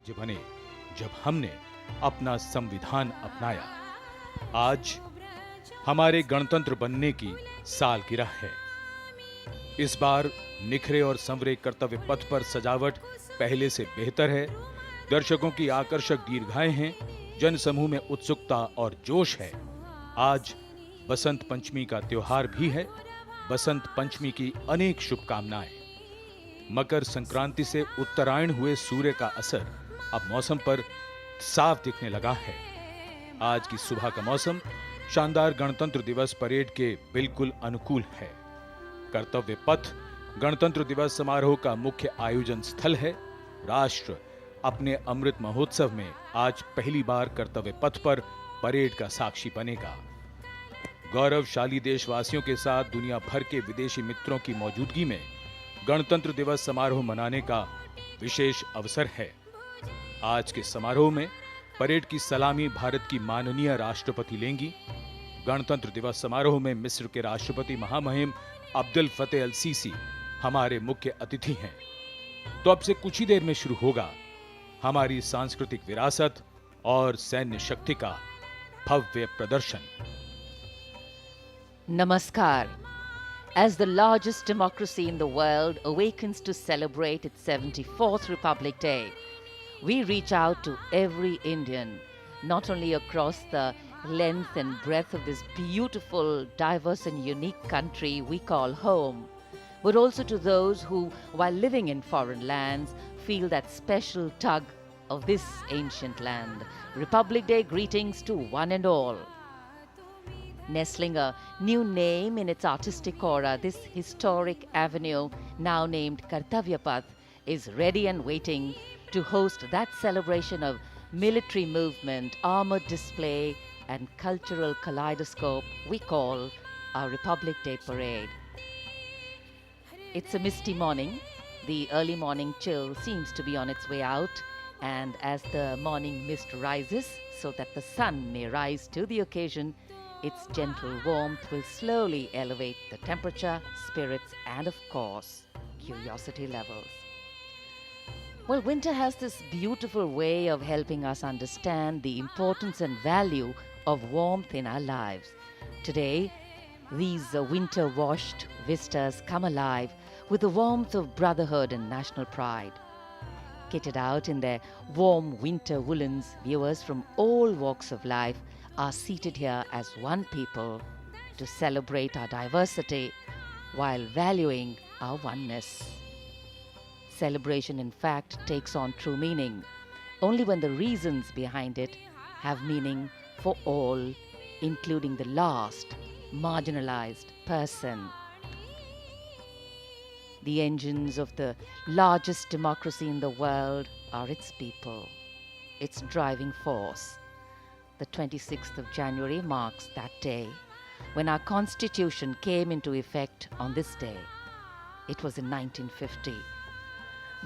राज्य बने जब हमने अपना संविधान अपनाया। आज हमारे गणतंत्र बनने की सालगिरह है। इस बार निखरे और संवरे कर्तव्य पथ पर सजावट पहले से बेहतर है। दर्शकों की आकर्षक दीर्घाएं हैं, जनसमूह में उत्सुकता और जोश है। आज बसंत पंचमी का त्योहार भी है। बसंत पंचमी की अनेक शुभकामनाएं। मकर संक्रांति से उत्तरायण हुए सूर्य का असर अब मौसम पर साफ दिखने लगा है। आज की सुबह का मौसम शानदार गणतंत्र दिवस परेड के बिल्कुल अनुकूल है। कर्तव्य पथ गणतंत्र दिवस समारोह का मुख्य आयोजन स्थल है। राष्ट्र अपने अमृत महोत्सव में आज पहली बार कर्तव्य पथ पर परेड का साक्षी बनेगा। गौरवशाली देशवासियों के साथ दुनिया भर के विदेशी मित्रों की मौजूदगी में गणतंत्र दिवस समारोह मनाने का विशेष अवसर है। आज के समारोह में परेड की सलामी भारत की माननीय राष्ट्रपति लेंगी। गणतंत्र दिवस समारोह में मिस्र के राष्ट्रपति महामहिम अब्दुल फतेह अल सीसी हमारे मुख्य अतिथि हैं। तो अब से कुछ ही देर में शुरू होगा हमारी सांस्कृतिक विरासत और सैन्य शक्ति का भव्य प्रदर्शन। Namaskar. As the largest democracy in the world awakens to celebrate its 74th Republic Day, we reach out to every Indian, not only across the length and breadth of this beautiful, diverse and unique country we call home, but also to those who, while living in foreign lands, feel that special tug of this ancient land. Republic Day greetings to one and all. Nestling a new name in its artistic aura, this historic avenue, now named Kartavya Path, is ready and waiting to host that celebration of military movement, armored display, and cultural kaleidoscope we call our Republic Day Parade. It's a misty morning. The early morning chill seems to be on its way out, and as the morning mist rises so that the sun may rise to the occasion, its gentle warmth will slowly elevate the temperature, spirits, and of course, curiosity levels. Well, winter has this beautiful way of helping us understand the importance and value of warmth in our lives. Today, these winter-washed vistas come alive with the warmth of brotherhood and national pride. Kitted out in their warm winter woolens, viewers from all walks of life are seated here as one people to celebrate our diversity while valuing our oneness. Celebration, in fact, takes on true meaning only when the reasons behind it have meaning for all, including the last marginalized person. The engines of the largest democracy in the world are its people, its driving force. The 26th of January marks that day when our Constitution came into effect on this day. It was in 1950.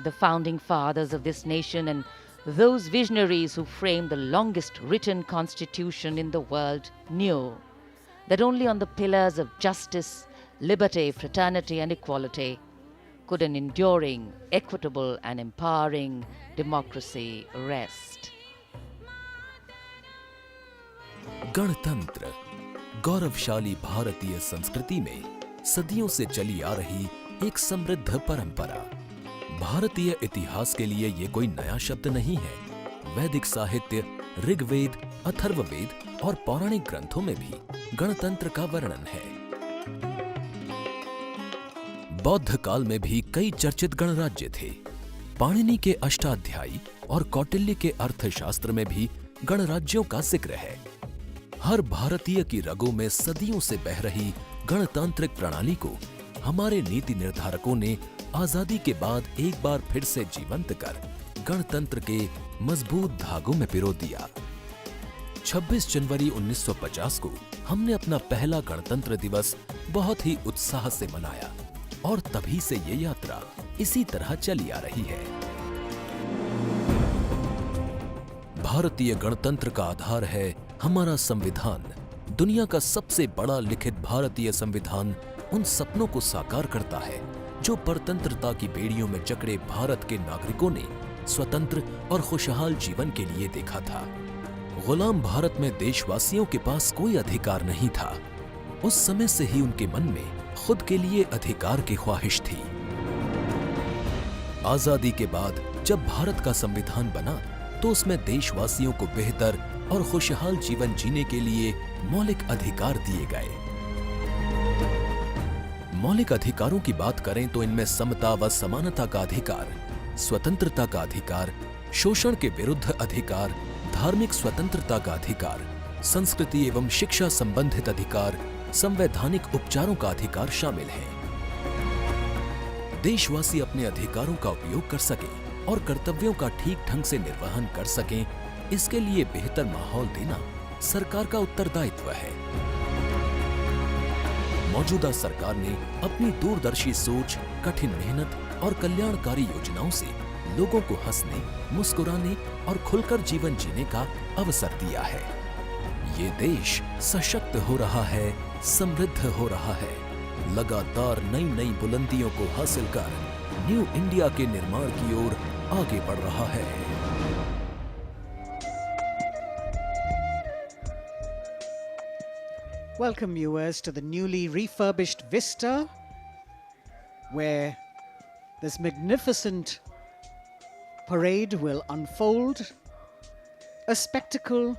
The founding fathers of this nation and those visionaries who framed the longest written constitution in the world knew that only on the pillars of justice, liberty, fraternity, and equality could an enduring, equitable, and empowering democracy rest. गणतंत्र गौरवशाली भारतीय संस्कृति में सदियों से चली आ रही एक समृद्ध परंपरा। भारतीय इतिहास के लिए ये कोई नया शब्द नहीं है। वैदिक साहित्य, ऋग्वेद, अथर्ववेद और पौराणिक ग्रंथों में भी गणतंत्र का वर्णन है। बौद्ध काल में भी कई चर्चित गणराज्य थे। पाणिनि के अष्टाध्यायी और कौटिल्य के अर्थशास्त्र में भी गणराज्यों का जिक्र है। हर भारतीय की रगों में सदियों से बह रही गणतांत्रिक प्रणाली को हमारे नीति निर्धारकों ने आजादी के बाद एक बार फिर से जीवंत कर गणतंत्र के मजबूत धागों में पिरो दिया। 26 जनवरी 1950 को हमने अपना पहला गणतंत्र दिवस बहुत ही उत्साह से मनाया और तभी से ये यात्रा इसी तरह चली आ रही है। भारतीय गणतंत्र का आधार है हमारा संविधान। दुनिया का सबसे बड़ा लिखित भारतीय संविधान उन सपनों को साकार करता है जो परतंत्रता की बेड़ियों में जकड़े भारत के नागरिकों ने स्वतंत्र और खुशहाल जीवन के लिए देखा था। गुलाम भारत में देशवासियों के पास कोई अधिकार नहीं था। उस समय से ही उनके मन में खुद के लिए अधिकार की ख्वाहिश थी। आजादी के बाद जब भारत का संविधान बना तो उसमें देशवासियों को बेहतर और खुशहाल जीवन जीने के लिए मौलिक अधिकार दिए गए। मौलिक अधिकारों की बात करें तो इनमें समता व समानता का अधिकार, स्वतंत्रता का अधिकार, शोषण के विरुद्ध अधिकार, धार्मिक स्वतंत्रता का अधिकार, संस्कृति एवं शिक्षा संबंधित अधिकार, संवैधानिक उपचारों का अधिकार शामिल है। देशवासी अपने अधिकारों का उपयोग कर सकें और कर्तव्यों का ठीक ढंग से निर्वहन कर सकें, इसके लिए बेहतर माहौल देना सरकार का उत्तरदायित्व है। मौजूदा सरकार ने अपनी दूरदर्शी सोच, कठिन मेहनत और कल्याणकारी योजनाओं से लोगों को हंसने, मुस्कुराने और खुलकर जीवन जीने का अवसर दिया है। ये देश सशक्त हो रहा है, समृद्ध हो रहा है, लगातार नई नई बुलंदियों को हासिल कर न्यू इंडिया के निर्माण की ओर आगे बढ़ रहा है। Welcome viewers to the newly refurbished Vista, where this magnificent parade will unfold, a spectacle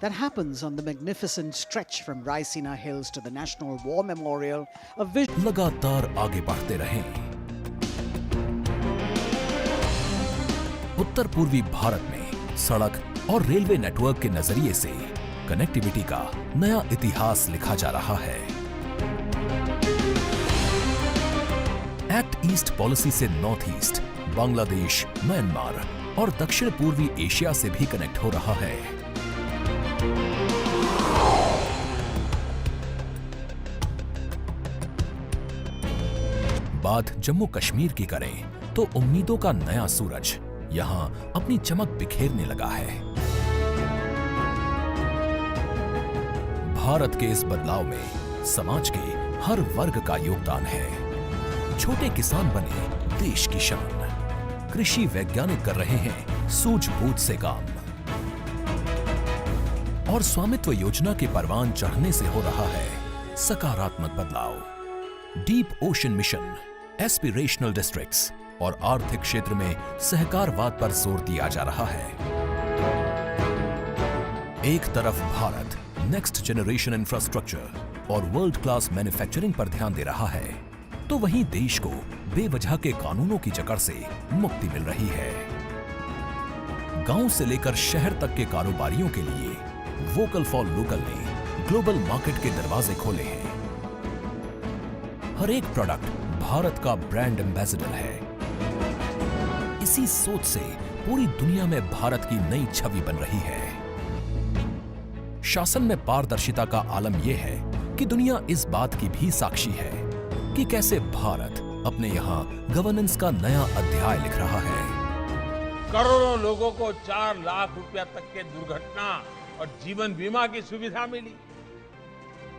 that happens on the magnificent stretch from Raisina Hills to the National War Memorial, a vision लगातार आगे बढ़ते रहें। उत्तर पूर्वी भारत में सड़क और railway network के नजरिए से कनेक्टिविटी का नया इतिहास लिखा जा रहा है। एक्ट ईस्ट पॉलिसी से नॉर्थ ईस्ट, बांग्लादेश, म्यांमार और दक्षिण पूर्वी एशिया से भी कनेक्ट हो रहा है। बात जम्मू कश्मीर की करें तो उम्मीदों का नया सूरज यहां अपनी चमक बिखेरने लगा है। भारत के इस बदलाव में समाज के हर वर्ग का योगदान है। छोटे किसान बने देश की शान, कृषि वैज्ञानिक कर रहे हैं सूझबूझ से काम, और स्वामित्व योजना के परवान चढ़ने से हो रहा है सकारात्मक बदलाव। Deep ocean mission, aspirational districts और आर्थिक क्षेत्र में सहकारवाद पर जोर दिया जा रहा है। एक तरफ भारत नेक्स्ट जनरेशन इंफ्रास्ट्रक्चर और वर्ल्ड क्लास मैन्युफैक्चरिंग पर ध्यान दे रहा है, तो वहीं देश को बेवजह के कानूनों की जकड़ से मुक्ति मिल रही है। गांव से लेकर शहर तक के कारोबारियों के लिए वोकल फॉर लोकल ने ग्लोबल मार्केट के दरवाजे खोले हैं। हर एक प्रोडक्ट भारत का ब्रांड एम्बेसडर है। इसी सोच से पूरी दुनिया में भारत की नई छवि बन रही है। शासन में पारदर्शिता का आलम यह है कि दुनिया इस बात की भी साक्षी है कि कैसे भारत अपने यहाँ गवर्नेंस का नया अध्याय लिख रहा है। करोड़ों लोगों को 4 लाख रुपया तक के दुर्घटना और जीवन बीमा की सुविधा मिली।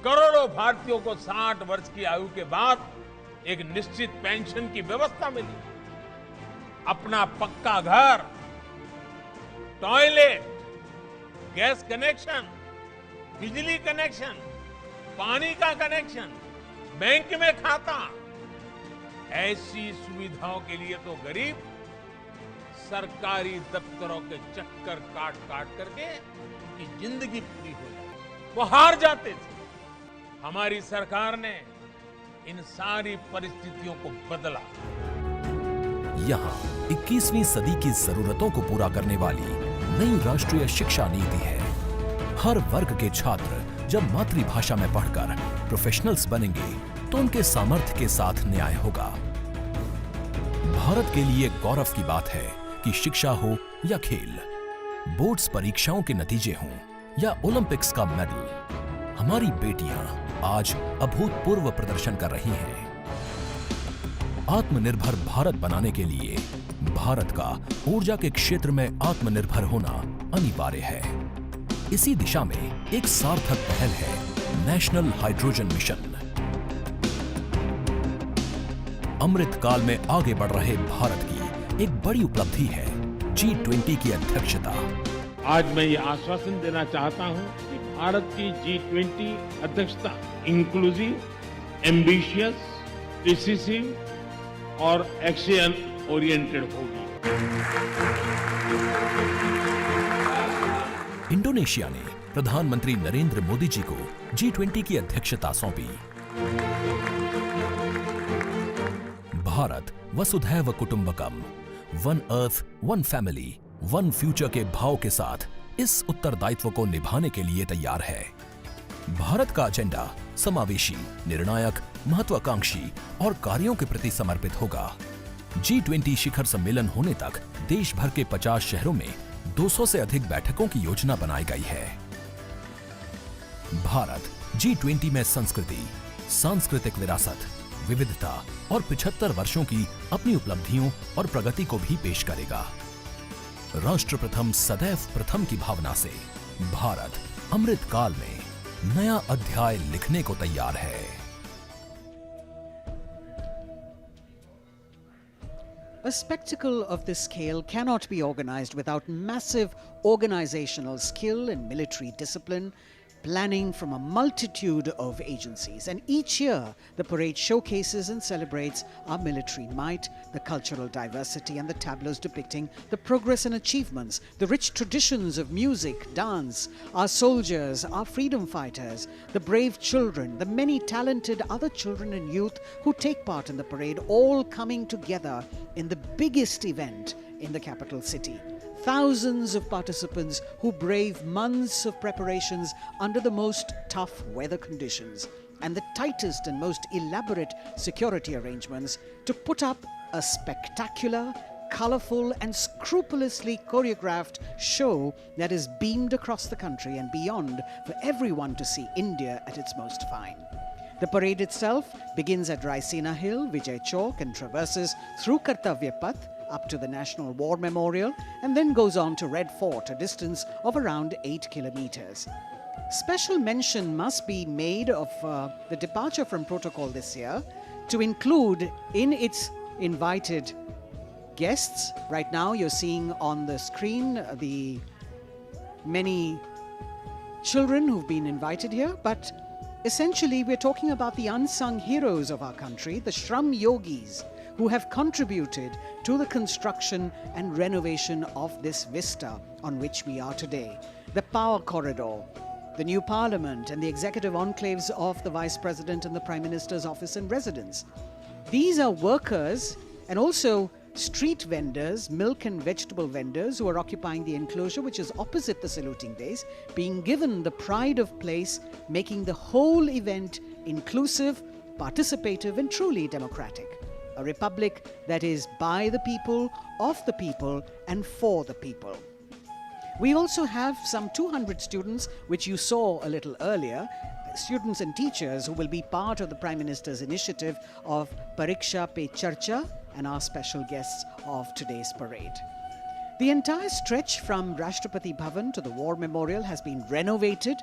करोड़ों भारतीयों को 60 वर्ष की आयु के बाद एक निश्चित पेंशन की व्यवस्था मिली। अपना पक्का घर, टॉयलेट, गैस कनेक्शन, बिजली कनेक्शन, पानी का कनेक्शन, बैंक में खाता, ऐसी सुविधाओं के लिए तो गरीब सरकारी दफ्तरों के चक्कर काट काट करके उनकी जिंदगी पूरी हो जाती, वो हार जाते थे। हमारी सरकार ने इन सारी परिस्थितियों को बदला। यहाँ 21वीं सदी की जरूरतों को पूरा करने वाली नई राष्ट्रीय शिक्षा नीति है। हर वर्ग के छात्र जब मातृभाषा में पढ़कर प्रोफेशनल्स बनेंगे तो उनके सामर्थ्य के साथ न्याय होगा। भारत के लिए गौरव की बात है कि शिक्षा हो या खेल, बोर्ड्स परीक्षाओं के नतीजे हों या ओलंपिक्स का मेडल, हमारी बेटियां आज अभूतपूर्व प्रदर्शन कर रही हैं। आत्मनिर्भर भारत बनाने के लिए भारत का ऊर्जा के क्षेत्र में आत्मनिर्भर होना अनिवार्य है। इसी दिशा में एक सार्थक पहल है नेशनल हाइड्रोजन मिशन। अमृत काल में आगे बढ़ रहे भारत की एक बड़ी उपलब्धि है G20 की अध्यक्षता। आज मैं ये आश्वासन देना चाहता हूं कि भारत की G20 अध्यक्षता इंक्लूसिव, एम्बिशियस, डिसिसिव और एक्शन ओरिएंटेड होगी। इंडोनेशिया ने प्रधानमंत्री नरेंद्र मोदी जी को G20 की अध्यक्षता सौंपी। भारत वसुधैव कुटुंबकम, one earth, one family, one future के भाव के साथ इस उत्तरदायित्व को निभाने के लिए तैयार है। भारत का एजेंडा समावेशी, निर्णायक, महत्वाकांक्षी और कार्यों के प्रति समर्पित होगा। G20 शिखर सम्मेलन होने तक देश भर के 50 शहरों में 200 से अधिक बैठकों की योजना बनाई गई है। भारत G20 में संस्कृति, सांस्कृतिक विरासत, विविधता और 75 वर्षों की अपनी उपलब्धियों और प्रगति को भी पेश करेगा। राष्ट्र प्रथम सदैव प्रथम की भावना से भारत अमृत काल में नया अध्याय लिखने को तैयार है। A spectacle of this scale cannot be organized without massive organizational skill and military discipline, planning from a multitude of agencies. And each year, the parade showcases and celebrates our military might, the cultural diversity, and the tableaux depicting the progress and achievements, the rich traditions of music, dance, our soldiers, our freedom fighters, the brave children, the many talented other children and youth who take part in the parade, all coming together in the biggest event in the capital city. Thousands of participants who brave months of preparations under the most tough weather conditions and the tightest and most elaborate security arrangements to put up a spectacular, colorful and scrupulously choreographed show that is beamed across the country and beyond for everyone to see India at its most fine. The parade itself begins at Raisina Hill, Vijay Chowk, and traverses through Kartavya Path up to the National War Memorial and then goes on to Red Fort, a distance of around 8 kilometers. Special mention must be made of the departure from protocol this year to include in its invited guests. Right now you're seeing on the screen the many children who've been invited here, but essentially we're talking about the unsung heroes of our country, the Shram Yogis, who have contributed to the construction and renovation of this vista on which we are today. The power corridor, the new parliament and the executive enclaves of the Vice President and the Prime Minister's office and residence. These are workers and also street vendors, milk and vegetable vendors who are occupying the enclosure which is opposite the saluting days, being given the pride of place, making the whole event inclusive, participative and truly democratic. A republic that is by the people, of the people and for the people. We also have some 200 students, which you saw a little earlier, students and teachers who will be part of the Prime Minister's initiative of Pariksha Pe Charcha and our special guests of today's parade. The entire stretch from Rashtrapati Bhavan to the War Memorial has been renovated,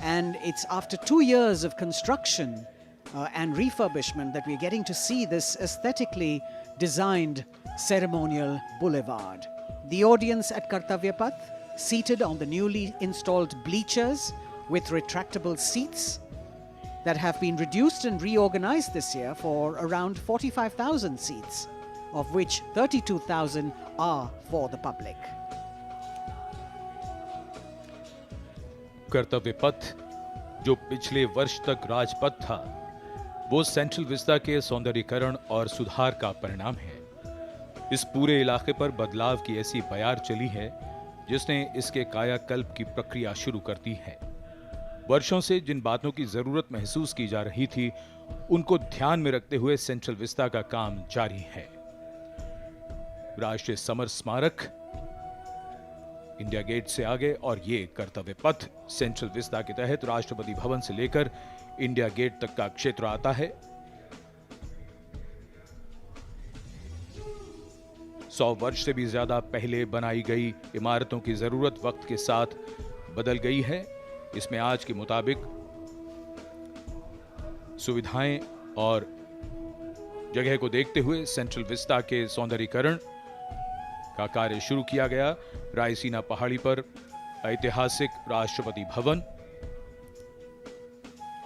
and it's after 2 years of construction and refurbishment that we're getting to see this aesthetically designed ceremonial boulevard. The audience at Kartavya Path, seated on the newly installed bleachers with retractable seats that have been reduced and reorganized this year for around 45,000 seats, of which 32,000 are for the public. कर्तव्य पथ जो पिछले वर्ष तक राजपथ था, वो central Vista के सौंदर्यीकरण और सुधार का परिणाम है। इस पूरे इलाके पर बदलाव की ऐसी बयार चली है जिसने इसके कायाकल्प की प्रक्रिया शुरू कर दी है। वर्षों से जिन बातों की जरूरत महसूस की जा रही थी, उनको ध्यान में रखते हुए सेंट्रल विस्टा का काम जारी है। राष्ट्रीय समर स्मारक इंडिया गेट से आगे और ये कर्तव्य पथ सेंट्रल विस्टा के तहत राष्ट्रपति भवन से लेकर इंडिया गेट तक का क्षेत्र आता है। 100 वर्ष से भी ज्यादा पहले बनाई गई इमारतों की जरूरत वक्त के साथ बदल गई है। इसमें आज के मुताबिक सुविधाएं और जगह को देखते हुए सेंट्रल विस्टा के सौंदर्यीकरण का कार्य शुरू किया गया। रायसीना पहाड़ी पर ऐतिहासिक राष्ट्रपति भवन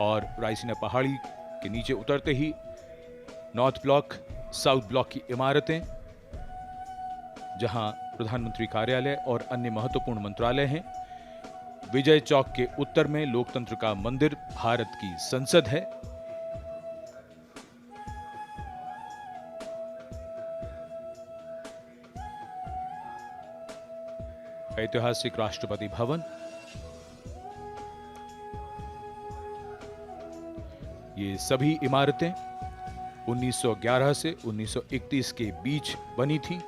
और रायसीना पहाड़ी के नीचे उतरते ही नॉर्थ ब्लॉक, साउथ ब्लॉक की इमारतें, जहां प्रधानमंत्री कार्यालय और अन्य महत्वपूर्ण मंत्रालय हैं। विजय चौक के उत्तर में लोकतंत्र का मंदिर, भारत की संसद है। ऐतिहासिक राष्ट्रपति भवन, ये सभी इमारतें 1911 से 1931 के बीच बनी थी।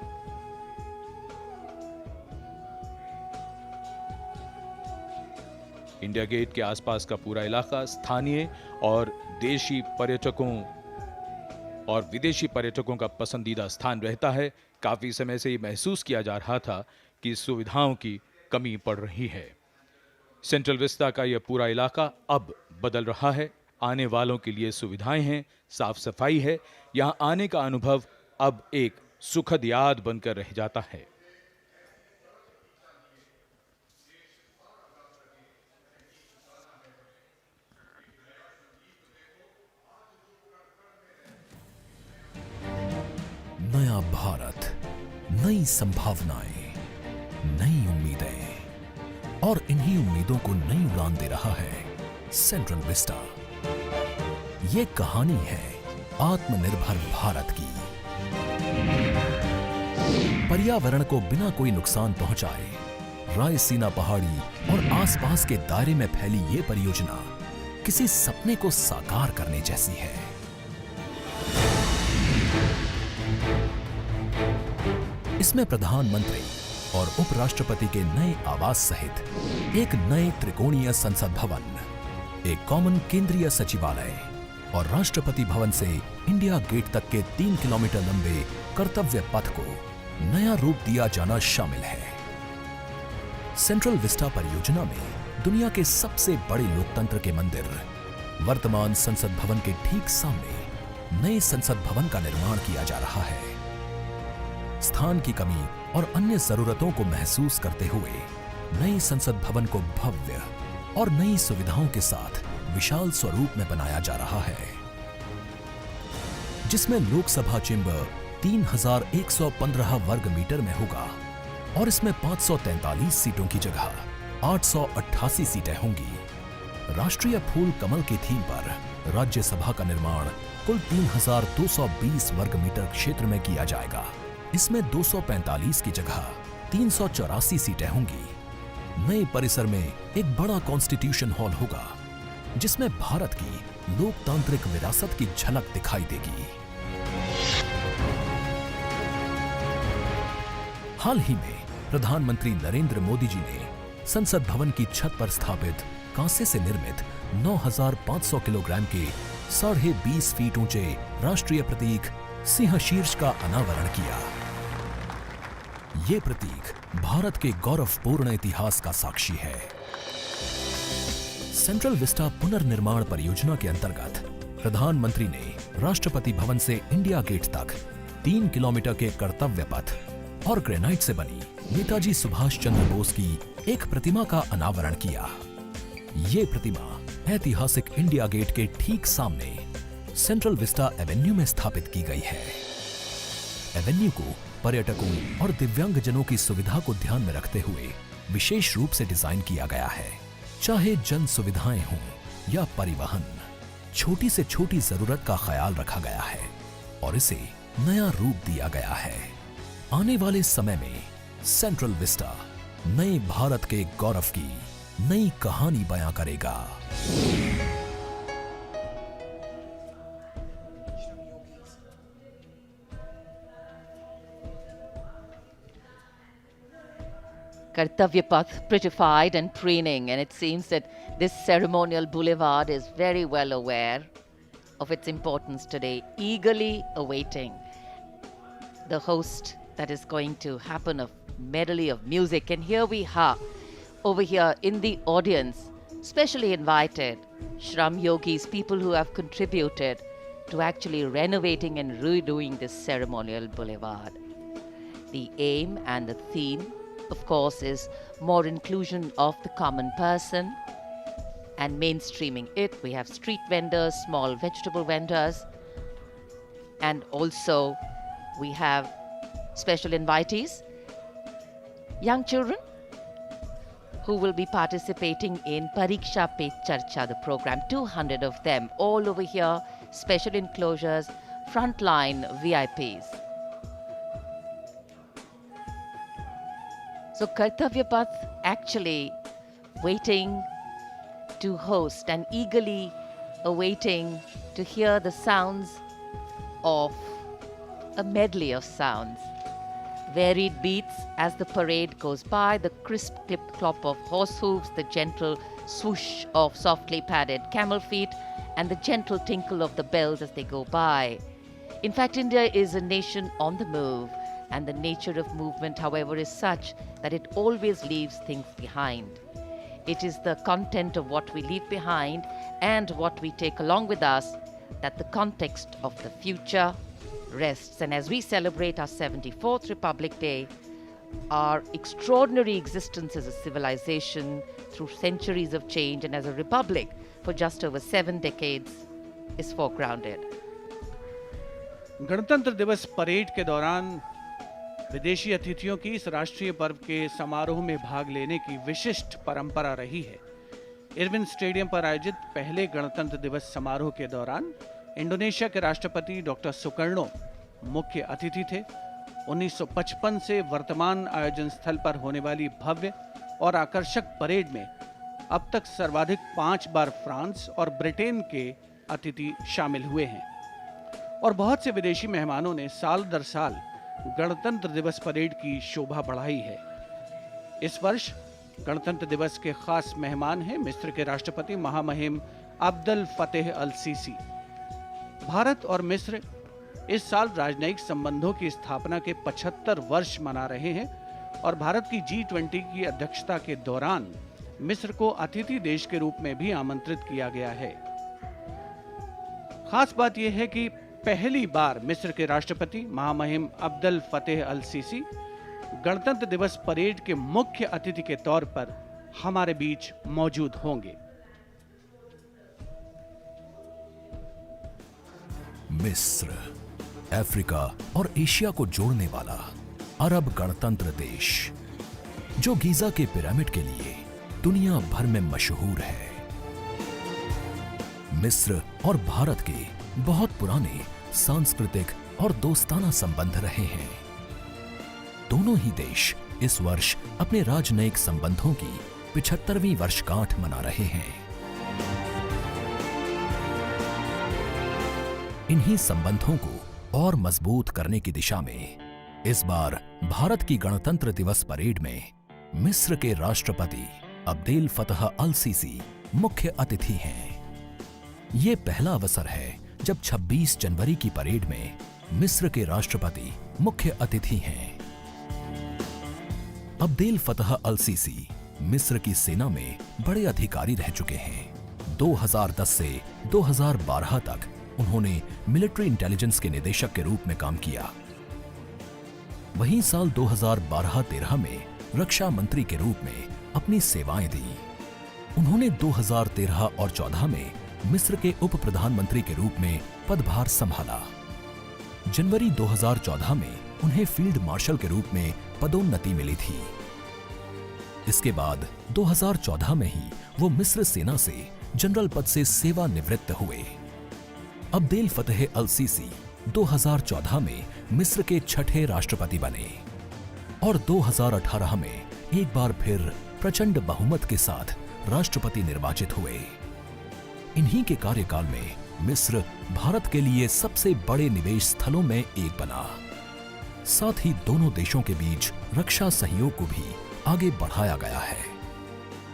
इंडिया गेट के आसपास का पूरा इलाका स्थानीय और देशी पर्यटकों और विदेशी पर्यटकों का पसंदीदा स्थान रहता है। काफी समय से ये महसूस किया जा रहा था कि सुविधाओं की कमी पड़ रही है। सेंट्रल विस्टा का यह पूरा इलाका अब बदल रहा है। आने वालों के लिए सुविधाएं हैं, साफ सफाई है। यहां आने का अनुभव अब एक सुखद याद बनकर रह जाता है। नया भारत, नई संभावनाएं, नई उम्मीदें, और इन्हीं उम्मीदों को नई उड़ान दे रहा है सेंट्रल विस्टा। ये कहानी है आत्मनिर्भर भारत की। पर्यावरण को बिना कोई नुकसान पहुंचाए रायसीना पहाड़ी और आसपास के दायरे में फैली ये परियोजना किसी सपने को साकार करने जैसी है। इसमें प्रधानमंत्री और उपराष्ट्रपति के नए आवास सहित एक नए त्रिकोणीय संसद भवन, एक कॉमन केंद्रीय सचिवालय और राष्ट्रपति भवन से इंडिया गेट तक के 3 किलोमीटर लंबे कर्तव्य पथ को नया रूप दिया जाना शामिल है। सेंट्रल विस्टा परियोजना में दुनिया के सबसे बड़े लोकतंत्र के मंदिर, वर्तमान संसद भवन के ठीक सामने नए संसद भवन का निर्माण किया जा रहा है। स्थान की कमी और अन्य जरूरतों को महसूस करते हुए नए संसद भवन को भव्य और नई सुविधाओं के साथ विशाल स्वरूप में बनाया जा रहा है, जिसमें लोकसभा चेंबर 3115 वर्ग मीटर में होगा और इसमें 543 सीटों की जगह 888 सीटें होंगी। राष्ट्रीय फूल कमल की थीम पर राज्यसभा का निर्माण कुल 3220 वर्ग मीटर क्षेत्र में किया जाएगा। इसमें 245 की जगह 384 सीटें होंगी। नए परिसर में एक बड़ा कॉन्स्टिट्यूशन हॉल होगा, जिसमें भारत की लोकतांत्रिक विरासत की झलक दिखाई देगी। हाल ही में प्रधानमंत्री नरेंद्र मोदी जी ने संसद भवन की छत पर स्थापित कांसे से निर्मित 9500 किलोग्राम के 20.5 फीट ऊंचे राष्ट्रीय प्रतीक सिंह शीर्ष का अनावरण किया। ये प्रतीक भारत के गौरवपूर्ण इतिहास का साक्षी है। सेंट्रल विस्टा पुनर्निर्माण परियोजना के अंतर्गत प्रधानमंत्री ने राष्ट्रपति भवन से इंडिया गेट तक 3 किलोमीटर के कर्तव्य पथ और ग्रेनाइट से बनी नेताजी सुभाष चंद्र बोस की एक प्रतिमा का अनावरण किया। ये प्रतिमा ऐतिहासिक इंडिया गेट के ठीक सामने सेंट्रल विस्टा एवेन्यू में स्थापित की गई है। एवेन्यू को पर्यटकों और दिव्यांगजनों की सुविधा को ध्यान में रखते हुए विशेष रूप से डिजाइन किया गया है। चाहे जन सुविधाएं हों या परिवहन, छोटी से छोटी जरूरत का ख्याल रखा गया है और इसे नया रूप दिया गया है। आने वाले समय में सेंट्रल विस्टा नए भारत के गौरव की नई कहानी बयां करेगा। Kartavya Path prettified and preening, and it seems that this ceremonial boulevard is very well aware of its importance today, eagerly awaiting the host that is going to happen of medley of music. And here we are, over here in the audience, specially invited Shram Yogis, people who have contributed to actually renovating and redoing this ceremonial boulevard. The aim and the theme, of course, is more inclusion of the common person and mainstreaming it. We have street vendors, small vegetable vendors, and also we have special invitees, young children who will be participating in Pariksha Pe Charcha, the program, 200 of them, all over here, special enclosures, frontline VIPs. So Kartavya Path actually waiting to host and eagerly awaiting to hear the sounds of a medley of sounds. Varied beats as the parade goes by, the crisp clip-clop of horse hooves, the gentle swoosh of softly padded camel feet, and the gentle tinkle of the bells as they go by. In fact, India is a nation on the move, and the nature of movement, however, is such that it always leaves things behind. It is the content of what we leave behind and what we take along with us that the context of the future rests. And as we celebrate our 74th Republic Day, our extraordinary existence as a civilization through centuries of change and as a republic for just over 7 decades is foregrounded. गणतंत्र दिवस parade के दौरान विदेशी अतिथियों की इस राष्ट्रीय पर्व के समारोह में भाग लेने की विशिष्ट परंपरा रही है। इरविन स्टेडियम पर आयोजित पहले गणतंत्र दिवस समारोह के दौरान इंडोनेशिया के राष्ट्रपति डॉक्टर सुकर्णो मुख्य अतिथि थे। 1955 से वर्तमान आयोजन स्थल पर होने वाली भव्य और आकर्षक परेड में अब तक सर्वाधिक 5 बार फ्रांस और ब्रिटेन के अतिथि शामिल हुए हैं और बहुत से विदेशी मेहमानों ने साल दर साल गणतंत्र दिवस परेड की शोभा बढ़ाई है। इस वर्ष गणतंत्र दिवस के खास मेहमान हैं मिस्र के राष्ट्रपति महामहिम अब्दुल फतेह अल सीसी। भारत और मिस्र इस साल राजनयिक संबंधों की स्थापना के 75 वर्ष मना रहे हैं और भारत की G20 की अध्यक्षता के दौरान मिस्र को अतिथि देश के रूप में भी आमंत्रित किया गया है। खास बात यह है कि पहली बार मिस्र के राष्ट्रपति महामहिम अब्दुल फतेह अल सीसी गणतंत्र दिवस परेड के मुख्य अतिथि के तौर पर हमारे बीच मौजूद होंगे। मिस्र, अफ्रीका और एशिया को जोड़ने वाला अरब गणतंत्र देश, जो गीजा के पिरामिड के लिए दुनिया भर में मशहूर है। मिस्र और भारत के बहुत पुराने सांस्कृतिक और दोस्ताना संबंध रहे हैं। दोनों ही देश इस वर्ष अपने राजनयिक संबंधों की 75वीं वर्षगांठ मना रहे हैं। इन्हीं संबंधों को और मजबूत करने की दिशा में इस बार भारत की गणतंत्र दिवस परेड में मिस्र के राष्ट्रपति अब्देल फतह अल सीसी मुख्य अतिथि हैं। ये पहला अवसर है जब 26 जनवरी की परेड में मिस्र के राष्ट्रपति मुख्य अतिथि हैं। अब्देल फतह अल सीसी मिस्र की सेना में बड़े अधिकारी रह चुके हैं। 2010 से 2012 तक उन्होंने मिलिट्री इंटेलिजेंस के निदेशक के रूप में काम किया। वहीं साल 2012-13 में रक्षा मंत्री के रूप में अपनी सेवाएं दी। उन्होंने 2013 और 14 में मिस्र के उप प्रधानमंत्री के रूप में पदभार संभाला। जनवरी 2014 में उन्हें फील्ड मार्शल के रूप में पदोन्नति मिली थी। इसके बाद 2014 में ही वो मिस्र सेना से जनरल पद से सेवानिवृत्त हुए। अब्देल फतेह अल सीसी 2014 में मिस्र के 6ठे राष्ट्रपति बने और 2018 में एक बार फिर प्रचंड बहुमत के साथ राष्ट्रपति निर्वाचित हुए। इन्हीं के कार्यकाल में मिस्र भारत के लिए सबसे बड़े निवेश स्थलों में एक बना। साथ ही दोनों देशों के बीच रक्षा सहयोग को भी आगे बढ़ाया गया है।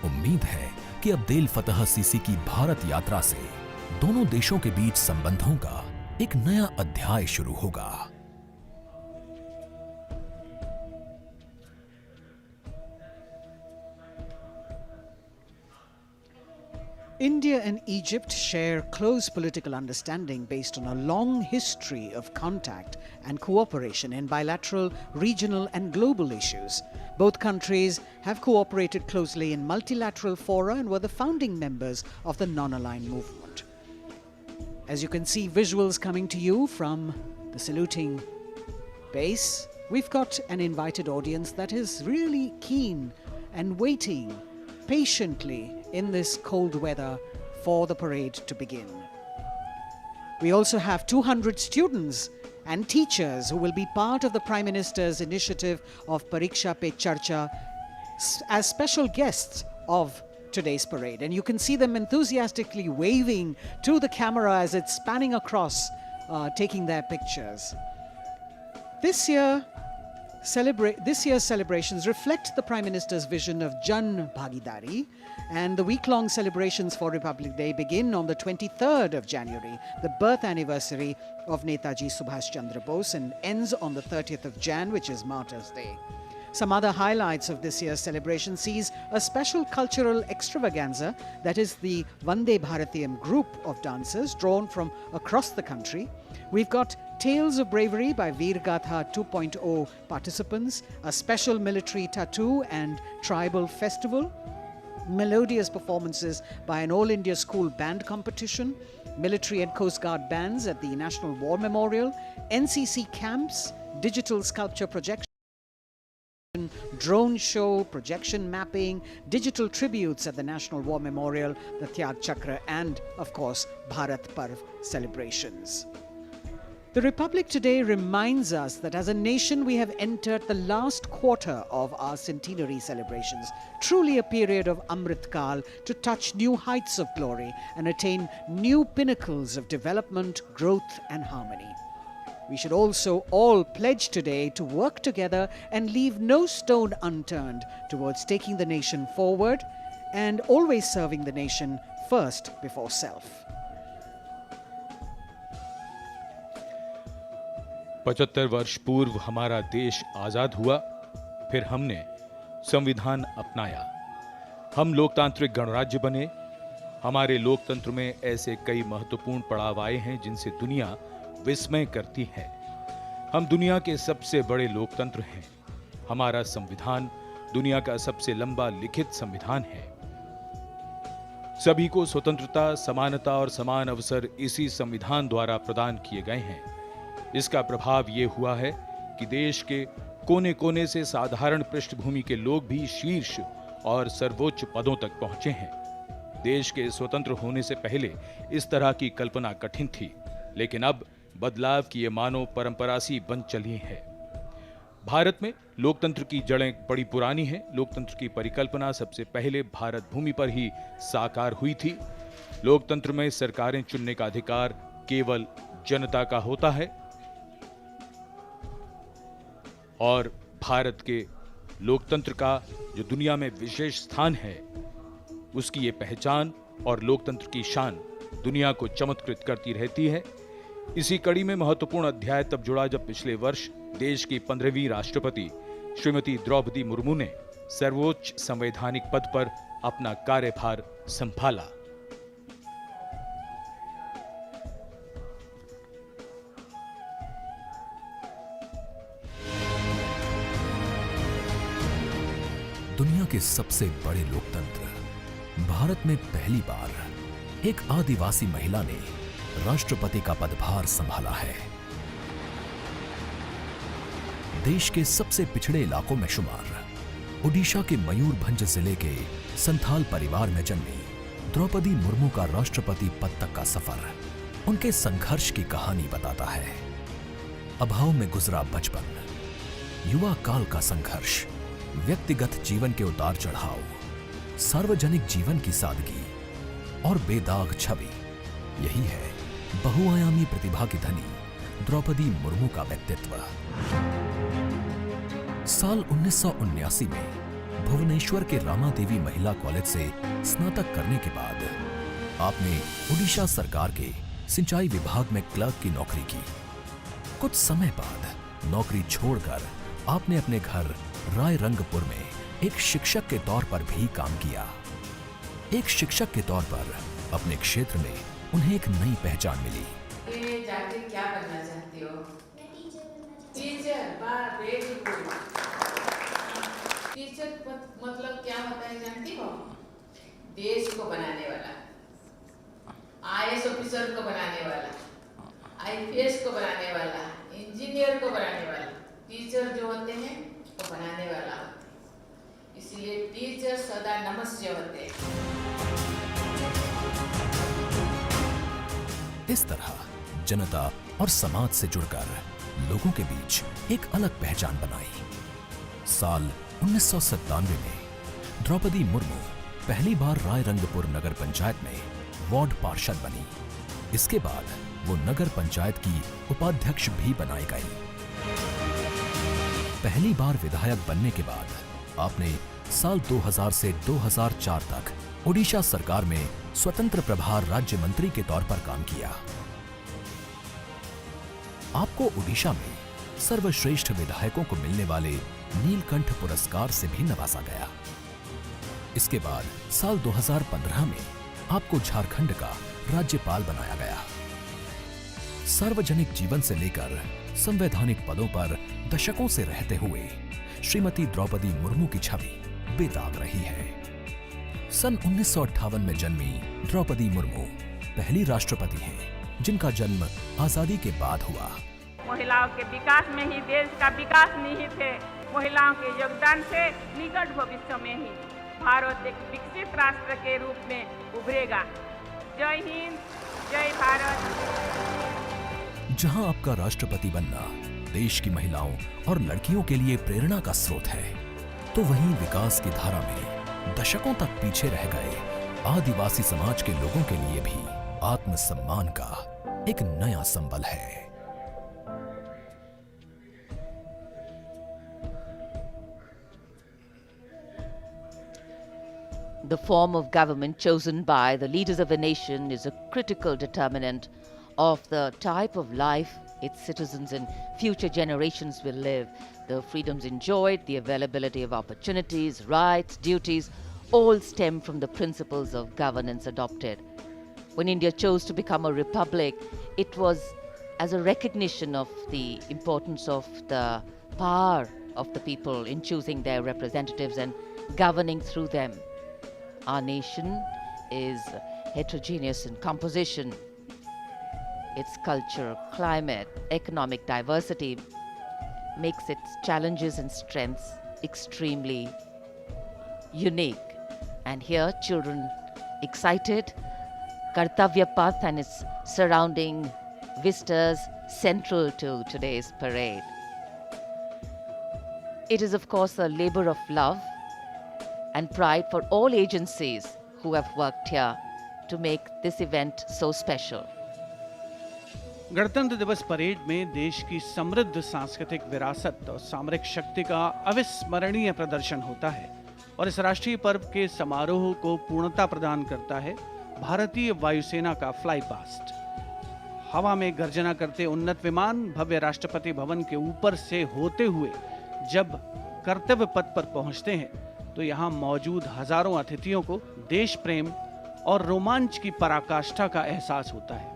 उम्मीद है कि अब्देल फतह सीसी की भारत यात्रा से दोनों देशों के बीच संबंधों का एक नया अध्याय शुरू होगा। India and Egypt share close political understanding based on a long history of contact and cooperation in bilateral, regional, and global issues. Both countries have cooperated closely in multilateral fora and were the founding members of the non-aligned movement. As you can see visuals coming to you from the saluting base, we've got an invited audience that is really keen and waiting patiently in this cold weather for the parade to begin. We also have 200 students and teachers who will be part of the Prime Minister's initiative of Pariksha Pe Charcha as special guests of today's parade. And you can see them enthusiastically waving to the camera as it's spanning across, taking their pictures. This year's celebrations reflect the Prime Minister's vision of Jan Bhagidari, and the week-long celebrations for Republic Day begin on the 23rd of January, the birth anniversary of Netaji Subhash Chandra Bose, and ends on the 30th of Jan, which is Martyrs' Day. Some other highlights of this year's celebration sees a special cultural extravaganza, that is the Vande Bharatiyam group of dancers drawn from across the country. We've got Tales of Bravery by Veer Gatha 2.0 participants, a special military tattoo and tribal festival, melodious performances by an All India School Band competition, military and Coast Guard bands at the National War Memorial, NCC camps, digital sculpture projection, drone show, projection mapping, digital tributes at the National War Memorial, the Tyag Chakra, and of course Bharat Parv celebrations. The Republic today reminds us that as a nation we have entered the last quarter of our centenary celebrations, truly a period of Amrit Kal to touch new heights of glory and attain new pinnacles of development, growth and harmony. We should also all pledge today to work together and leave no stone unturned towards taking the nation forward and always serving the nation first before self. 75 वर्ष पूर्व हमारा देश आजाद हुआ, फिर हमने संविधान अपनाया, हम लोकतांत्रिक गणराज्य बने। हमारे लोकतंत्र में ऐसे कई महत्वपूर्ण पड़ाव आए हैं जिनसे दुनिया विस्मय करती है। हम दुनिया के सबसे बड़े लोकतंत्र हैं। हमारा संविधान दुनिया का सबसे लंबा लिखित संविधान है। सभी को स्वतंत्रता, समानता और समान अवसर इसी संविधान द्वारा प्रदान किए गए हैं। इसका प्रभाव ये हुआ है कि देश के कोने कोने से साधारण पृष्ठभूमि के लोग भी शीर्ष और सर्वोच्च पदों तक पहुंचे हैं। देश के स्वतंत्र होने से पहले इस तरह की कल्पना कठिन थी, लेकिन अब बदलाव की ये मानो परंपरा सी बन चली है। भारत में लोकतंत्र की जड़ें बड़ी पुरानी हैं। लोकतंत्र की परिकल्पना सबसे पहले भारत भूमि पर ही साकार हुई थी। लोकतंत्र में सरकारें चुनने का अधिकार केवल जनता का होता है और भारत के लोकतंत्र का जो दुनिया में विशेष स्थान है, उसकी ये पहचान और लोकतंत्र की शान दुनिया को चमत्कृत करती रहती है। इसी कड़ी में महत्वपूर्ण अध्याय तब जुड़ा जब पिछले वर्ष देश की 15वीं राष्ट्रपति श्रीमती द्रौपदी मुर्मू ने सर्वोच्च संवैधानिक पद पर अपना कार्यभार संभाला। दुनिया के सबसे बड़े लोकतंत्र भारत में पहली बार एक आदिवासी महिला ने राष्ट्रपति का पदभार संभाला है। देश के सबसे पिछड़े इलाकों में शुमार ओडिशा के मयूरभंज जिले के संथाल परिवार में जन्मी द्रौपदी मुर्मू का राष्ट्रपति पद तक का सफर उनके संघर्ष की कहानी बताता है। अभाव में गुजरा बचपन, युवा काल का संघर्ष, व्यक्तिगत जीवन के उतार चढ़ाव, सार्वजनिक जीवन की सादगी और बेदाग छवि, यही है बहुआयामी प्रतिभा की धनी द्रौपदी मुर्मू का व्यक्तित्व। साल 1979 में भुवनेश्वर के रामा देवी महिला कॉलेज से स्नातक करने के बाद आपने ओडिशा सरकार के सिंचाई विभाग में क्लर्क की नौकरी की। कुछ समय बाद नौकरी छोड़कर आपने अपने घर रायरंगपुर में एक शिक्षक के तौर पर भी काम किया। एक शिक्षक के तौर पर अपने क्षेत्र में उन्हें एक नई पहचान मिली। ये जाके क्या बनना चाहती हो? टीचर। वाह, वेरी गुड। टीचर मतलब क्या होता है जानती हो? देश को बनाने वाला, IS ऑफिसर को बनाने वाला, IPS को बनाने वाला, इंजीनियर को बनाने वाला। टीचर जो होते हैं वो बनाने वाला होता है, इसलिए टीचर सदा नमस्य होते हैं। इस तरह जनता और समाज से जुड़कर लोगों के बीच एक अलग पहचान बनाई। साल 1997 में द्रौपदी मुर्मू पहली बार रायरंगपुर नगर पंचायत में वार्ड पार्षद बनी। इसके बाद वो नगर पंचायत की उपाध्यक्ष भी बनाई गई। पहली बार विधायक बनने के बाद आपने साल 2000 से 2004 तक ओडिशा सरकार में स्वतंत्र प्रभार राज्य मंत्री के तौर पर काम किया। आपको ओडिशा में सर्वश्रेष्ठ विधायकों को मिलने वाले नीलकंठ पुरस्कार से भी नवाजा गया। इसके बाद साल 2015 में आपको झारखंड का राज्यपाल बनाया गया। सार्वजनिक जीवन से लेकर संवैधानिक पदों पर दशकों से रहते हुए श्रीमती द्रौपदी मुर्मू की छवि बेदाग रही है। सन 1958 में जन्मी द्रौपदी मुर्मू पहली राष्ट्रपति हैं जिनका जन्म आजादी के बाद हुआ। महिलाओं के विकास में ही देश का विकास निहित है। महिलाओं के योगदान से निकट भविष्य में ही भारत एक विकसित राष्ट्र के रूप में उभरेगा। जय हिंद, जय भारत। जहां आपका राष्ट्रपति बनना देश की महिलाओं और लड़कियों के लिए प्रेरणा का स्रोत है, तो वहीं विकास की धारा में दशकों तक पीछे रह गए आदिवासी समाज के लोगों के लिए भी आत्मसम्मान का एक नया संबल है। The form of government chosen by the leaders of a nation is a critical determinant of the type of life its citizens and future generations will live. The freedoms enjoyed, the availability of opportunities, rights, duties, all stem from the principles of governance adopted. When India chose to become a republic, it was as a recognition of the importance of the power of the people in choosing their representatives and governing through them. Our nation is heterogeneous in composition. Its culture, climate, economic diversity makes its challenges and strengths extremely unique. And here, children excited, Kartavya Path and its surrounding vistas central to today's parade. It is, of course, a labor of love and pride for all agencies who have worked here to make this event so special. गणतंत्र दिवस parade में देश की समृद्ध सांस्कृतिक विरासत और सामरिक शक्ति का अविस्मरणीय प्रदर्शन होता है और इस राष्ट्रीय पर्व के समारोह को पूर्णता प्रदान करता है भारतीय वायुसेना का फ्लाई पास्ट। हवा में गर्जना करते उन्नत विमान भव्य राष्ट्रपति भवन के ऊपर से होते हुए जब कर्तव्य पथ पर पहुंचते हैं तो यहाँ मौजूद हजारों अतिथियों को देश प्रेम और रोमांच की पराकाष्ठा का एहसास होता है।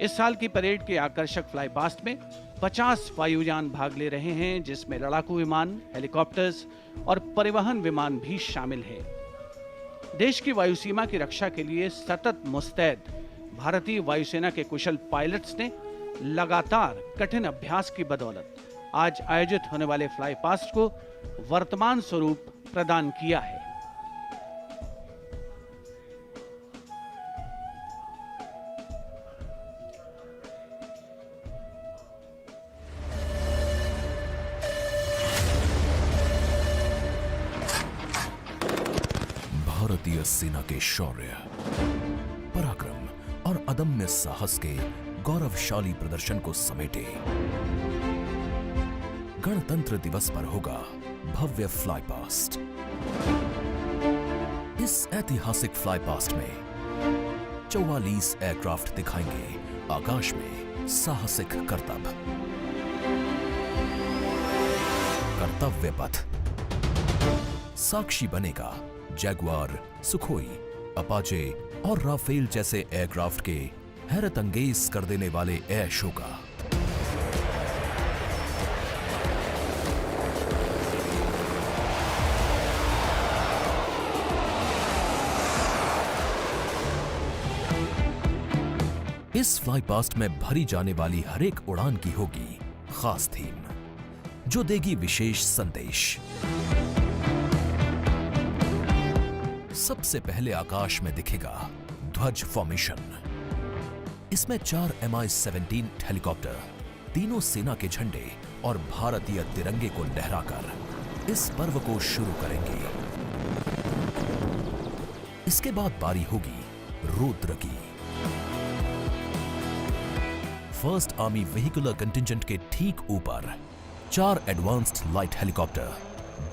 इस साल की परेड के आकर्षक फ्लाई पास्ट में 50 वायुयान भाग ले रहे हैं, जिसमें लड़ाकू विमान, हेलीकॉप्टर्स और परिवहन विमान भी शामिल हैं। देश की वायु सीमा की रक्षा के लिए सतत मुस्तैद भारतीय वायुसेना के कुशल पायलट्स ने लगातार कठिन अभ्यास की बदौलत आज आयोजित होने वाले फ्लाई पास्ट को वर्तमान स्वरूप प्रदान किया है। भारतीय सेना के शौर्य, पराक्रम और अदम्य साहस के गौरवशाली प्रदर्शन को समेटे गणतंत्र दिवस पर होगा भव्य फ्लाई पास्ट। इस ऐतिहासिक फ्लाई पास्ट में 44 एयरक्राफ्ट दिखाएंगे आकाश में साहसिक करतब। कर्तव्य पथ साक्षी बनेगा जैगुआर, सुखोई, अपाचे और राफेल जैसे एयरक्राफ्ट के हैरत अंगेज कर देने वाले एयर शो का। इस फ्लाई पास्ट में भरी जाने वाली हर एक उड़ान की होगी खास थीम, जो देगी विशेष संदेश। सबसे पहले आकाश में दिखेगा ध्वज फॉर्मेशन। इसमें 4 Mi-17 हेलीकॉप्टर तीनों सेना के झंडे और भारतीय तिरंगे को लहराकर इस पर्व को शुरू करेंगे। इसके बाद बारी होगी रुद्र की। फर्स्ट आर्मी व्हीकुलर कंटिंजेंट के ठीक ऊपर 4 advanced light helicopter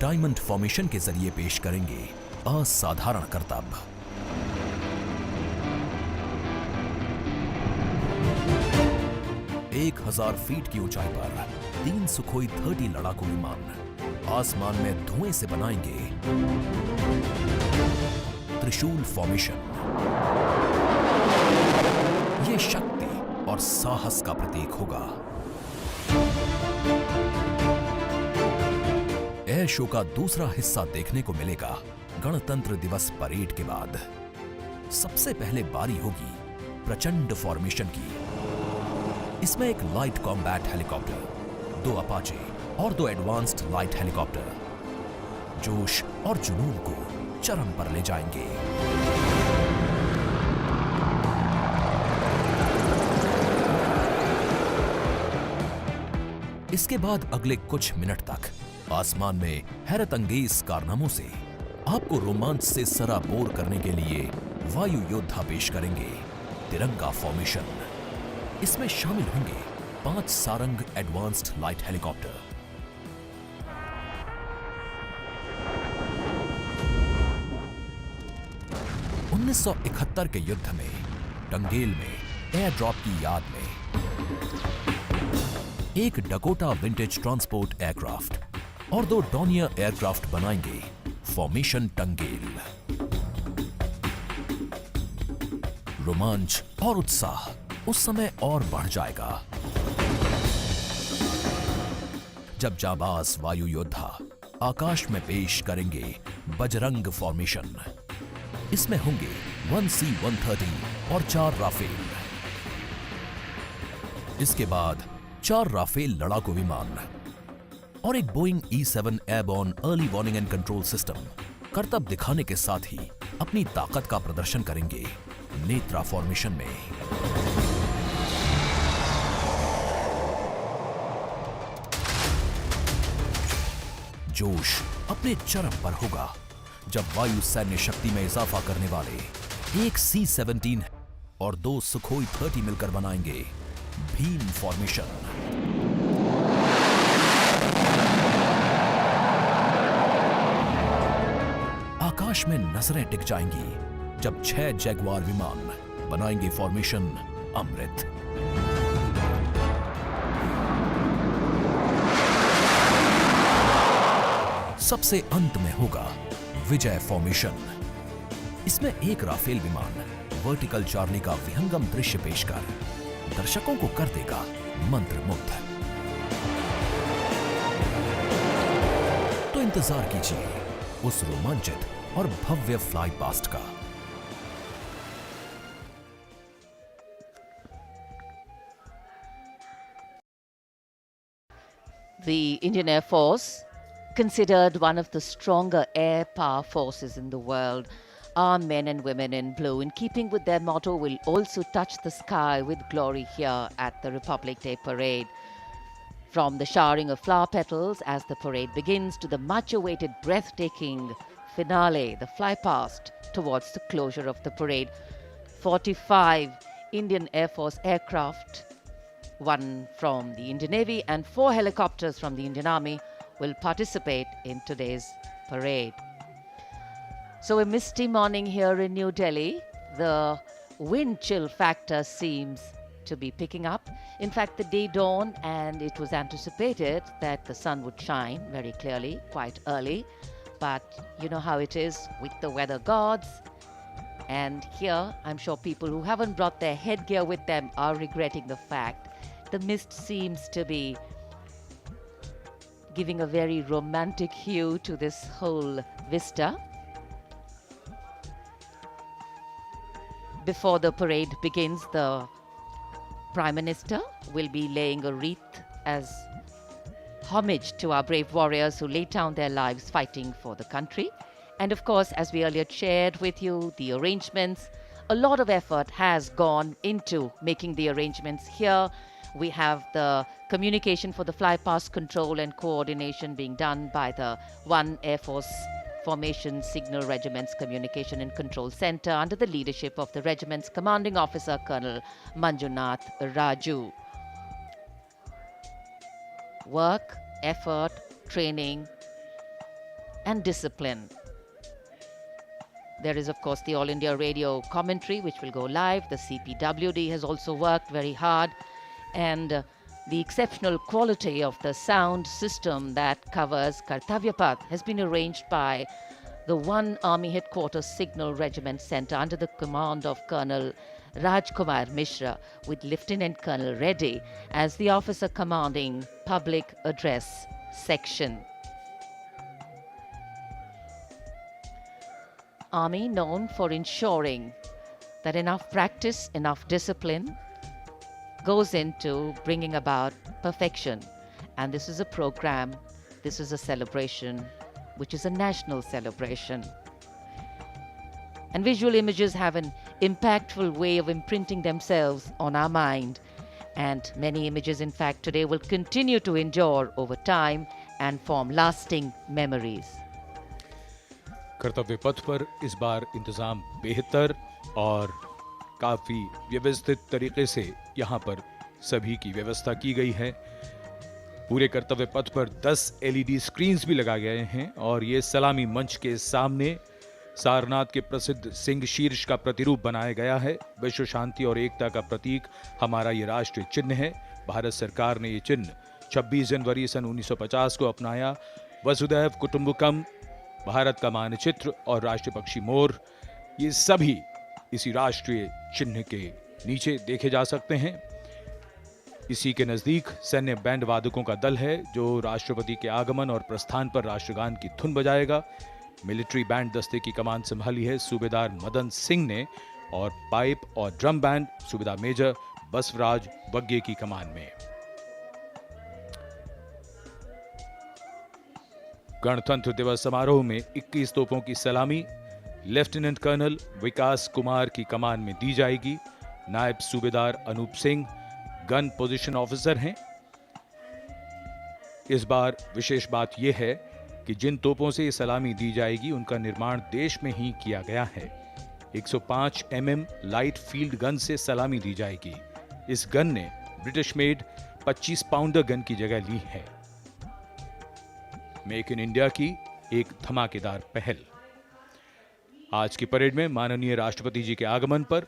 diamond formation के जरिए पेश करेंगे असाधारण करतब। एक 1000 फीट की ऊंचाई पर 3 सुखोई 30 लड़ाकू विमान आसमान में धुएं से बनाएंगे त्रिशूल फॉर्मेशन। ये शक्ति और साहस का प्रतीक होगा। एयर शो का दूसरा हिस्सा देखने को मिलेगा गणतंत्र दिवस परेड के बाद। सबसे पहले बारी होगी प्रचंड फॉर्मेशन की। इसमें एक लाइट कॉम्बैट हेलीकॉप्टर, 2 अपाचे और 2 एडवांस्ड लाइट हेलीकॉप्टर जोश और जुनून को चरम पर ले जाएंगे। इसके बाद अगले कुछ मिनट तक आसमान में हैरत अंगेज कारनामों से आपको रोमांच से सराबोर करने के लिए वायु योद्धा पेश करेंगे तिरंगा फॉर्मेशन। इसमें शामिल होंगे 5 सारंग एडवांस्ड लाइट हेलीकॉप्टर। उन्नीस 1971 के युद्ध में टंगेल में एयर ड्रॉप की याद में एक डकोटा विंटेज ट्रांसपोर्ट एयरक्राफ्ट और 2 डॉनियर एयरक्राफ्ट बनाएंगे फॉर्मेशन टंगेल। रोमांच और उत्साह उस समय और बढ़ जाएगा जब जाबाज वायु योद्धा आकाश में पेश करेंगे बजरंग फॉर्मेशन। इसमें होंगे 1C-130 और 4 राफेल। इसके बाद 4 राफेल लड़ाकू विमान और एक Boeing E-7 airborne early warning and control system करतब दिखाने के साथ ही अपनी ताकत का प्रदर्शन करेंगे नेत्रा फॉर्मेशन में। जोश अपने चरम पर होगा जब वायु सैन्य शक्ति में इजाफा करने वाले एक C-17 और 2 सुखोई 30 मिलकर बनाएंगे भीम फॉर्मेशन। आकाश में नजरें टिक जाएंगी जब 6 जैगुआर विमान बनाएंगे फॉर्मेशन अमृत। सबसे अंत में होगा विजय फॉर्मेशन। इसमें एक राफेल विमान वर्टिकल चार्ली का विहंगम दृश्य पेश कर दर्शकों को कर देगा मंत्रमुग्ध। तो इंतजार कीजिए उस रोमांचित और भव्य फ्लाई पास्ट का। The Indian Air Force, considered one of the stronger air power forces in the world, our men and women in blue, in keeping with their motto, will also touch the sky with glory here at the Republic Day Parade. From the showering of flower petals as the parade begins to the much-awaited breathtaking finale, the fly past towards the closure of the parade, 45 Indian Air Force aircraft, 1 from the Indian Navy and 4 helicopters from the Indian Army will participate in today's parade. So a misty morning here in New Delhi. The wind chill factor seems to be picking up. In fact, the day dawned and it was anticipated that the sun would shine very clearly quite early. but you know how it is with the weather gods. And here, I'm sure people who haven't brought their headgear with them are regretting the fact the mist seems to be giving a very romantic hue to this whole vista. Before the parade begins, the Prime Minister will be laying a wreath as homage to our brave warriors who laid down their lives fighting for the country. And of course, as we earlier shared with you, the arrangements, a lot of effort has gone into making the arrangements here. We have the communication for the fly-past control and coordination being done by the 1 Air Force Formation Signal Regiment's Communication and Control Center under the leadership of the regiment's commanding officer, Colonel Manjunath Raju. Work, effort, training, and discipline. There is, of course, the All India Radio commentary, which will go live. The CPWD has also worked very hard. And the exceptional quality of the sound system that covers Kartavya Path has been arranged by the 1 Army Headquarters Signal Regiment Center under the command of Colonel Rajkumar Mishra, with Lieutenant Colonel Reddy as the officer commanding Public Address Section. Army known for ensuring that enough practice, enough discipline goes into bringing about perfection. And this is a program, this is a celebration, which is a national celebration. And visual images have an impactful way of imprinting themselves on our mind. And many images, in fact, today will continue to endure over time and form lasting memories. कर्तव्य पथ पर इस बार इंतजाम बेहतर और काफी व्यवस्थित तरीके से यहाँ पर सभी की व्यवस्था की गई है। पूरे कर्तव्य पथ पर 10 LED स्क्रीन्स भी लगाए गए हैं और ये सलामी मंच के सामने सारनाथ के प्रसिद्ध सिंह शीर्ष का प्रतिरूप बनाया गया है। विश्व शांति और एकता का प्रतीक हमारा ये राष्ट्रीय चिन्ह है। भारत सरकार ने ये चिन्ह 26 जनवरी सन 1950 को अपनाया। वसुधैव कुटुंबकम, भारत का मानचित्र और राष्ट्रीय पक्षी मोर, ये सभी इसी राष्ट्रीय चिन्ह के नीचे देखे जा सकते हैं। इसी के नजदीक सैन्य बैंड वादकों का दल है जो राष्ट्रपति के आगमन और प्रस्थान पर राष्ट्रगान की धुन बजाएगा। मिलिट्री बैंड दस्ते की कमान संभाली है सूबेदार मदन सिंह ने और पाइप और ड्रम बैंड सूबेदार मेजर बसवराज बग्गे की कमान में। गणतंत्र दिवस समारोह में 21 तोपों की सलामी लेफ्टिनेंट कर्नल विकास कुमार की कमान में दी जाएगी। नायब सूबेदार Anup Singh gun position officer हैं। इस बार विशेष बात यह है कि जिन तोपों से सलामी दी जाएगी उनका निर्माण देश में ही किया गया है। 105 mm लाइट फील्ड गन से सलामी दी जाएगी। इस गन ने ब्रिटिश मेड 25 पाउंडर गन की जगह ली है। मेक इन इंडिया की एक धमाकेदार पहल। आज की परेड में माननीय राष्ट्रपति जी के आगमन पर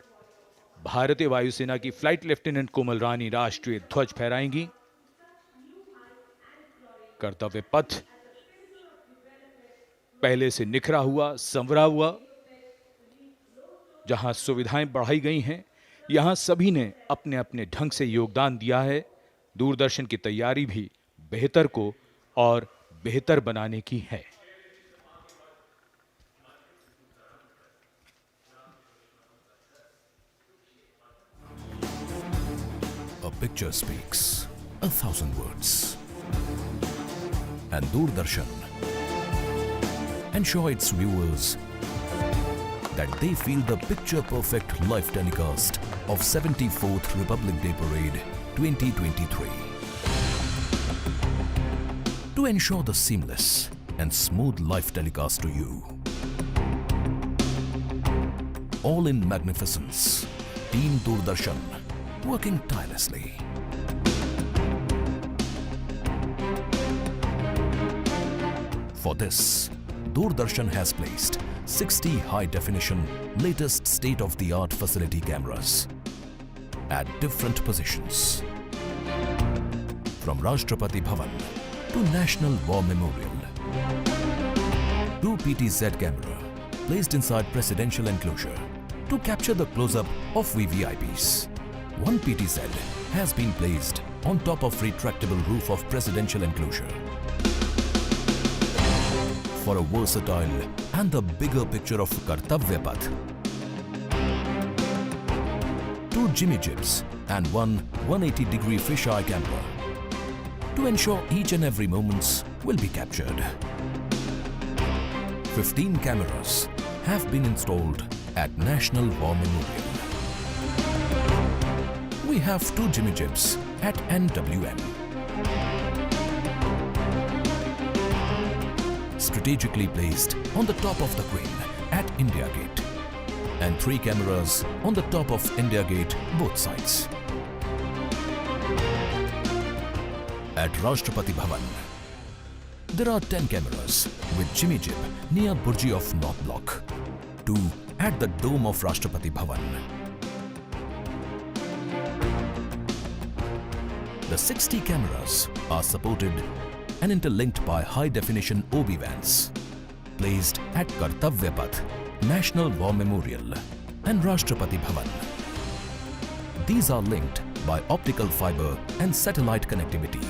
भारतीय वायुसेना की फ्लाइट लेफ्टिनेंट कोमल रानी राष्ट्रीय ध्वज फहराएंगी। कर्तव्य पथ पहले से निखरा हुआ, संवरा हुआ, जहां सुविधाएं बढ़ाई गई हैं, यहां सभी ने अपने अपने ढंग से योगदान दिया है। दूरदर्शन की तैयारी भी बेहतर को और बेहतर बनाने की है। A picture speaks 1,000 words. And Doordarshan ensure its viewers that they feel the picture-perfect live telecast of 74th Republic Day Parade 2023. To ensure the seamless and smooth live telecast to you. All in magnificence, Team Doordarshan working tirelessly. For this, Doordarshan has placed 60 high-definition, latest state-of-the-art facility cameras at different positions. From Rashtrapati Bhavan to National War Memorial. 2 PTZ camera placed inside presidential enclosure to capture the close-up of VVIPs. 1 PTZ has been placed on top of retractable roof of presidential enclosure for a versatile and the bigger picture of Kartavya Path. 2 Jimmy Jibs and 1 180-degree fisheye camera to ensure each and every moments will be captured. 15 cameras have been installed at National War Memorial. We have 2 Jimmy Jibs at NWM. Strategically placed on the top of the crane at India Gate, and 3 cameras on the top of India Gate both sides. At Rajpath Bhavan, there are 10 cameras with Jimmy Jib near Burji of North Block, 2 at the dome of Rashtrapati Bhavan. The 60 cameras are supported and interlinked by high-definition OB vans placed at Kartavya Path, National War Memorial and Rashtrapati Bhavan. These are linked by optical fiber and satellite connectivity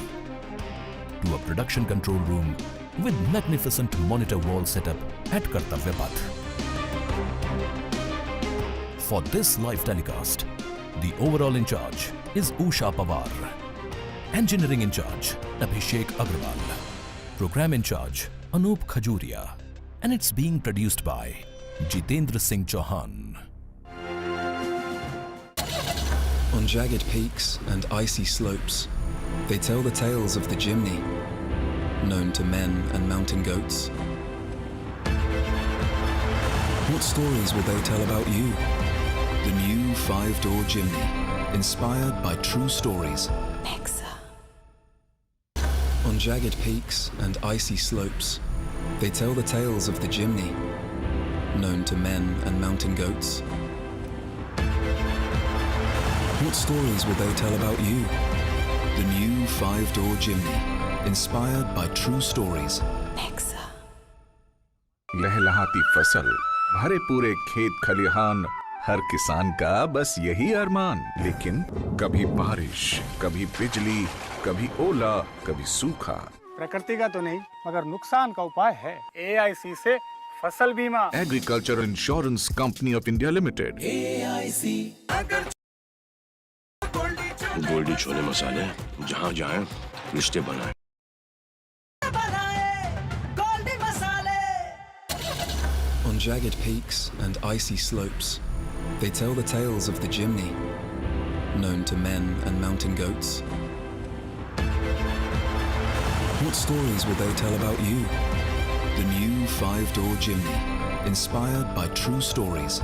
to a production control room with magnificent monitor wall setup at Kartavya Path. For this live telecast, the overall in charge is Usha Pawar, engineering in charge Abhishek Agrawal, program in charge Anup Khajuria, and it's being produced by Jitendra Singh Chauhan. On jagged peaks and icy slopes, they tell the tales of the Jimny, known to men and mountain goats. What stories will they tell about you? The new 5-door Jimny, inspired by true stories. On jagged peaks and icy slopes, they tell the tales of the Jimny, known to men and mountain goats. What stories will they tell about you? The new 5-door Jimny, inspired by true stories. लहलहाती फसल, भरे पूरे खेत खलिहान, हर किसान का बस यही अरमान। लेकिन कभी बारिश, कभी बिजली, कभी ओला, कभी सूखा। प्रकृति का तो नहीं, मगर नुकसान का उपाय है। AIC से फसल बीमा। Agriculture insurance company of India limited. AIC। Goldiee छोले मसाले, जहाँ जाएं रिश्ते बनाएं। On jagged peaks and icy slopes, they tell the tales of the Jimny, known to men and mountain goats. What stories will they tell about you? The new 5-door Jimny, inspired by true stories.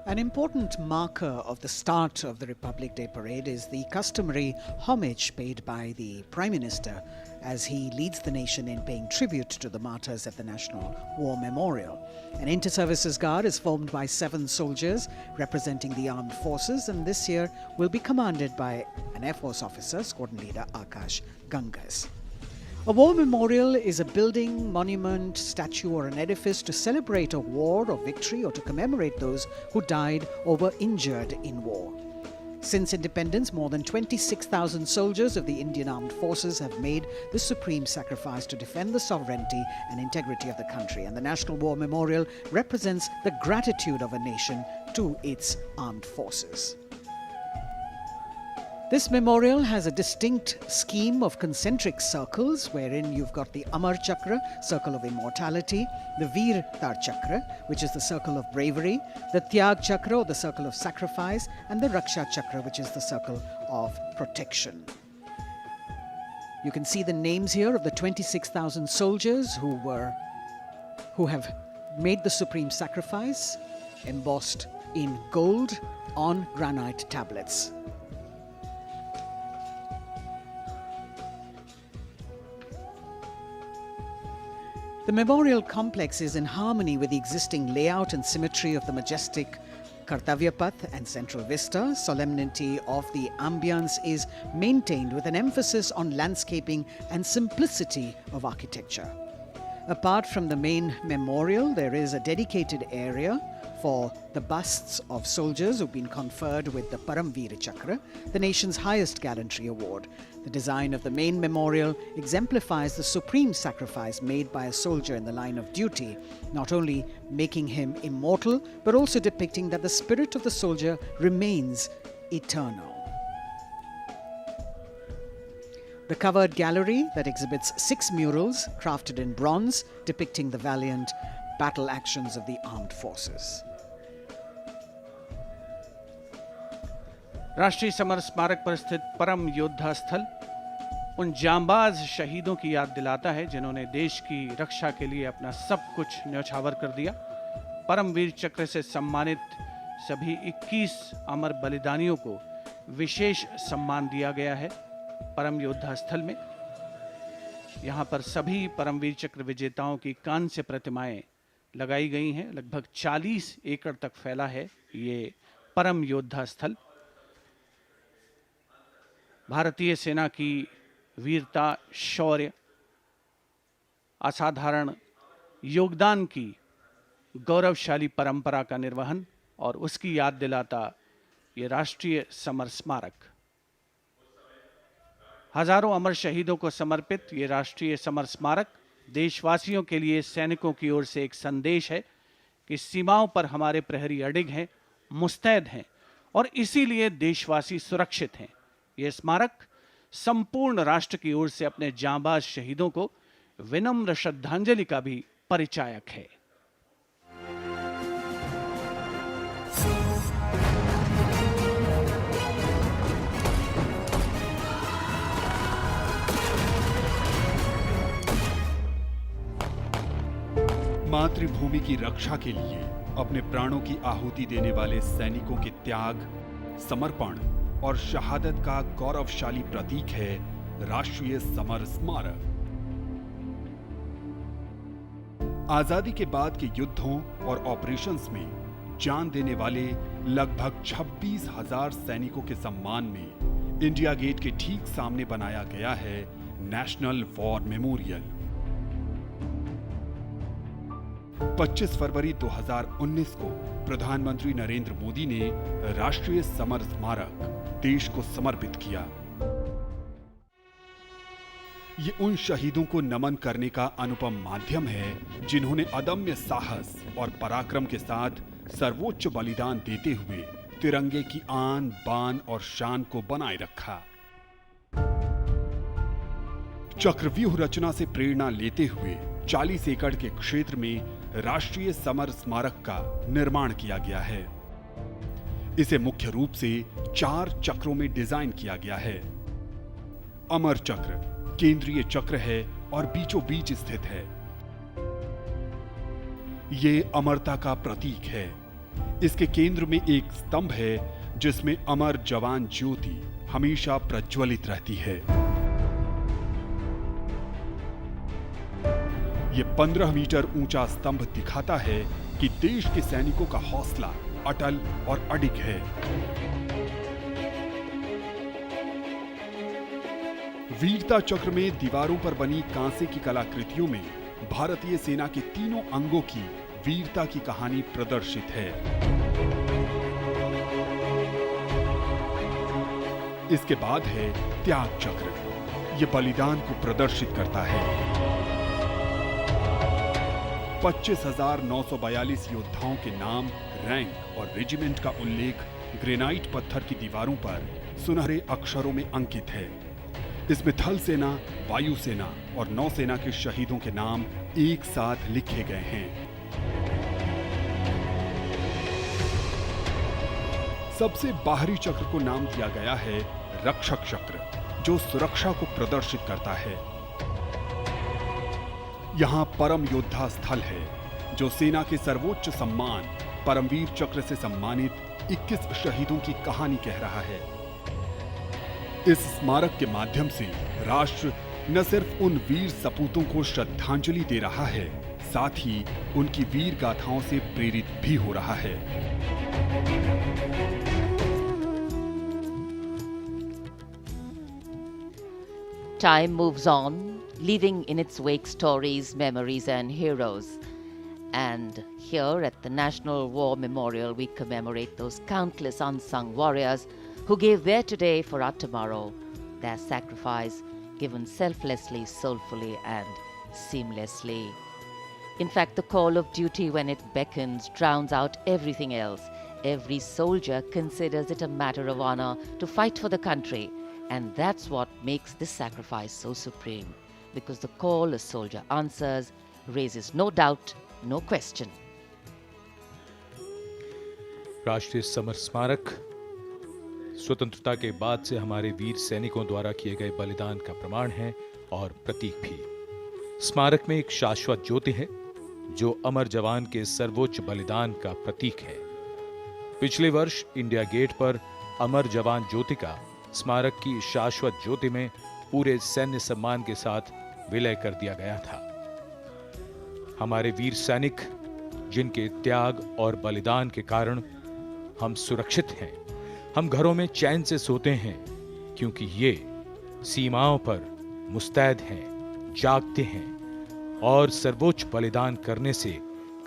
An important marker of the start of the Republic Day Parade is the customary homage paid by the Prime Minister as he leads the nation in paying tribute to the martyrs at the National War Memorial. An inter-services guard is formed by 7 soldiers representing the armed forces, and this year will be commanded by an Air Force officer, Squadron Leader Akash Gangas. A war memorial is a building, monument, statue or an edifice to celebrate a war or victory or to commemorate those who died or were injured in war. Since independence, more than 26,000 soldiers of the Indian Armed Forces have made the supreme sacrifice to defend the sovereignty and integrity of the country, and the National War Memorial represents the gratitude of a nation to its armed forces. This memorial has a distinct scheme of concentric circles wherein you've got the Amar Chakra, circle of immortality, the Veer Tar Chakra, which is the circle of bravery, the Tyag Chakra, or the circle of sacrifice, and the Raksha Chakra, which is the circle of protection. You can see the names here of the 26,000 soldiers who have made the supreme sacrifice, embossed in gold on granite tablets. The memorial complex is in harmony with the existing layout and symmetry of the majestic Kartavya Path and Central Vista, solemnity of the ambience is maintained with an emphasis on landscaping and simplicity of architecture. Apart from the main memorial, there is a dedicated area for the busts of soldiers who've been conferred with the Paramveer Chakra, the nation's highest gallantry award. The design of the main memorial exemplifies the supreme sacrifice made by a soldier in the line of duty, not only making him immortal, but also depicting that the spirit of the soldier remains eternal. The covered gallery that exhibits 6 murals crafted in bronze depicting the valiant battle actions of the armed forces. राष्ट्रीय summer स्मारक पर स्थित परम योद्धा स्थल उन जांबाज शहीदों की याद दिलाता है जिन्होंने देश की रक्षा के लिए अपना सब कुछ न्यौछावर कर दिया। परमवीर चक्र से सम्मानित सभी 21 अमर बलिदानियों को विशेष सम्मान दिया गया है। परम योद्धा स्थल में यहाँ पर सभी परमवीर चक्र विजेताओं की कांस्य प्रतिमाएं लगाई गई हैं। लगभग 40 एकड़ तक फैला है ये परम योद्धा स्थल। भारतीय सेना की वीरता, शौर्य, असाधारण योगदान की गौरवशाली परंपरा का निर्वहन और उसकी याद दिलाता ये राष्ट्रीय समर स्मारक। हजारों अमर शहीदों को समर्पित ये राष्ट्रीय समर स्मारक देशवासियों के लिए सैनिकों की ओर से एक संदेश है कि सीमाओं पर हमारे प्रहरी अडिग हैं, मुस्तैद हैं और इसीलिए देशवासी सुरक्षित हैं। यह स्मारक संपूर्ण राष्ट्र की ओर से अपने जांबाज शहीदों को विनम्र श्रद्धांजलि का भी परिचायक है। मातृभूमि की रक्षा के लिए अपने प्राणों की आहुति देने वाले सैनिकों के त्याग, समर्पण और शहादत का गौरवशाली प्रतीक है राष्ट्रीय समर स्मारक। आजादी के बाद के युद्धों और ऑपरेशंस में जान देने वाले लगभग 26,000 सैनिकों के सम्मान में इंडिया गेट के ठीक सामने बनाया गया है नेशनल वॉर मेमोरियल। 25 फरवरी 2019 को प्रधानमंत्री नरेंद्र मोदी ने राष्ट्रीय समर स्मारक देश को समर्पित किया। ये उन शहीदों को नमन करने का अनुपम माध्यम है जिन्होंने अदम्य साहस और पराक्रम के साथ सर्वोच्च बलिदान देते हुए तिरंगे की आन, बान और शान को बनाए रखा। चक्रव्यूह रचना से प्रेरणा लेते हुए 40 एकड़ के क्षेत्र में राष्ट्रीय समर स्मारक का निर्माण किया गया है। इसे मुख्य रूप से 4 चक्रों में डिजाइन किया गया है। अमर चक्र केंद्रीय चक्र है और बीचों बीच स्थित है। ये अमरता का प्रतीक है। इसके केंद्र में एक स्तंभ है जिसमें अमर जवान ज्योति हमेशा प्रज्वलित रहती है। ये 15 मीटर ऊंचा स्तंभ दिखाता है कि देश के सैनिकों का हौसला अटल और अडिग है। वीरता चक्र में दीवारों पर बनी कांसे की कलाकृतियों में भारतीय सेना के तीनों अंगों की वीरता की कहानी प्रदर्शित है। इसके बाद है त्याग चक्र। यह बलिदान को प्रदर्शित करता है। 25,942 योद्धाओं के नाम, रैंक और रेजिमेंट का उल्लेख ग्रेनाइट पत्थर की दीवारों पर सुनहरे अक्षरों में अंकित है। इसमें थल सेना, वायु सेना और नौसेना के शहीदों के नाम एक साथ लिखे गए हैं। सबसे बाहरी चक्र को नाम दिया गया है रक्षक चक्र, जो सुरक्षा को प्रदर्शित करता है। यहां परम योद्धा स्थल है जो सेना के सर्वोच्च सम्मान परमवीर चक्र से सम्मानित 21 शहीदों की कहानी कह रहा है। इस स्मारक के माध्यम से राष्ट्र न सिर्फ उन वीर सपूतों को श्रद्धांजलि दे रहा है, साथ ही उनकी वीर गाथाओं से प्रेरित भी हो रहा है। Time moves on, leaving in its wake stories, memories, and heroes. And here at the National War Memorial, we commemorate those countless unsung warriors who gave their today for our tomorrow, their sacrifice given selflessly, soulfully, and seamlessly. In fact, the call of duty, when it beckons, drowns out everything else. Every soldier considers it a matter of honor to fight for the country. And that's what makes this sacrifice so supreme, because the call a soldier answers raises no doubt, no question. राष्ट्रीय summer स्मारक स्वतंत्रता के बाद से हमारे वीर सैनिकों द्वारा किए गए बलिदान का प्रमाण है और प्रतीक भी। स्मारक में एक शाश्वत ज्योति है जो अमर जवान के सर्वोच्च बलिदान का प्रतीक है। पिछले वर्ष इंडिया गेट पर अमर जवान ज्योति का स्मारक की शाश्वत ज्योति में पूरे सैन्य सम्मान के साथ विलय कर दिया गया था। हमारे वीर सैनिक जिनके त्याग और बलिदान के कारण हम सुरक्षित हैं, हम घरों में चैन से सोते हैं, क्योंकि ये सीमाओं पर मुस्तैद हैं, जागते हैं और सर्वोच्च बलिदान करने से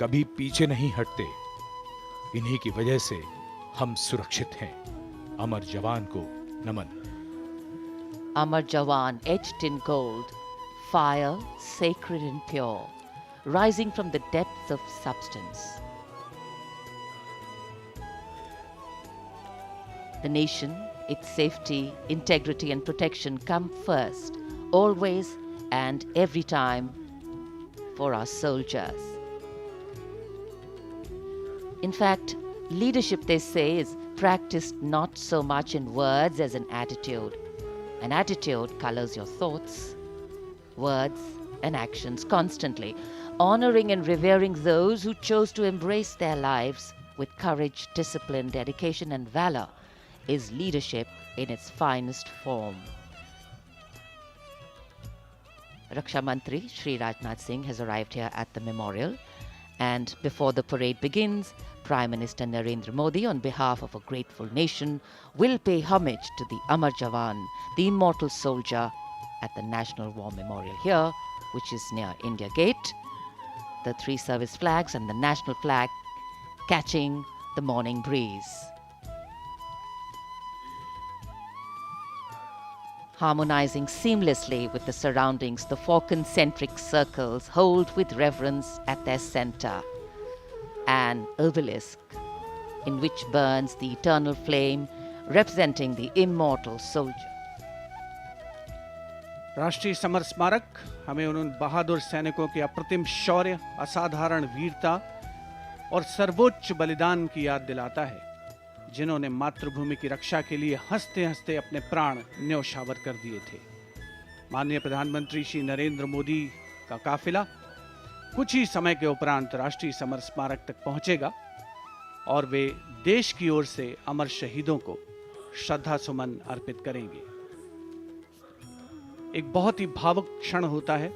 कभी पीछे नहीं हटते। इन्हीं की वजह से हम सुरक्षित हैं। अमर जवान को नमन। Amar Jawan, etched in gold, fire sacred and pure, rising from the depths of substance. The nation, its safety, integrity and protection come first, always and every time for our soldiers. In fact, leadership, they say, is practiced not so much in words as an attitude. An attitude colors your thoughts, words, and actions constantly. Honoring and revering those who chose to embrace their lives with courage, discipline, dedication, and valor is leadership in its finest form. Raksha Mantri Shri Rajpath Singh has arrived here at the memorial, and before the parade begins, Prime Minister Narendra Modi, on behalf of a grateful nation, will pay homage to the Amar Jawan, the immortal soldier, at the National War Memorial here, which is near India Gate. The three service flags and the national flag catching the morning breeze. Harmonizing seamlessly with the surroundings, the four concentric circles hold with reverence at their center an obelisk in which burns the eternal flame representing the immortal soldier. राष्ट्रीय summer स्मारक हमें उन बहादुर सैनिकों के अप्रतिम शौर्य, असाधारण वीरता और सर्वोच्च बलिदान की याद दिलाता है, जिन्होंने मातृभूमि की रक्षा के लिए हंसते हंसते अपने प्राण न्यौछावर कर दिए थे। माननीय प्रधानमंत्री श्री नरेंद्र मोदी का काफिला कुछ ही समय के उपरांत राष्ट्रीय समर स्मारक तक पहुंचेगा और वे देश की ओर से अमर शहीदों को श्रद्धा सुमन अर्पित करेंगे। एक बहुत ही भावुक क्षण होता है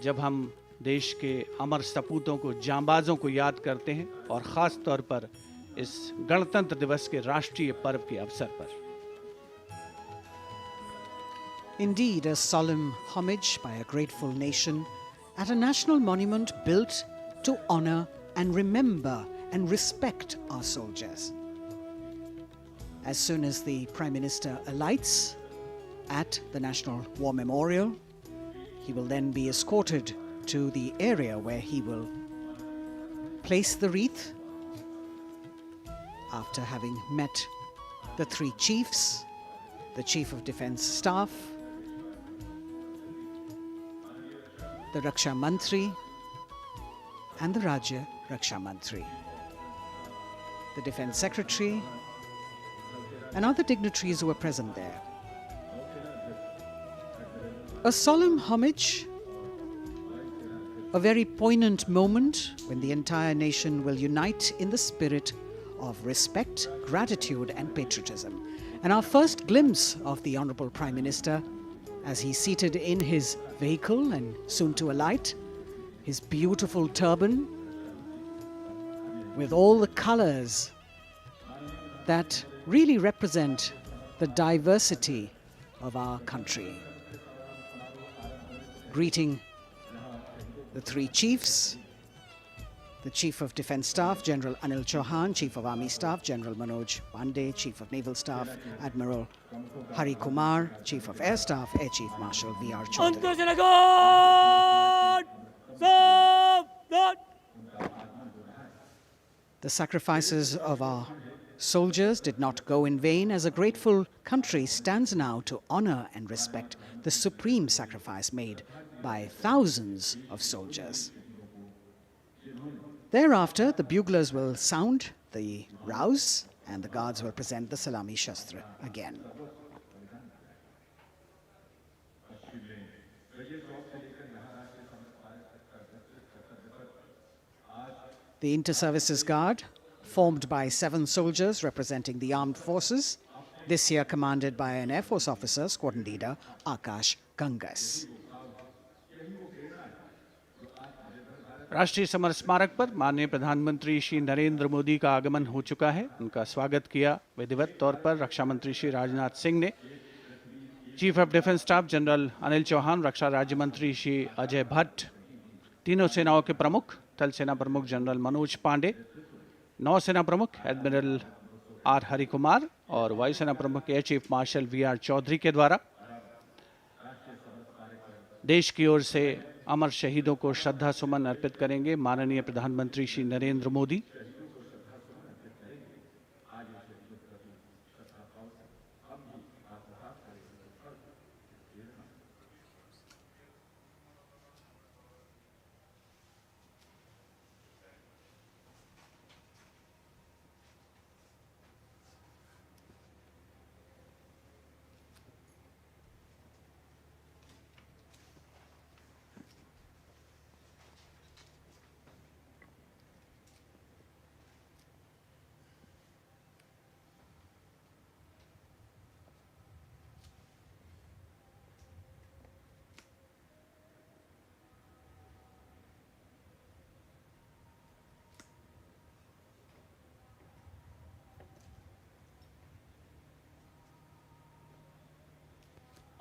जब हम देश के अमर सपूतों को, जांबाजों को याद करते हैं, और खास तौर पर इस गणतंत्र दिवस के राष्ट्रीय पर्व के अवसर पर। Indeed, a solemn homage by a grateful nation at a national monument built to honor and remember and respect our soldiers. As soon as the Prime Minister alights at the National War Memorial, he will then be escorted to the area where he will place the wreath after having met the three chiefs, the Chief of Defence Staff, the Raksha Mantri and the Rajya Raksha Mantri, the Defence Secretary and other dignitaries who were present there. A solemn homage, a very poignant moment when the entire nation will unite in the spirit of respect, gratitude and patriotism. And our first glimpse of the Honourable Prime Minister as he's seated in his vehicle and soon to alight his beautiful turban with all the colors that really represent the diversity of our country. Greeting the three chiefs, the Chief of Defence Staff, General Anil Chauhan, Chief of Army Staff, General Manoj Pandey, Chief of Naval Staff, Admiral Hari Kumar, Chief of Air Staff, Air Chief Marshal V.R. Chaudhary. The sacrifices of our soldiers did not go in vain, as a grateful country stands now to honor and respect the supreme sacrifice made by thousands of soldiers. Thereafter, the buglers will sound the rouse and the guards will present the Salami Shastra again. The Inter-Services Guard, formed by 7 soldiers representing the armed forces, this year commanded by an Air Force officer, Squadron Leader Akash Gangas. राष्ट्रीय summer स्मारक पर माननीय प्रधानमंत्री श्री नरेंद्र मोदी का आगमन हो चुका है। उनका स्वागत किया विधिवत तौर पर रक्षा मंत्री श्री राजनाथ सिंह ने। Chief of defence staff general Anil Chauhan, रक्षा राज्य मंत्री श्री अजय भट्ट, तीनों सेनाओं के प्रमुख थल सेना प्रमुख जनरल मनोज पांडे, नौसेना प्रमुख एडमिरल आर हरि कुमार और वायुसेना प्रमुख air chief marshal V R. Chaudhari के द्वारा देश की ओर से अमर शहीदों को श्रद्धा सुमन अर्पित करेंगे माननीय प्रधानमंत्री श्री नरेंद्र मोदी।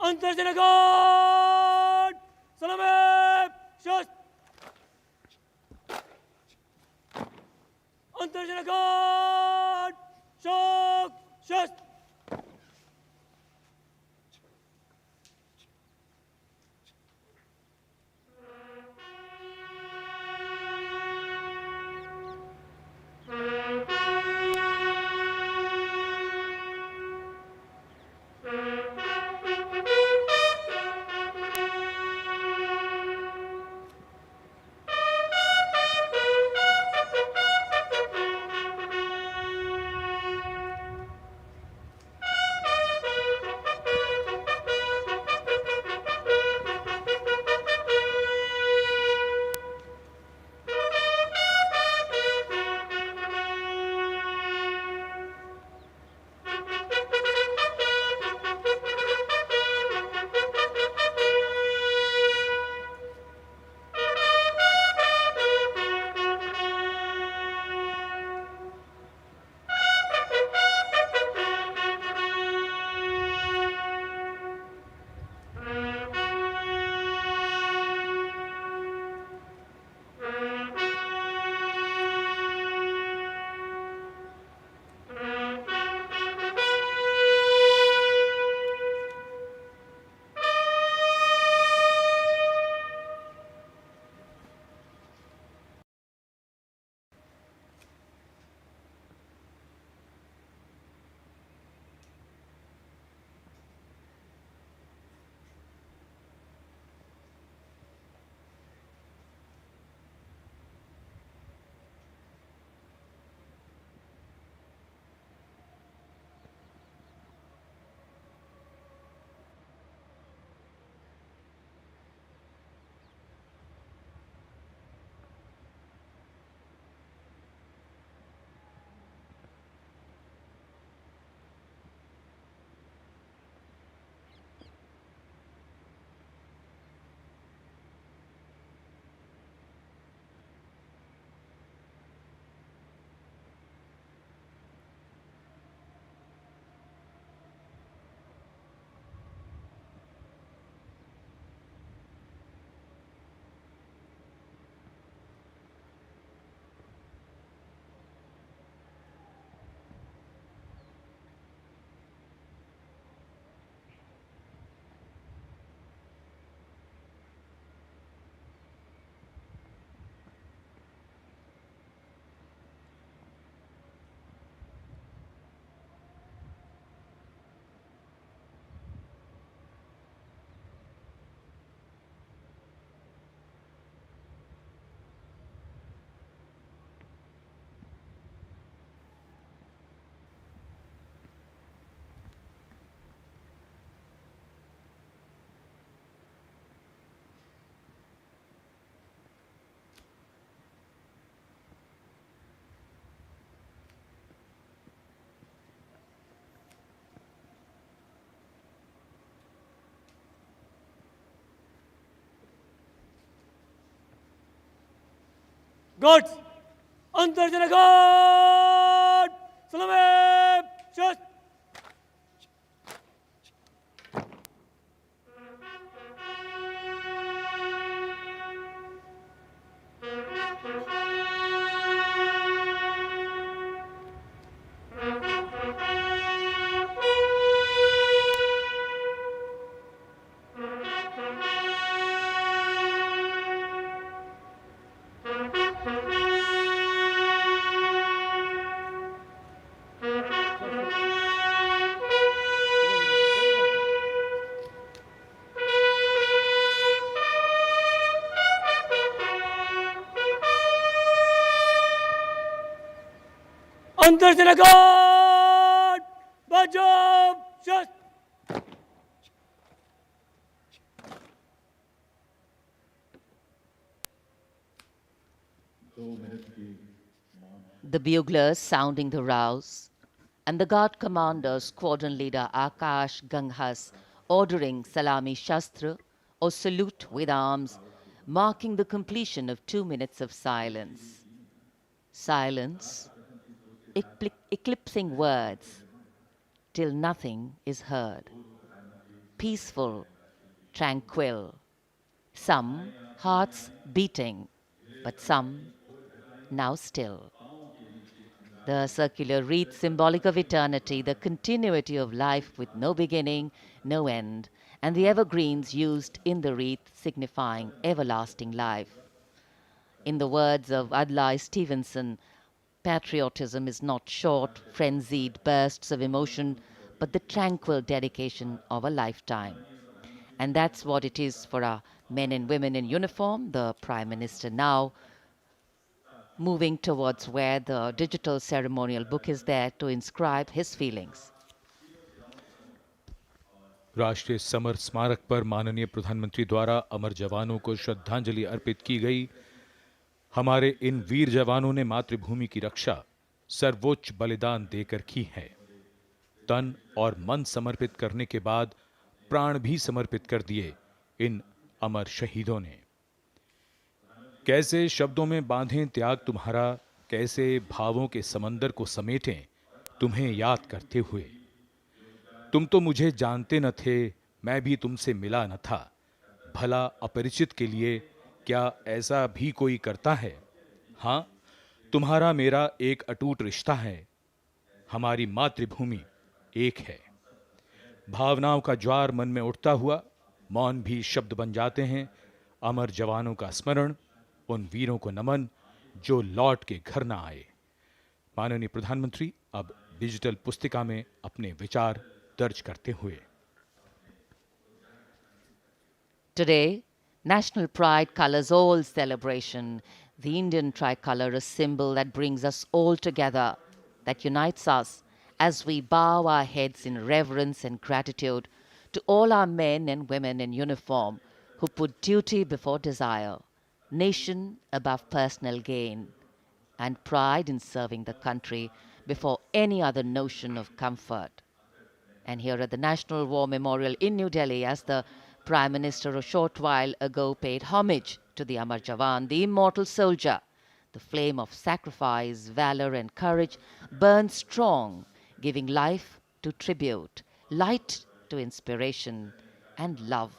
अंतर्जनगण सलामी शस्त्र अंतर्जनगण शोक शस्त्र Guards, Antarjana Guard! Salame! Shast! Antarjana Guard! Bajab! Shast! The buglers sounding the rouse, and the guard commander, squadron leader Akash Ganghas, ordering Salami Shastra or salute with arms, marking the completion of 2 minutes of silence. Silence, eclipsing words, till nothing is heard. Peaceful, tranquil, some hearts beating, but some now still. The circular wreath, symbolic of eternity, the continuity of life with no beginning, no end, and the evergreens used in the wreath signifying everlasting life. In the words of Adlai Stevenson, patriotism is not short, frenzied bursts of emotion, but the tranquil dedication of a lifetime. And that's what it is for our men and women in uniform. The Prime Minister now moving towards where the digital ceremonial book is there to inscribe his feelings. राष्ट्रीय summer स्मारक पर माननीय प्रधानमंत्री द्वारा अमर जवानों को श्रद्धांजलि अर्पित की गई। हमारे इन वीर जवानों ने मातृभूमि की रक्षा सर्वोच्च बलिदान देकर की है। तन और मन समर्पित करने के बाद प्राण भी समर्पित कर दिए इन अमर शहीदों ने। कैसे शब्दों में बांधें त्याग तुम्हारा, कैसे भावों के समंदर को समेटें तुम्हें याद करते हुए। तुम तो मुझे जानते न थे, मैं भी तुमसे मिला न था। भला अपरिचित के लिए क्या ऐसा भी कोई करता है? हाँ, तुम्हारा मेरा एक अटूट रिश्ता है। हमारी मातृभूमि एक है। भावनाओं का ज्वार मन में उठता हुआ मौन भी शब्द बन जाते हैं। अमर जवानों का स्मरण, उन वीरों को नमन जो लौट के घर ना आए। माननीय प्रधानमंत्री अब डिजिटल पुस्तिका में अपने विचार दर्ज करते हुए। Today, national pride colors all celebration. The Indian tricolor, a symbol that brings us all together, that unites us as we bow our heads in reverence and gratitude to all our men and women in uniform who put duty before desire, nation above personal gain, and pride in serving the country before any other notion of comfort. And here at the National War Memorial in New Delhi, as the Prime Minister a short while ago paid homage to the Amar Jawan, the immortal soldier, the flame of sacrifice, valor and courage burns strong, giving life to tribute, light to inspiration, and love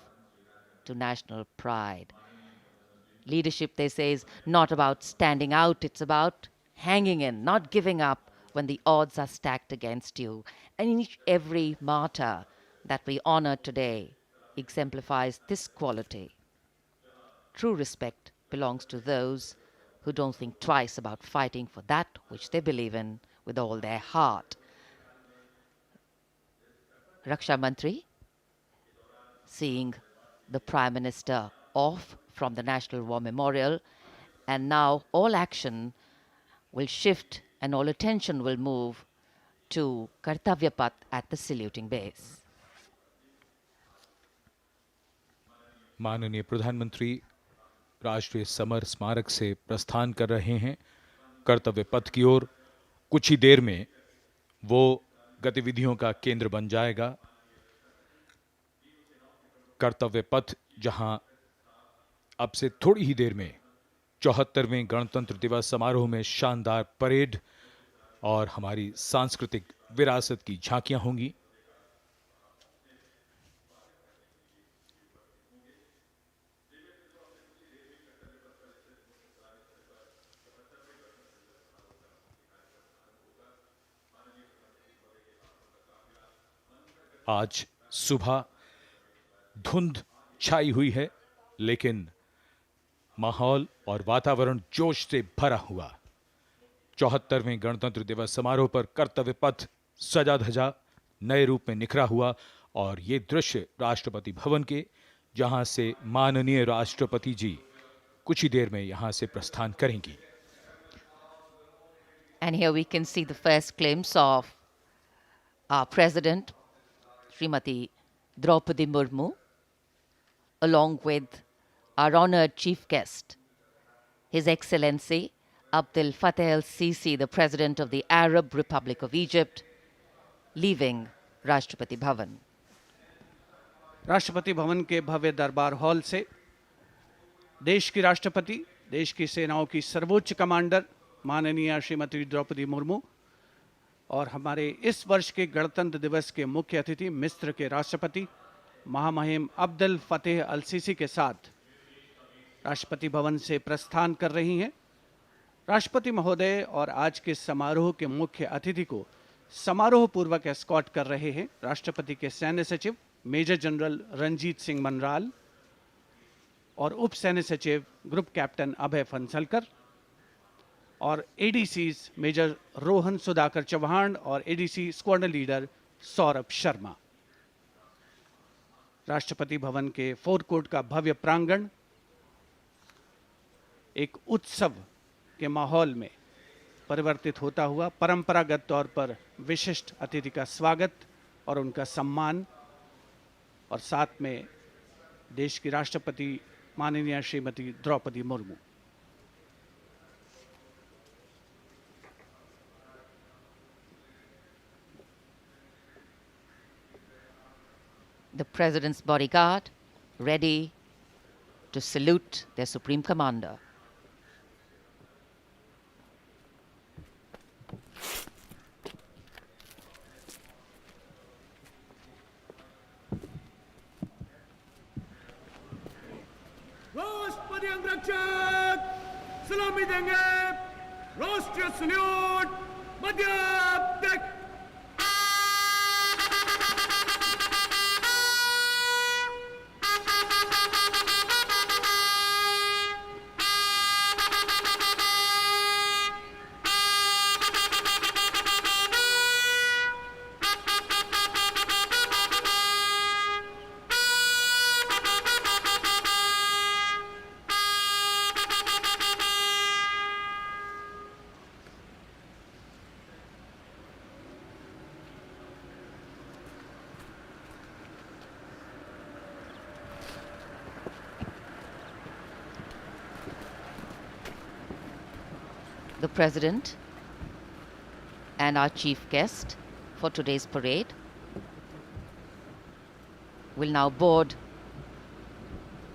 to national pride. Leadership, they say, is not about standing out, it's about hanging in, not giving up when the odds are stacked against you. And every martyr that we honor today exemplifies this quality. True respect belongs to those who don't think twice about fighting for that which they believe in with all their heart. Raksha Mantri, seeing the Prime Minister off from the National War Memorial, and now all action will shift and all attention will move to Kartavya Path at the saluting base. माननीय प्रधानमंत्री राष्ट्रीय summer स्मारक से प्रस्थान कर रहे हैं कर्तव्य पथ की ओर। कुछ ही देर में वो गतिविधियों का केंद्र बन जाएगा। कर्तव्य पथ जहां अब से थोड़ी ही देर में 74वें गणतंत्र दिवस समारोह में शानदार परेड और हमारी सांस्कृतिक विरासत की झांकियां होंगी। आज सुबह धुंध छाई हुई है, लेकिन माहौल और वातावरण जोश से भरा हुआ। 74वें गणतंत्र दिवस समारोह पर कर्तव्य पथ सजा धजा नए रूप में निखरा हुआ और ये दृश्य राष्ट्रपति भवन के, जहां से माननीय राष्ट्रपति जी कुछ ही देर में यहां से प्रस्थान करेंगी। And here we can see the first glimpse of our President, Srimati Draupadi Murmu, along with our honored chief guest, His Excellency Abdel Fattah el-Sisi, the President of the Arab Republic of Egypt, leaving Rashtrapati Bhavan. Rashtrapati Bhavan के भव्य दरबार hall से देश की राष्ट्रपति, देश की सेनाओं की सर्वोच्च कमांडर माननीय श्रीमती द्रौपदी मुर्मू और हमारे इस वर्ष के गणतंत्र दिवस के मुख्य अतिथि मिस्र के राष्ट्रपति महामहिम अब्दुल फतेह अल सीसी के साथ राष्ट्रपति भवन से प्रस्थान कर रही हैं। राष्ट्रपति महोदय और आज के समारोह के मुख्य अतिथि को समारोह पूर्वक एस्कॉर्ट कर रहे हैं राष्ट्रपति के सैन्य सचिव मेजर जनरल रंजीत सिंह मनराल और उप सैन्य सचिव ग्रुप कैप्टन अभय फंसलकर और एडीसीज मेजर रोहन सुधाकर चौहान और ADC squadron leader Saurabh Sharma. Rashtrapati Bhavan के फोर कोर्ट का भव्य प्रांगण एक उत्सव के माहौल में परिवर्तित होता हुआ परंपरागत तौर पर विशिष्ट अतिथि का स्वागत और उनका सम्मान और साथ में देश की राष्ट्रपति माननीय Shrimati Draupadi Murmu. The President's bodyguard ready to salute their Supreme Commander. राष्ट्रपति अंगरक्षक सलामी देंगे। राष्ट्रीय सल्यूट मध्य तक। The President and our chief guest for today's parade will now board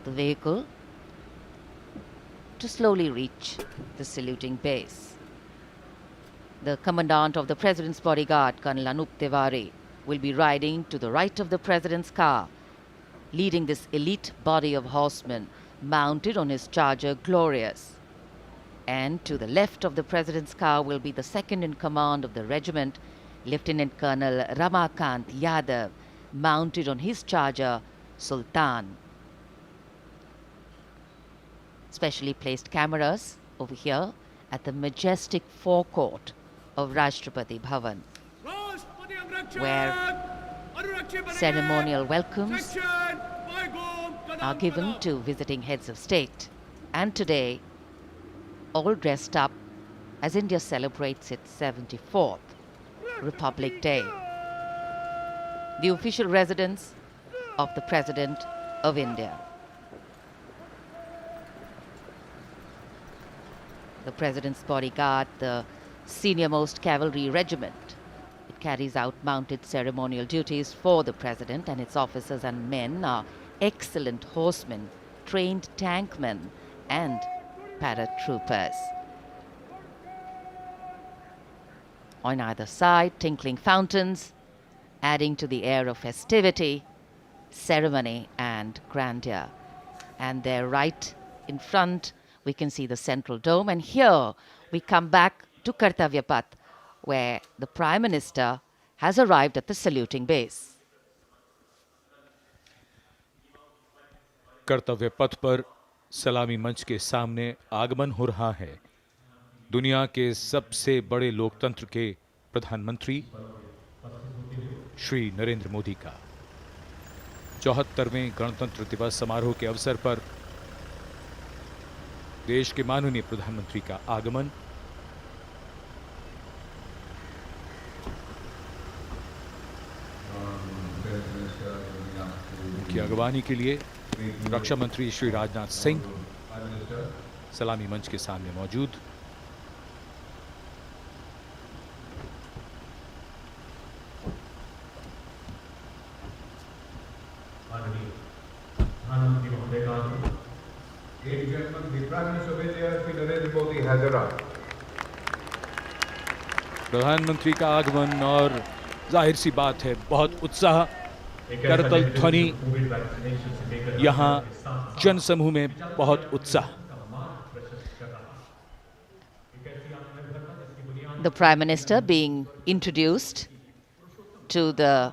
the vehicle to slowly reach the saluting base. The Commandant of the President's bodyguard, Colonel Anup Tiwari, will be riding to the right of the President's car, leading this elite body of horsemen mounted on his charger Glorious. And to the left of the President's car will be the second in command of the regiment, Lieutenant Colonel Ramakant Yadav, mounted on his charger Sultan. Specially placed cameras over here at the majestic forecourt of Rashtrapati Bhavan, where ceremonial welcomes are given to visiting heads of state. And today, all dressed up as India celebrates its 74th Republic Day, the official residence of the President of India. The President's bodyguard, the senior-most cavalry regiment, it carries out mounted ceremonial duties for the President, and its officers and men are excellent horsemen, trained tankmen, and paratroopers. On either side, tinkling fountains, adding to the air of festivity, ceremony and grandeur. And there right in front, we can see the central dome. And here we come back to Kartavya Path, where the Prime Minister has arrived at the saluting base. कर्तव्य पथ पर सलामी मंच के सामने आगमन हो रहा है दुनिया के सबसे बड़े लोकतंत्र के प्रधानमंत्री श्री नरेंद्र मोदी का 74वें गणतंत्र दिवस समारोह के अवसर पर देश के माननीय प्रधानमंत्री का आगमन। उनकी अगवानी के लिए रक्षा मंत्री श्री राजनाथ सिंह सलामी मंच के सामने मौजूद। प्रधानमंत्री का आगमन और जाहिर सी बात है बहुत उत्साह करतल ध्वनि यहाँ जनसमूह में बहुत उत्साह। The Prime Minister being introduced to the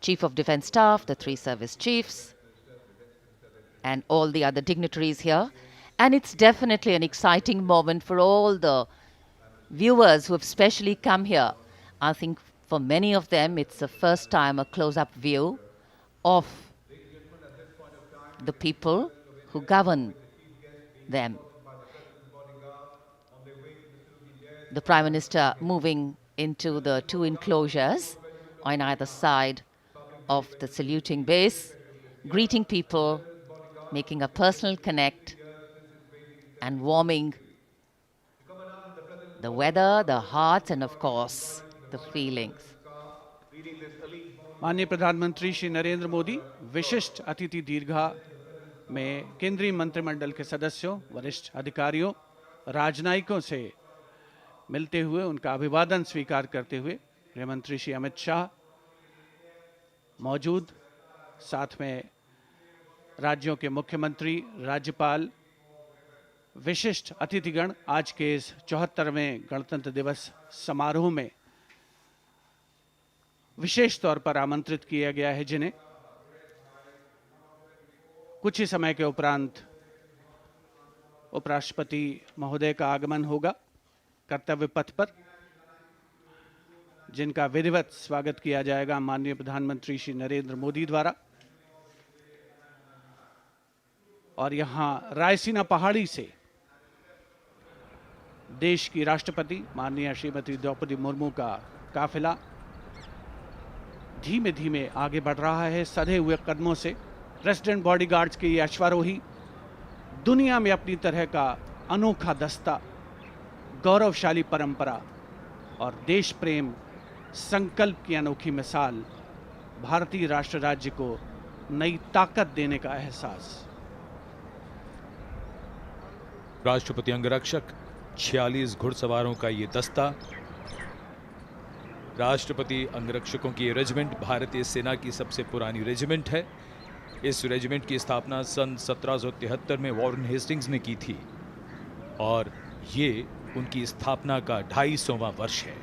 Chief of Defence Staff, the 3 service chiefs, and all the other dignitaries here. And it's definitely an exciting moment for all the viewers who have specially come here. I think for many of them, it's the first time a close-up view of the people who govern them. The Prime Minister moving into the 2 enclosures on either side of the saluting base, greeting people, making a personal connect and warming the weather, the hearts and of course the feelings. माननीय प्रधानमंत्री श्री नरेंद्र मोदी विशिष्ट अतिथि दीर्घा में केंद्रीय मंत्रिमंडल के सदस्यों, वरिष्ठ अधिकारियों, राजनयिकों से मिलते हुए उनका अभिवादन स्वीकार करते हुए गृह मंत्री श्री अमित शाह मौजूद, साथ में राज्यों के मुख्यमंत्री, राज्यपाल, विशिष्ट अतिथिगण आज के इस 74वें गणतंत्र दिवस समारोह में विशेष तौर पर आमंत्रित किया गया है, जिन्हें कुछ ही समय के उपरांत उपराष्ट्रपति महोदय का आगमन होगा कर्तव्य पथ पर, जिनका विधिवत स्वागत किया जाएगा माननीय प्रधानमंत्री श्री नरेंद्र मोदी द्वारा। और यहां रायसीना पहाड़ी से देश की राष्ट्रपति माननीय श्रीमती द्रौपदी मुर्मू का काफिला धीमे धीमे आगे बढ़ रहा है सधे हुए कदमों से। प्रेसिडेंट बॉडीगार्ड्स के ये अश्वारोही दुनिया में अपनी तरह का अनोखा दस्ता, गौरवशाली परंपरा और देश प्रेम संकल्प की अनोखी मिसाल, भारतीय राष्ट्र राज्य को नई ताकत देने का एहसास। राष्ट्रपति अंगरक्षक 46 घुड़सवारों का ये दस्ता, राष्ट्रपति अंगरक्षकों की ये रेजिमेंट भारतीय सेना की सबसे पुरानी रेजिमेंट है। इस रेजिमेंट की स्थापना सन 1773 में वॉरेन हेस्टिंग्स ने की थी और ये उनकी स्थापना का 250वां वर्ष है।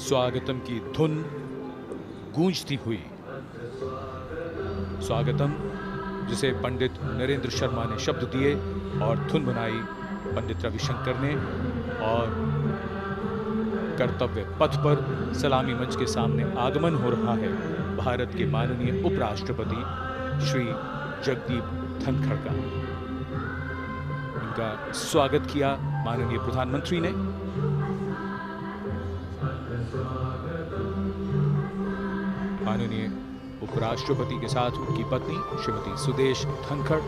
स्वागतम की धुन गूंजती हुई, स्वागतम जिसे पंडित नरेंद्र शर्मा ने शब्द दिए और धुन बनाई पंडित रविशंकर ने, और कर्तव्य पथ पर सलामी मंच के सामने आगमन हो रहा है भारत के माननीय उपराष्ट्रपति श्री जगदीप धनखड़ का। इनका स्वागत किया माननीय प्रधानमंत्री ने। माननीय उपराष्ट्रपति के साथ उनकी पत्नी Shrimati Sudesh Dhankhar,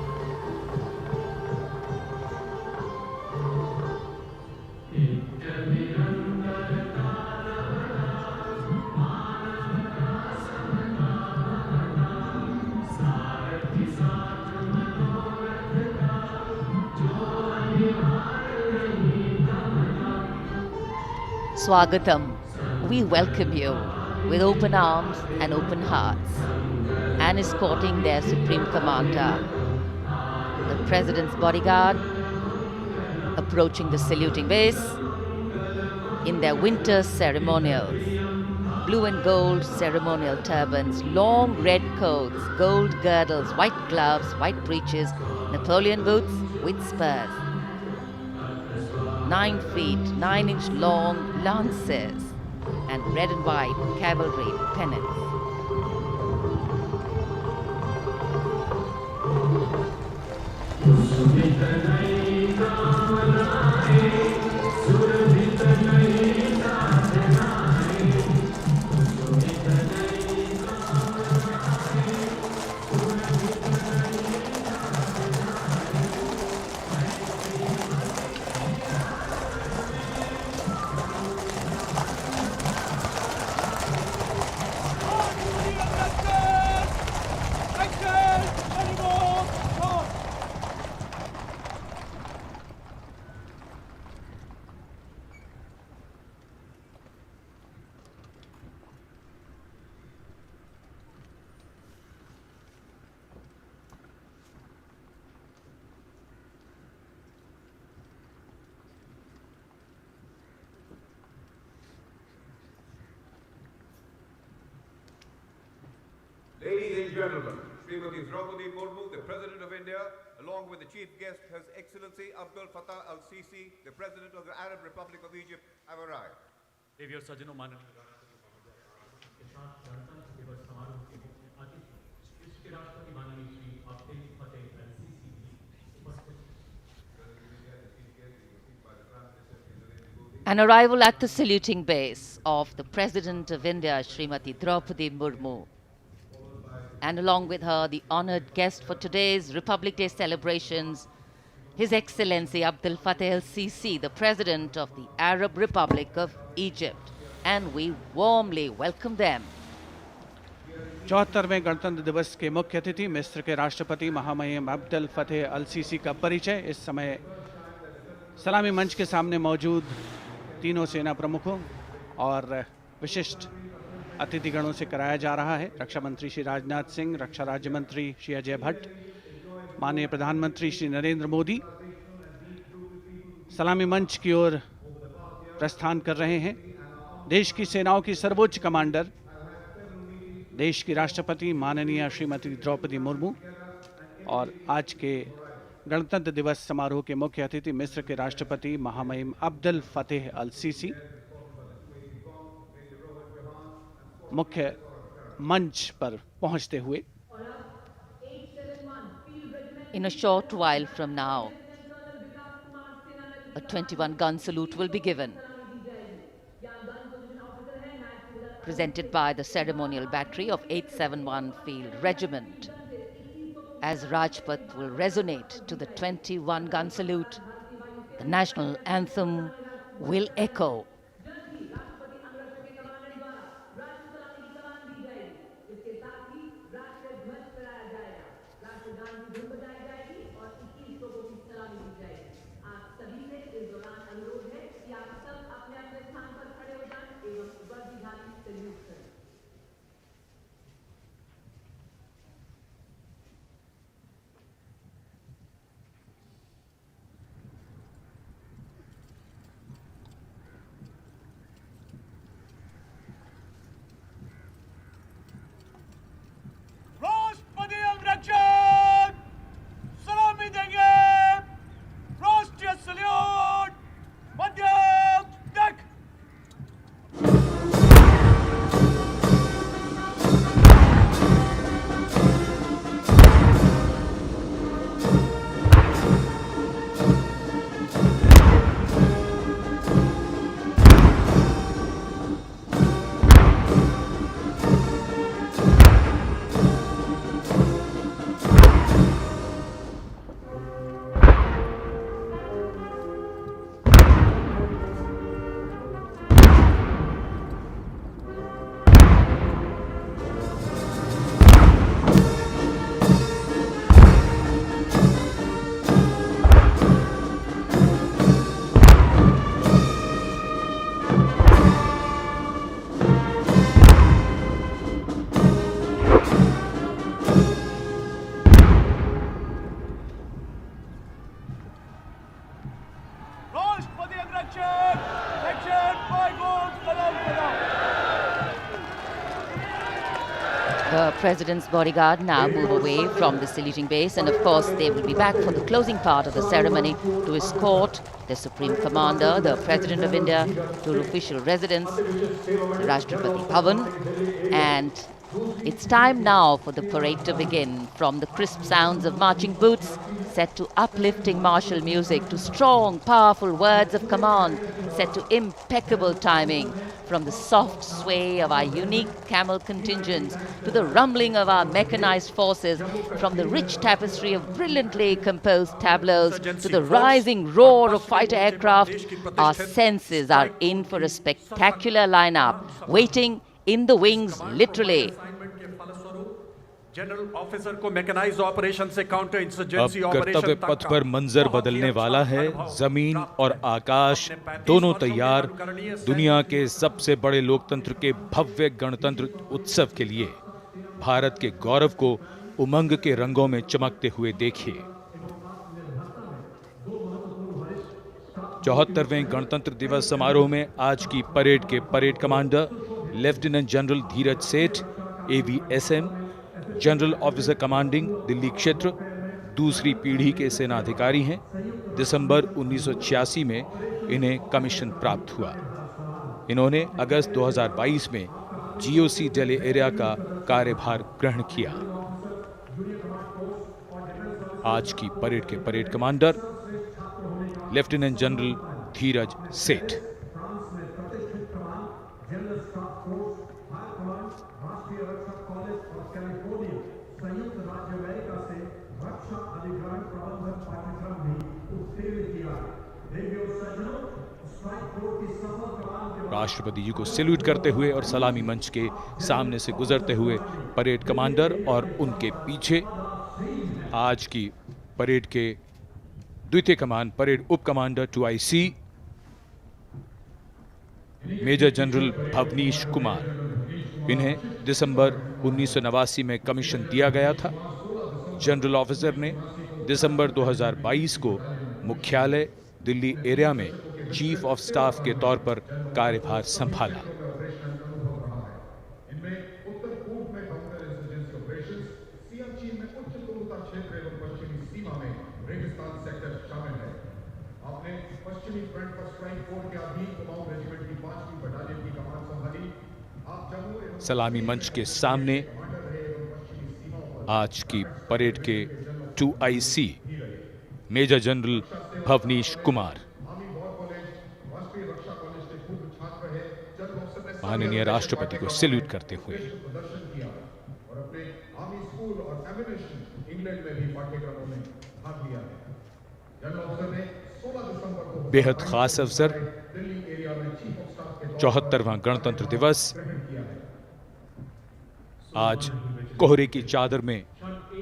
Swagatam, we welcome you with open arms and open hearts, and escorting their Supreme Commander, the President's bodyguard, approaching the saluting base in their winter ceremonials. Blue and gold ceremonial turbans, long red coats, gold girdles, white gloves, white breeches, Napoleon boots with spurs. 9 feet, 9-inch long lances, and red and white cavalry pennants. Ladies and gentlemen, Srimati Draupadi Murmu, the President of India, along with the Chief Guest, His Excellency Abdul Fattah al-Sisi, the President of the Arab Republic of Egypt, have arrived. देवियों सज्जनों माननीय के साथ गणतंत्र दिवस समारोह के मुख्य अतिथि इसके राष्ट्रपति माननीय श्री अब्दुल फतेह अल-सीसी भी उपस्थित। An arrival at the saluting base of the President of India, Srimati Draupadi Murmu, and along with her, the honored guest for today's Republic Day celebrations, His Excellency Abdul Fattah al-Sisi, the President of the Arab Republic of Egypt, and we warmly welcome them. 74वें गणतंत्र दिवस के मुख्य अतिथि मिस्र के राष्ट्रपति महामहिम अब्दुल फतेह अल-सीसी का परिचय इस समय सलामी मंच के सामने मौजूद तीनों सेना प्रमुखों और विशिष्ट अतिथिगणों से कराया जा रहा है। रक्षा मंत्री श्री राजनाथ सिंह, रक्षा राज्य मंत्री श्री अजय भट्ट, माननीय प्रधानमंत्री श्री नरेंद्र मोदी सलामी मंच की ओर प्रस्थान कर रहे हैं। देश की सेनाओं की सर्वोच्च कमांडर, देश की राष्ट्रपति माननीय श्रीमती द्रौपदी मुर्मू और आज के गणतंत्र दिवस समारोह के मुख्य अतिथि मिस्र के राष्ट्रपति महामहिम अब्दुल फतेह अल-सीसी मुख्य मंच पर पहुंचते हुए In a short while from now, a 21-gun salute will be given, presented by the ceremonial battery of 871 Field Regiment. As Rajpath will resonate to the 21-gun salute, the national anthem will echo. President's bodyguard now move away from the saluting base, and of course they will be back for the closing part of the ceremony to escort the Supreme Commander, the President of India, to her official residence, the Rashtrapati Bhavan. And it's time now for the parade to begin. From the crisp sounds of marching boots set to uplifting martial music, to strong, powerful words of command set to impeccable timing, from the soft sway of our unique camel contingents to the rumbling of our mechanized forces, from the rich tapestry of brilliantly composed tableaux to the rising roar of fighter aircraft, our senses are in for a spectacular lineup, waiting in the wings literally. General officer को mechanised operation से counter insurgency अब कर्तव्य पथ पर मंजर बदलने वाला है। जमीन और आकाश दोनों तैयार दुनिया के सबसे बड़े लोकतंत्र के भव्य गणतंत्र उत्सव के लिए। भारत के गौरव को उमंग के रंगों में चमकते हुए देखिए। 74वें गणतंत्र दिवस समारोह में आज की परेड के परेड कमांडर लेफ्टिनेंट जनरल धीरज सेठ, AVSM, general officer commanding Delhi क्षेत्र, दूसरी पीढ़ी के सेनाधिकारी हैं। दिसंबर 1986 में इन्हें कमीशन प्राप्त हुआ। इन्होंने अगस्त 2022 में GOC दिल्ली एरिया का कार्यभार ग्रहण किया। आज की परेड के परेड कमांडर लेफ्टिनेंट जनरल धीरज सेठ। राष्ट्रपति जी को सैल्यूट करते हुए और सलामी मंच के सामने से गुजरते हुए परेड कमांडर और उनके पीछे आज की परेड के द्वितीय कमान परेड उप commander 2IC major general Bhavnish Kumar. इन्हें दिसंबर 1989 में कमीशन दिया गया था। जनरल ऑफिसर ने दिसंबर 2022 को मुख्यालय दिल्ली एरिया में चीफ ऑफ स्टाफ के तौर पर कार्यभार संभाला। सलामी मंच के सामने आज की परेड के 2IC major general Bhavnish Kumar माननीय राष्ट्रपति को सैल्यूट करते हुए। बेहद खास अवसर 74वां गणतंत्र दिवस। आज कोहरे की चादर में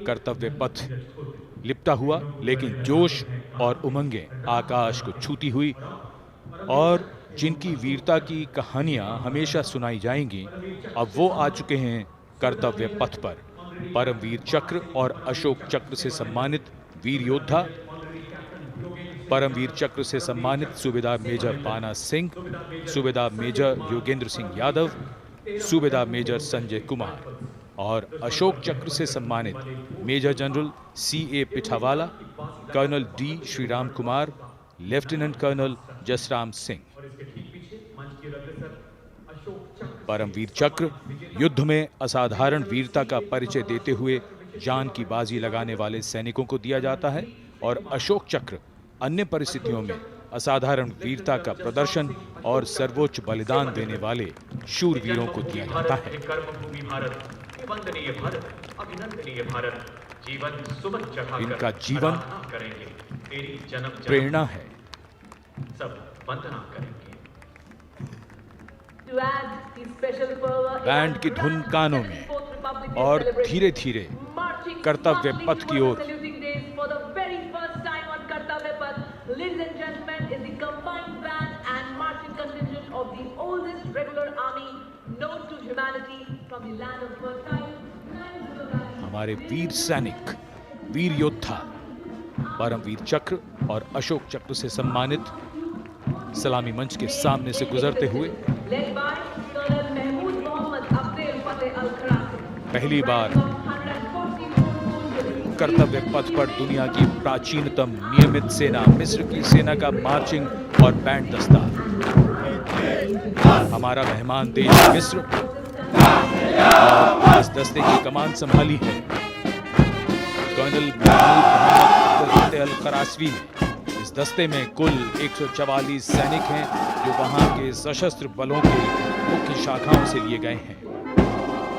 कर्तव्य पथ लिपटा हुआ, लेकिन जोश और उमंगें आकाश को छूती हुई और जिनकी वीरता की कहानियां हमेशा सुनाई जाएंगी, अब वो आ चुके हैं कर्तव्य पथ पर। परमवीर चक्र और अशोक चक्र से सम्मानित वीर योद्धा, परमवीर चक्र से सम्मानित सूबेदार मेजर पाना सिंह, सूबेदार मेजर योगेंद्र सिंह यादव, सूबेदार मेजर संजय कुमार और अशोक चक्र से सम्मानित major general CA Pithawala, colonel D Shriram Kumar, lieutenant colonel Jasram Singh. Paramvir Chakra युद्ध में असाधारण वीरता का परिचय देते हुए जान की बाजी लगाने वाले सैनिकों को दिया जाता है और अशोक चक्र अन्य परिस्थितियों में असाधारण वीरता का प्रदर्शन और सर्वोच्च बलिदान देने वाले शूरवीरों को दिया जाता है। इनका जीवन प्रेरणा है। बैंड की धुन कानों में और धीरे धीरे कर्तव्य पथ की ओर। Ladies and gentlemen, is the combined band and marching contingent of the oldest regular army known to humanity from the land of fertile. हमारे वीर सैनिक, वीर योद्धा परमवीर चक्र और अशोक चक्र से सम्मानित सलामी मंच के सामने से गुजरते हुए led by Colonel Mahmood Mohammad Abdel Fateh Al-Kharaki. पहली बार कर्तव्य पथ पर दुनिया की प्राचीनतम नियमित सेना मिस्र की सेना का मार्चिंग और बैंड दस्ता। हमारा मेहमान देश मिस्र और इस दस्ते की कमान संभाली है कर्नल महमूद अल करासवी ने। इस दस्ते में कुल 144 सैनिक हैं जो वहां के सशस्त्र बलों के मुख्य शाखाओं से लिए गए हैं।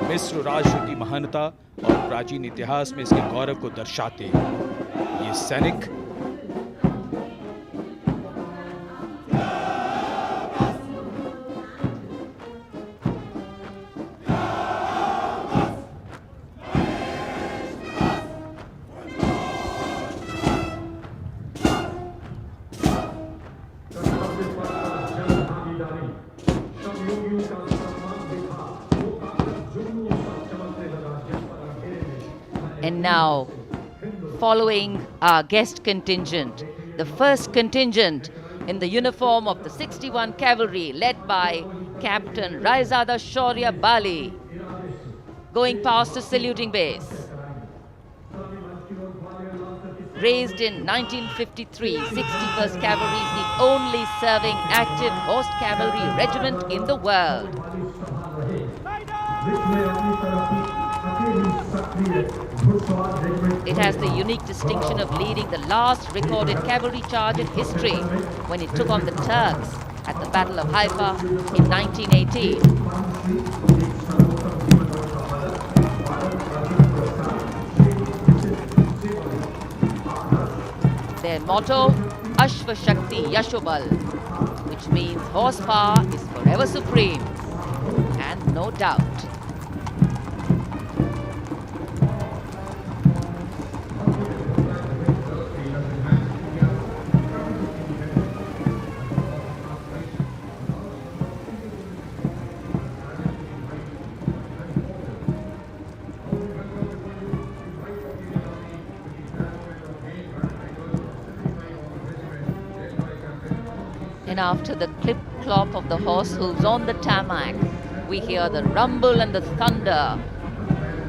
मिस्र राष्ट्र की महानता और प्राचीन इतिहास में इसके गौरव को दर्शाते ये सैनिक And now, following our guest contingent, the first contingent in the uniform of the 61 Cavalry led by Captain Raizada Shaurya Bali, going past the saluting base. Raised in 1953, 61st Cavalry is the only serving active horse cavalry regiment in the world. It has the unique distinction of leading the last recorded cavalry charge in history when it took on the Turks at the Battle of Haifa in 1918. Their motto, Ashva Shakti Yashobal, which means horsepower is forever supreme, and no doubt. And after the clip-clop of the horse hooves on the tarmac, we hear the rumble and the thunder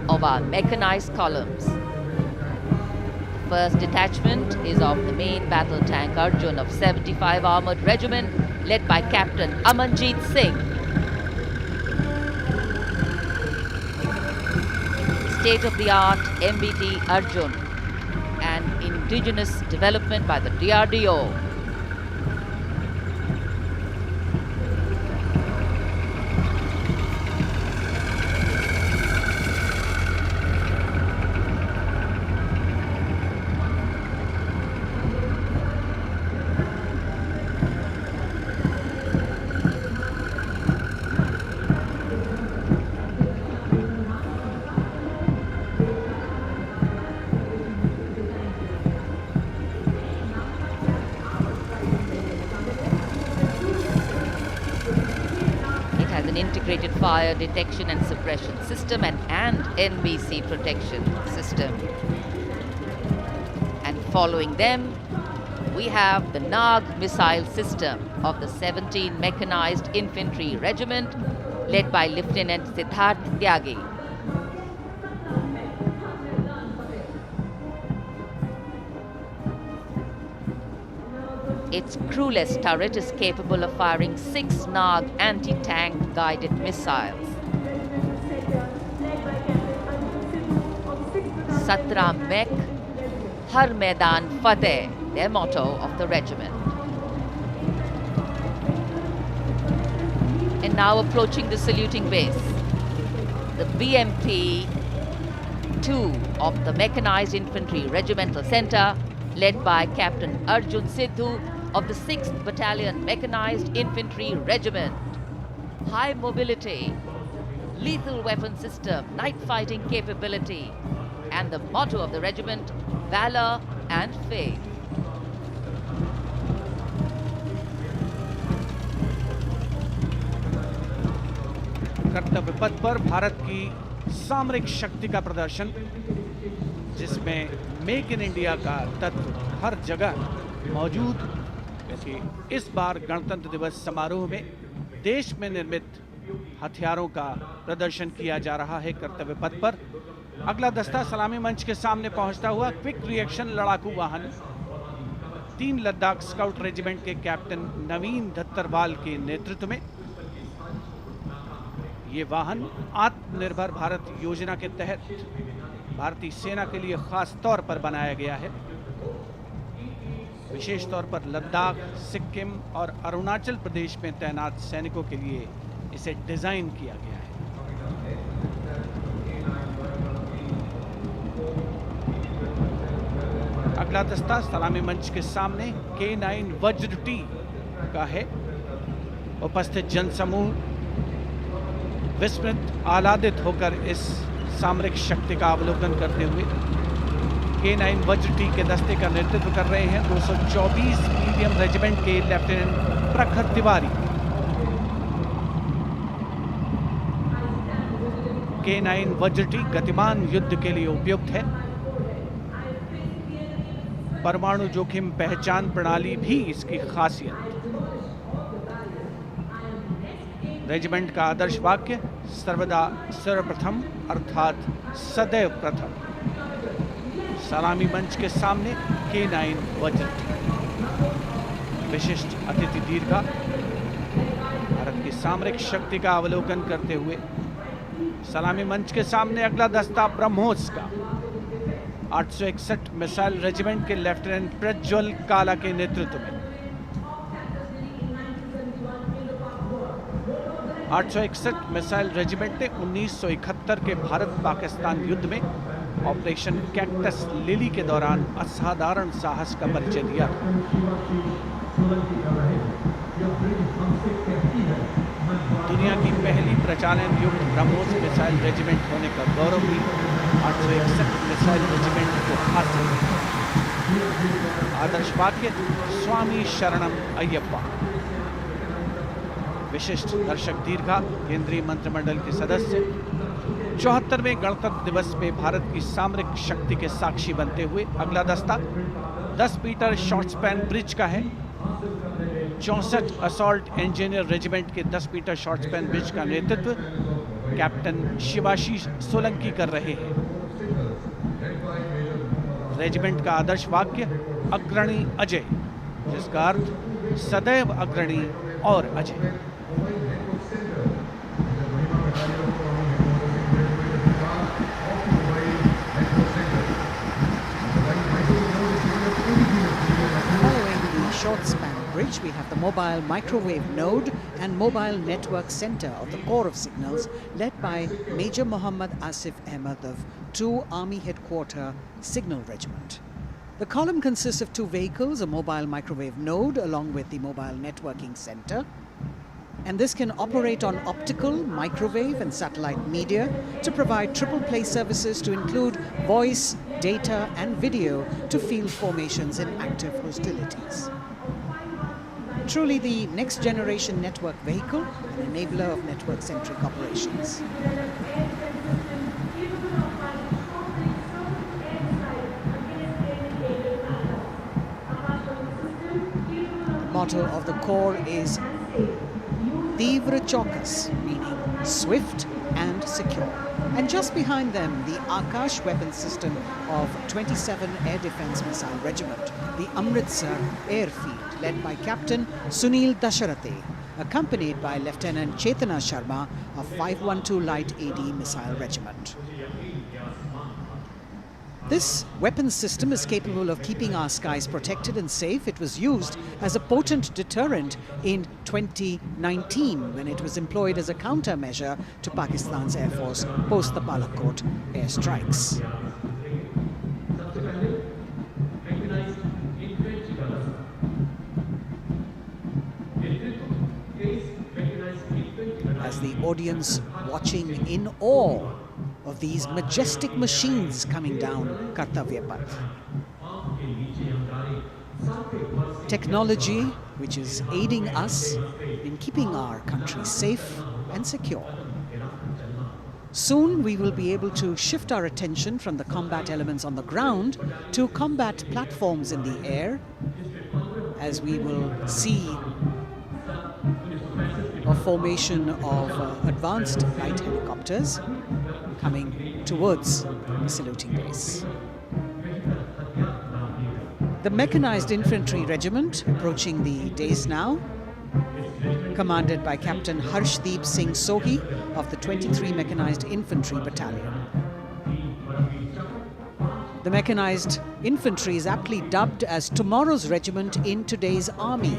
of our mechanized columns. The first detachment is of the main battle tank Arjun of 75 Armoured Regiment, led by Captain Amanjeet Singh. State-of-the-art MBT Arjun, an indigenous development by the DRDO. Integrated fire detection and suppression system and NBC protection system. And following them, we have the Nag missile system of the 17 Mechanized Infantry Regiment, led by Lieutenant Siddharth Tyagi. Its crewless turret is capable of firing 6 Nag anti-tank guided missiles. Satra Mek, Har Maidan Fateh, their motto of the regiment. And now approaching the saluting base, the BMP 2 of the Mechanized Infantry Regimental Center, led by Captain Arjun Sidhu of the 6th Battalion Mechanized Infantry Regiment. High mobility, lethal weapon system, night fighting capability, and the motto of the regiment, valor and faith. कर्तव्य पथ पर भारत की सामरिक शक्ति का प्रदर्शन, जिसमें make in India का तत्व हर जगह मौजूद। वैसे इस बार गणतंत्र दिवस समारोह में देश में निर्मित हथियारों का प्रदर्शन किया जा रहा है कर्तव्य पथ पर। अगला दस्ता सलामी मंच के सामने पहुंचता हुआ क्विक रिएक्शन लड़ाकू वाहन 3 लद्दाख स्काउट रेजिमेंट के कैप्टन नवीन दत्तरवाल के नेतृत्व में। ये वाहन आत्मनिर्भर भारत योजना के तहत भारतीय सेना के लिए खास तौर पर बनाया गया है। विशेष तौर पर लद्दाख, सिक्किम और अरुणाचल प्रदेश में तैनात सैनिकों के लिए इसे डिजाइन किया गया है। अगला दस्ता सलामी मंच के सामने K9 वज्र टी का है। उपस्थित जनसमूह विस्मृत आह्लादित होकर इस सामरिक शक्ति का अवलोकन करते हुए K9 वज्र टी के दस्ते का नेतृत्व कर रहे हैं 224 मीडियम रेजिमेंट के लेफ्टिनेंट प्रखर तिवारी। K9 वज्र टी गतिमान युद्ध के लिए उपयुक्त है। परमाणु जोखिम पहचान प्रणाली भी इसकी खासियत। रेजिमेंट का आदर्श वाक्य सर्वदा सर्वप्रथम अर्थात सदैव प्रथम। सलामी मंच के सामने K9 वज्र टी। विशिष्ट अतिथि दीर्घा भारत की सामरिक शक्ति का अवलोकन करते हुए सलामी मंच के सामने अगला दस्ता ब्रह्मोस का 861 मिसाइल रेजिमेंट के लेफ्टिनेंट प्रज्वल काला के नेतृत्व में। 861 मिसाइल रेजिमेंट ने 1971 के भारत पाकिस्तान युद्ध में ऑपरेशन कैक्टस लिली के दौरान असाधारण साहस का परिचय दिया था। दुनिया की पहली प्रचालन युक्त ब्रह्मोस मिसाइल रेजिमेंट होने का गौरव भी 861 मिसाइल रेजिमेंट को हासिल है। आदर्श वाक्य स्वामी शरणम अय्यप्पा। विशिष्ट दर्शक दीर्घा केंद्रीय मंत्रिमंडल के सदस्य 74वें गणतंत्र दिवस में भारत की सामरिक शक्ति के साक्षी बनते हुए अगला दस्ता 10 मीटर शॉर्ट स्पैन ब्रिज का है। 64 असॉल्ट इंजीनियर रेजिमेंट के 10 मीटर शॉर्ट स्पैन ब्रिज का नेतृत्व कैप्टन शिवाशीष सोलंकी कर रहे हैं। रेजिमेंट का आदर्श वाक्य अग्रणी अजय, जिसका अर्थ सदैव अग्रणी और Ajay. Short span bridge, we have the mobile microwave node and mobile network center of the Corps of Signals led by Major Muhammad Asif Ahmed of 2 Army Headquarter Signal Regiment. The column consists of 2 vehicles, a mobile microwave node along with the mobile networking center. And this can operate on optical, microwave and satellite media to provide triple play services to include voice, data and video to field formations in active hostilities. Truly the next generation network vehicle, an enabler of network-centric operations. Motto of the Corps is Tivra Chaukas, meaning swift and secure. And just behind them, the Akash weapon system of 27 Air Defence Missile Regiment, the Amritsar Airfield, led by Captain Sunil Dasharathe, accompanied by Lieutenant Chetana Sharma of 512 Light AD Missile Regiment. This weapons system is capable of keeping our skies protected and safe. It was used as a potent deterrent in 2019 when it was employed as a countermeasure to Pakistan's Air Force post the Balakot airstrikes. As the audience watching in awe of these majestic machines coming down Kartavya Path. Technology which is aiding us in keeping our country safe and secure. Soon we will be able to shift our attention from the combat elements on the ground to combat platforms in the air, as we will see a formation of advanced light helicopters coming towards the saluting base. The Mechanized Infantry Regiment approaching the dais now, commanded by Captain Harshdeep Singh Sohi of the 23 Mechanized Infantry Battalion. The Mechanized Infantry is aptly dubbed as tomorrow's regiment in today's army.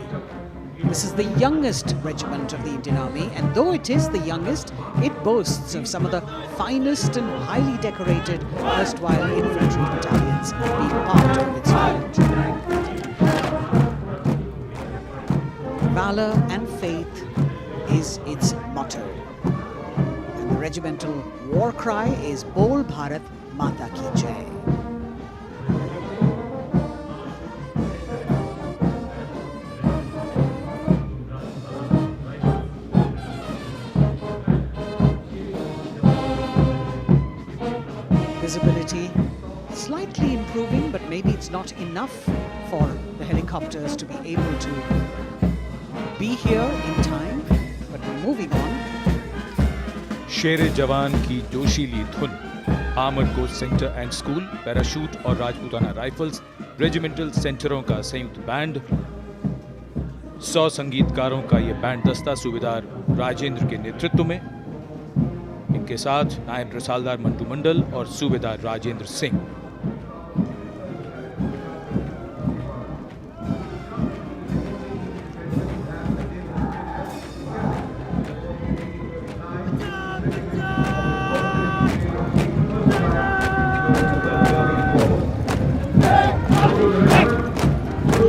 This is the youngest regiment of the Indian Army, and though it is the youngest, it boasts of some of the finest and highly decorated erstwhile infantry battalions being part of its unit. Valor and faith is its motto, and the regimental war cry is Bol Bharat Mata Ki Jai. Visibility slightly improving, but maybe it's not enough for the helicopters to be able to be here in time, but we're moving on. शेरे जवान की जोशीली धुन, armoured course centre and school, parachute और Rajputana rifles regimental सेंटरों का संयुक्त band, 100 संगीतकारों का ये band दस्ता सूबेदार राजेंद्र के नेतृत्व में, इनके साथ नायब रसालदार मंटू मंडल और सूबेदार राजेंद्र सिंह।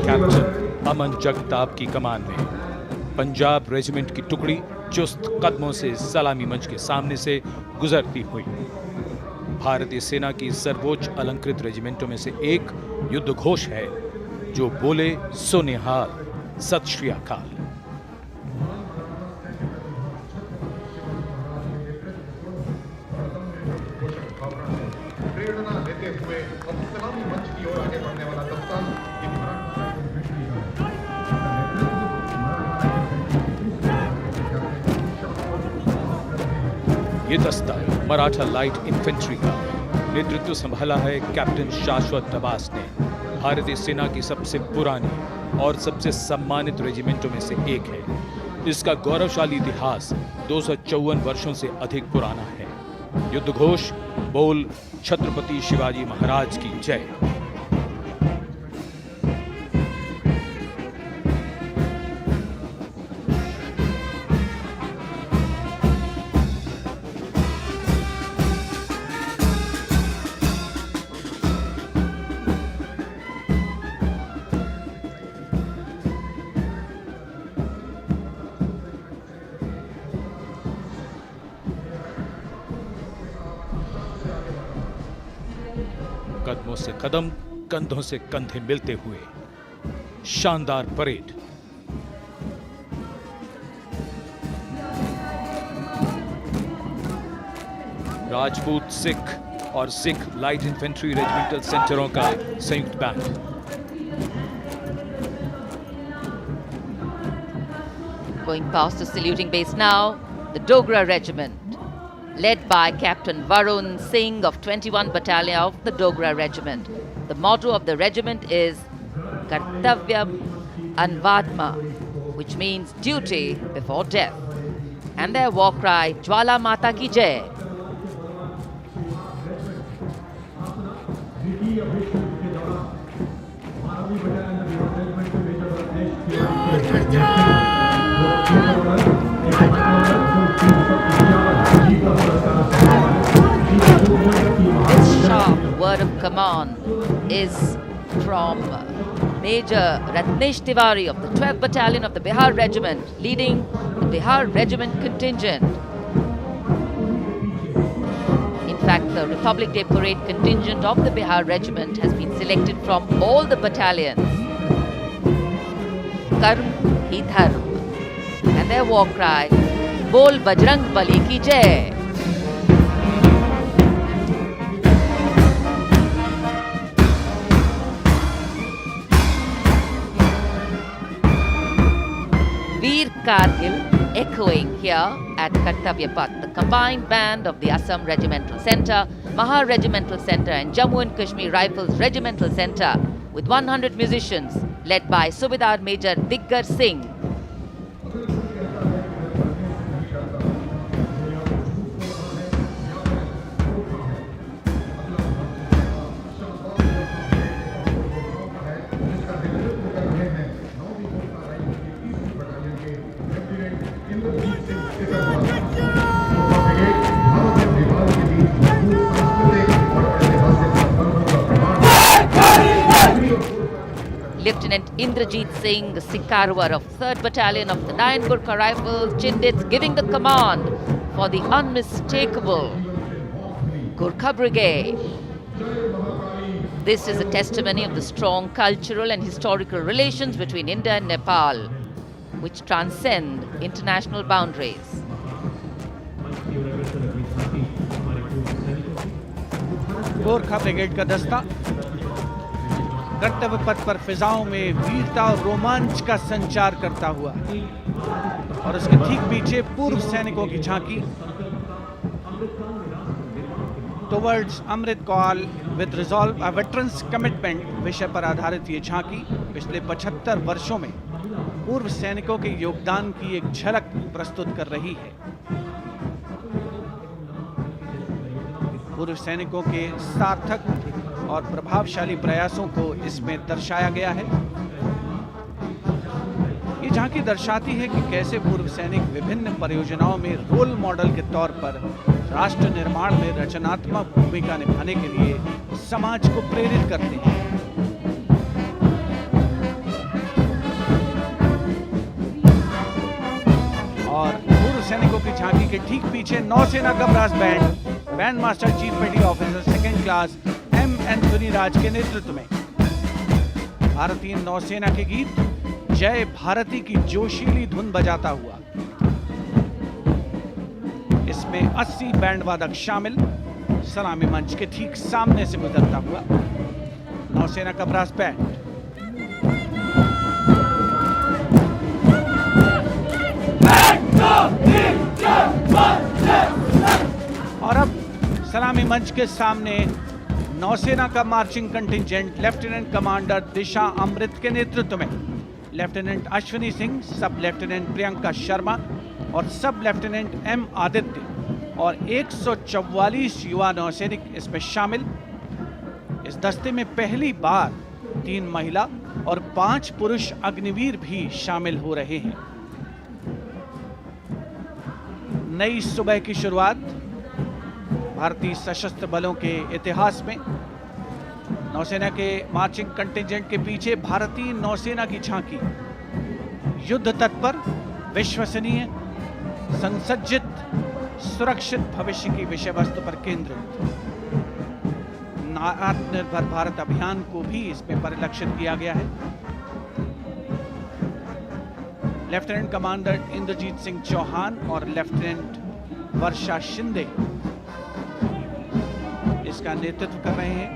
कैप्टन अमन जगताप की कमान में पंजाब रेजिमेंट की टुकड़ी चुस्त कदमों से सलामी मंच के सामने से गुजरती हुई। भारतीय सेना की सर्वोच्च अलंकृत रेजिमेंटों में से एक युद्ध घोष है जो बोले सो निहाल, सत श्री अकाल। प्रेरणा देते हुए अब सलामी मंच की ओर आगे बढ़ने वाला दस्ता ये दस्ता मराठा लाइट इन्फेंट्री का नेतृत्व संभाला है कैप्टन शाश्वत नवास ने। भारतीय सेना की सबसे पुरानी और सबसे सम्मानित रेजिमेंटों में से एक है। इसका गौरवशाली इतिहास 254 वर्षों से अधिक पुराना है। युद्ध घोष बोल छत्रपति शिवाजी महाराज की जय। कदमों से कदम, कंधों से कंधे मिलते हुए शानदार परेड। राजपूत सिख और सिख लाइट इन्फेंट्री रेजिमेंटल सेंटरों का संयुक्त band. Going past the saluting base now, the Dogra Regiment, led by Captain Varun Singh of 21 Battalion of the Dogra Regiment. The motto of the regiment is Kartavyam Anvatma, which means duty before death. And their war cry, Jwala Mata Ki Jai. This sharp word of command is from Major Ratnesh Tiwari of the 12th Battalion of the Bihar Regiment, leading the Bihar Regiment contingent. In fact, the Republic Day Parade contingent of the Bihar Regiment has been selected from all the battalions. Karm hi dharm. And their war cry, Bol Bajrang Bali ki Jai. Veer Kargil echoing here at Kartavya Path. The combined band of the Assam Regimental Centre, Maha Regimental Centre and Jammu and Kashmir Rifles Regimental Centre with 100 musicians led by Subedar Major Diggar Singh. Lieutenant Indrajit Singh, the Sikarwar of 3rd Battalion of the 9 Gurkha Rifles, Chindits, giving the command for the unmistakable Gurkha Brigade. This is a testimony of the strong cultural and historical relations between India and Nepal, which transcend international boundaries. Gorkha brigade का दस्ता कर्तव्य पथ पर फिजाओं में वीरता और रोमांच का संचार करता हुआ और उसके ठीक पीछे पूर्व सैनिकों की झांकी towards Amrit Kaal with resolve a veterans commitment विषय पर आधारित ये झांकी पिछले 75 वर्षों में पूर्व सैनिकों के योगदान की एक झलक प्रस्तुत कर रही है। पूर्व सैनिकों के सार्थक और प्रभावशाली प्रयासों को इसमें दर्शाया गया है। ये झांकी दर्शाती है कि कैसे पूर्व सैनिक विभिन्न परियोजनाओं में रोल मॉडल के तौर पर राष्ट्र निर्माण में रचनात्मक भूमिका निभाने के लिए समाज को प्रेरित करते हैं। और पूर्व सैनिकों की झांकी के ठीक पीछे नौसेना का brass band master chief petty officer 2nd class M Anthony Raj के नेतृत्व में भारतीय नौसेना के गीत जय भारती की जोशीली धुन बजाता हुआ। इसमें 80 बैंड वादक शामिल, सलामी मंच के ठीक सामने से गुजरता हुआ नौसेना का ब्रास बैंड। और अब सलामी मंच के सामने नौसेना का मार्चिंग कंटिंजेंट लेफ्टिनेंट कमांडर दिशा अमृत के नेतृत्व में लेफ्टिनेंट अश्विनी सिंह, सब लेफ्टिनेंट प्रियंका शर्मा और सब लेफ्टिनेंट एम आदित्य और 144 युवा नौसैनिक इसमें शामिल। इस दस्ते में पहली बार 3 महिला और 5 पुरुष अग्निवीर भी शामिल हो रहे हैं। नई सुबह की शुरुआत भारतीय सशस्त्र बलों के इतिहास में। नौसेना के मार्चिंग कंटिंजेंट के पीछे भारतीय नौसेना की झांकी युद्ध तत्पर, विश्वसनीय, संसज्जित, सुरक्षित भविष्य की विषय वस्तु पर केंद्रित। आत्मनिर्भर भारत अभियान को भी इसमें परिलक्षित किया गया है। लेफ्टिनेंट कमांडर इंद्रजीत सिंह चौहान और लेफ्टिनेंट वर्षा शिंदे इसका नेतृत्व कर रहे हैं।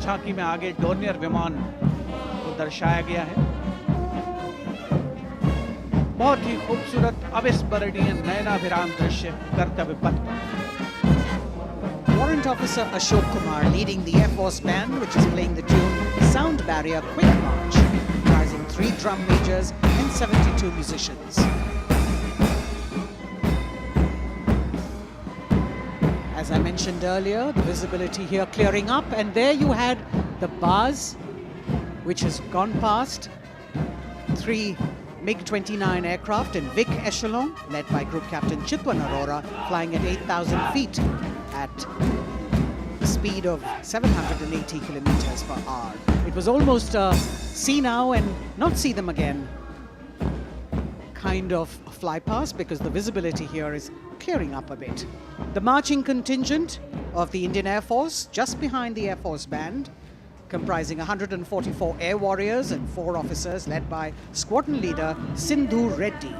झांकी में आगे डोर्नियर विमान को दर्शाया गया है। बहुत ही खूबसूरत अविस्मरणीय नयनाभिराम दृश्य कर्तव्य पथ पर। Warrant Officer Ashok Kumar leading the Air Force Band, which is playing the tune Sound Barrier Quick March, comprising 3 drum majors and 72 musicians. As I mentioned earlier, the visibility here clearing up, and there you had the bars, which has gone past 3 MiG-29 aircraft in Vic Echelon, led by Group Captain Chitwan Arora, flying at 8,000 feet at a speed of 780 kilometers per hour. It was almost a see now and not see them again kind of fly past, because the visibility here is clearing up a bit. The marching contingent of the Indian Air Force, just behind the Air Force Band, comprising 144 air warriors and 4 officers, led by squadron leader Sindhu Reddy.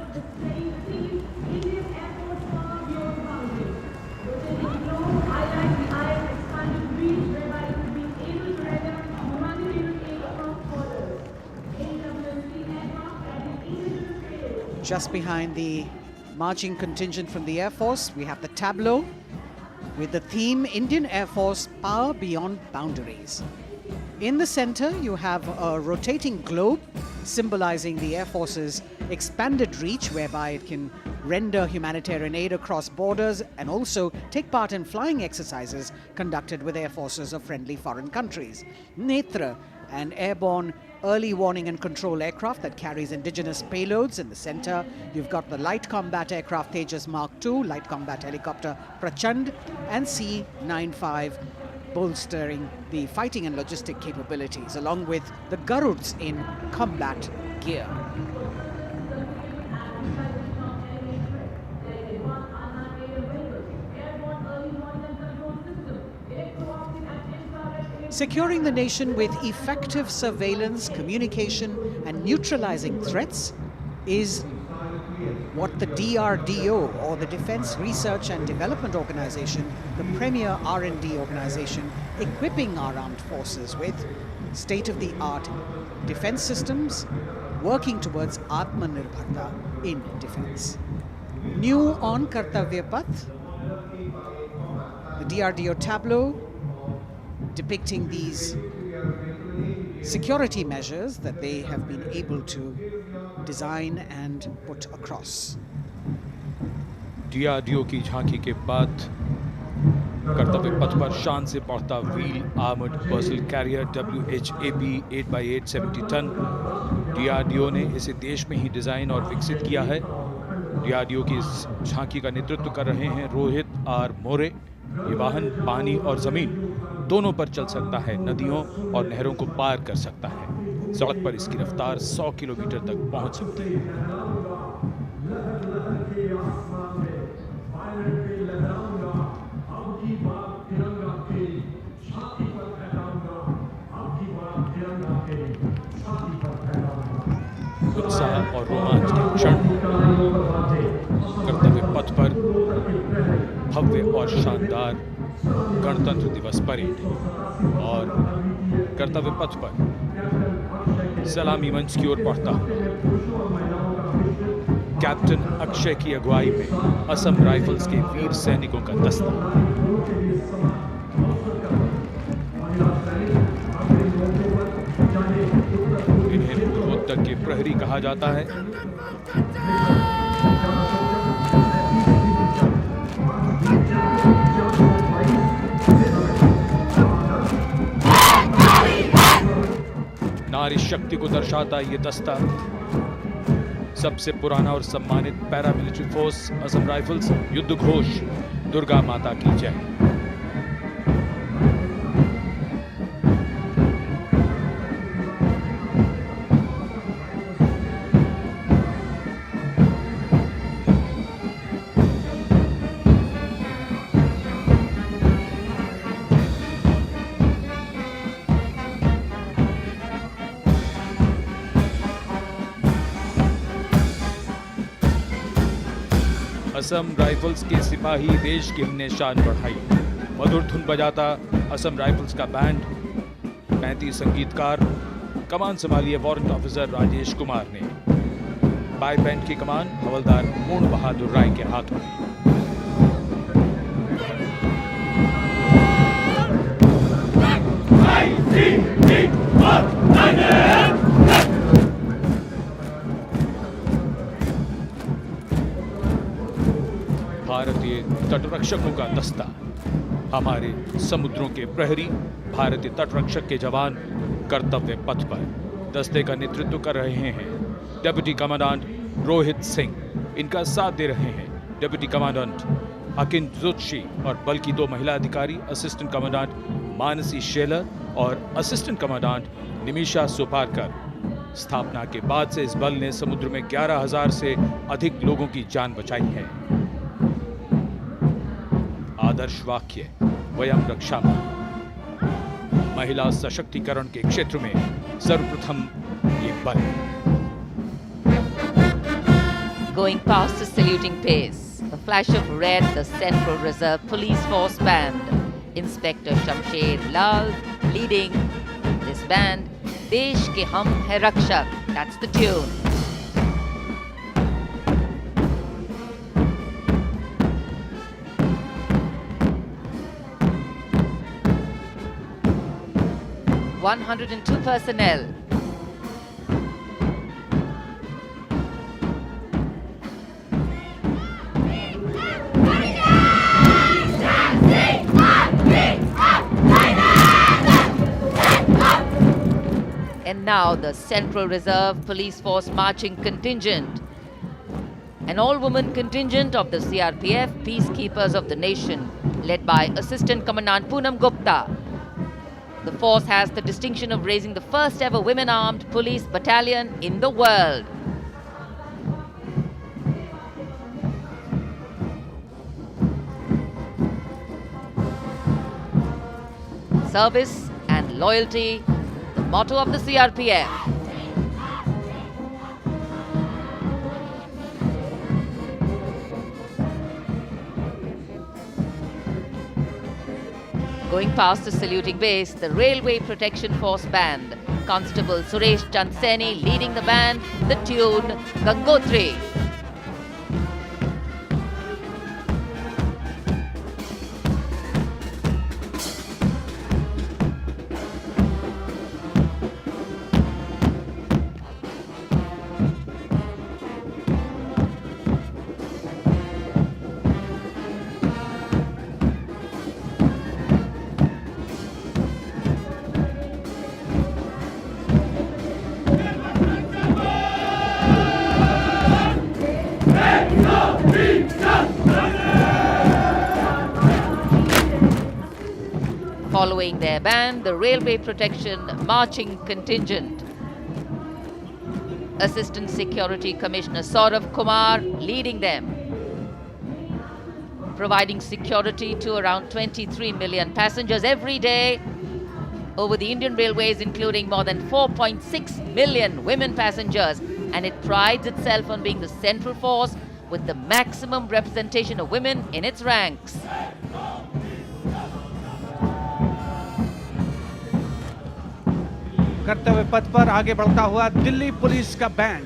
Just behind the marching contingent from the Air Force. We have the tableau with the theme Indian Air Force Power Beyond Boundaries. In the center, you have a rotating globe symbolizing the Air Force's expanded reach, whereby it can render humanitarian aid across borders and also take part in flying exercises conducted with air forces of friendly foreign countries. Netra, an airborne early warning and control aircraft that carries indigenous payloads. In the center, you've got the light combat aircraft Tejas Mark II, light combat helicopter Prachand, and C-95 bolstering the fighting and logistic capabilities, along with the Garuds in combat gear. Securing the nation with effective surveillance, communication, and neutralizing threats is what the DRDO, or the Defense Research and Development Organization, the premier R&D organization, equipping our armed forces with state-of-the-art defense systems, working towards Atmanirbharta in defense. New on Kartavya Path, the DRDO tableau depicting these security measures that they have been able to design and put across. DRDO की झांकी के बाद कर्तव्य पथ पर शान से पहुंचता wheel armoured personnel carrier WHAP 8x8 70 ton. DRDO ने इसे देश में ही डिजाइन और विकसित किया है। DRDO की इस झांकी का नेतृत्व कर रहे हैं रोहित आर मोरे। ये वाहन पानी और जमीन दोनों पर चल सकता है, नदियों और नहरों को पार कर सकता है। सड़क पर इसकी रफ्तार 100 किलोमीटर तक पहुंच सकती है। उत्साह और रोमांच के क्षण, कर्तव्य पथ पर भव्य और शानदार गणतंत्र दिवस परेड और कर्तव्य पथ पर सलामी मंच की ओर बढ़ता कैप्टन अक्षय की अगुवाई में असम राइफल्स के वीर सैनिकों का दस्ता। इन्हें पूर्वोत्तर के प्रहरी कहा जाता है। नारी शक्ति को दर्शाता ये दस्ता सबसे पुराना और सम्मानित पैरामिलिट्री फोर्स असम राइफल्स। युद्ध घोष दुर्गा माता की जय। असम राइफल्स के सिपाही देश की हमने शान बढ़ाई। मधुर धुन बजाता असम राइफल्स का बैंड, 35 संगीतकार। कमान संभाली है वारंट ऑफिसर राजेश कुमार ने। बाई बैंड की कमान हवलदार पूर्ण बहादुर राय के हाथों में। भारतीय तटरक्षकों का दस्ता, हमारे समुद्रों के प्रहरी, भारतीय तटरक्षक के जवान कर्तव्य पथ पर। दस्ते का नेतृत्व कर रहे हैं डिप्टी कमांडेंट रोहित सिंह। इनका साथ दे रहे हैं डिप्टी कमांडेंट अकिन जोशी और बल की 2 महिला अधिकारी, असिस्टेंट कमांडेंट मानसी शेलर और असिस्टेंट कमांडेंट निमिषा सुपारकर। स्थापना के बाद से इस बल ने समुद्र में 11,000 से अधिक लोगों की जान बचाई है। आदर्श वाक्य वयम रक्षामः। महिला सशक्तिकरण के क्षेत्र में सर्वप्रथम ये बल। Going past the saluting pace, a flash of red, the Central Reserve Police Force Band. Inspector Shamsher Lal leading this band. Desh ke hum hai rakshak. That's the tune. 102 personnel. And now the Central Reserve Police Force marching contingent, an all-woman contingent of the CRPF, Peacekeepers of the Nation, led by Assistant Commandant Poonam Gupta. The force has the distinction of raising the first ever women-armed police battalion in the world. Service and loyalty, the motto of the CRPF. Going past the saluting base, the Railway Protection Force Band, Constable Suresh Chandseni leading the band, the tune Gangotri. Following their band, the Railway Protection Marching Contingent. Assistant Security Commissioner Saurav Kumar leading them, providing security to around 23 million passengers every day over the Indian Railways, including more than 4.6 million women passengers, and it prides itself on being the central force with the maximum representation of women in its ranks. कर्तव्य पथ पर आगे बढ़ता हुआ Delhi police का band,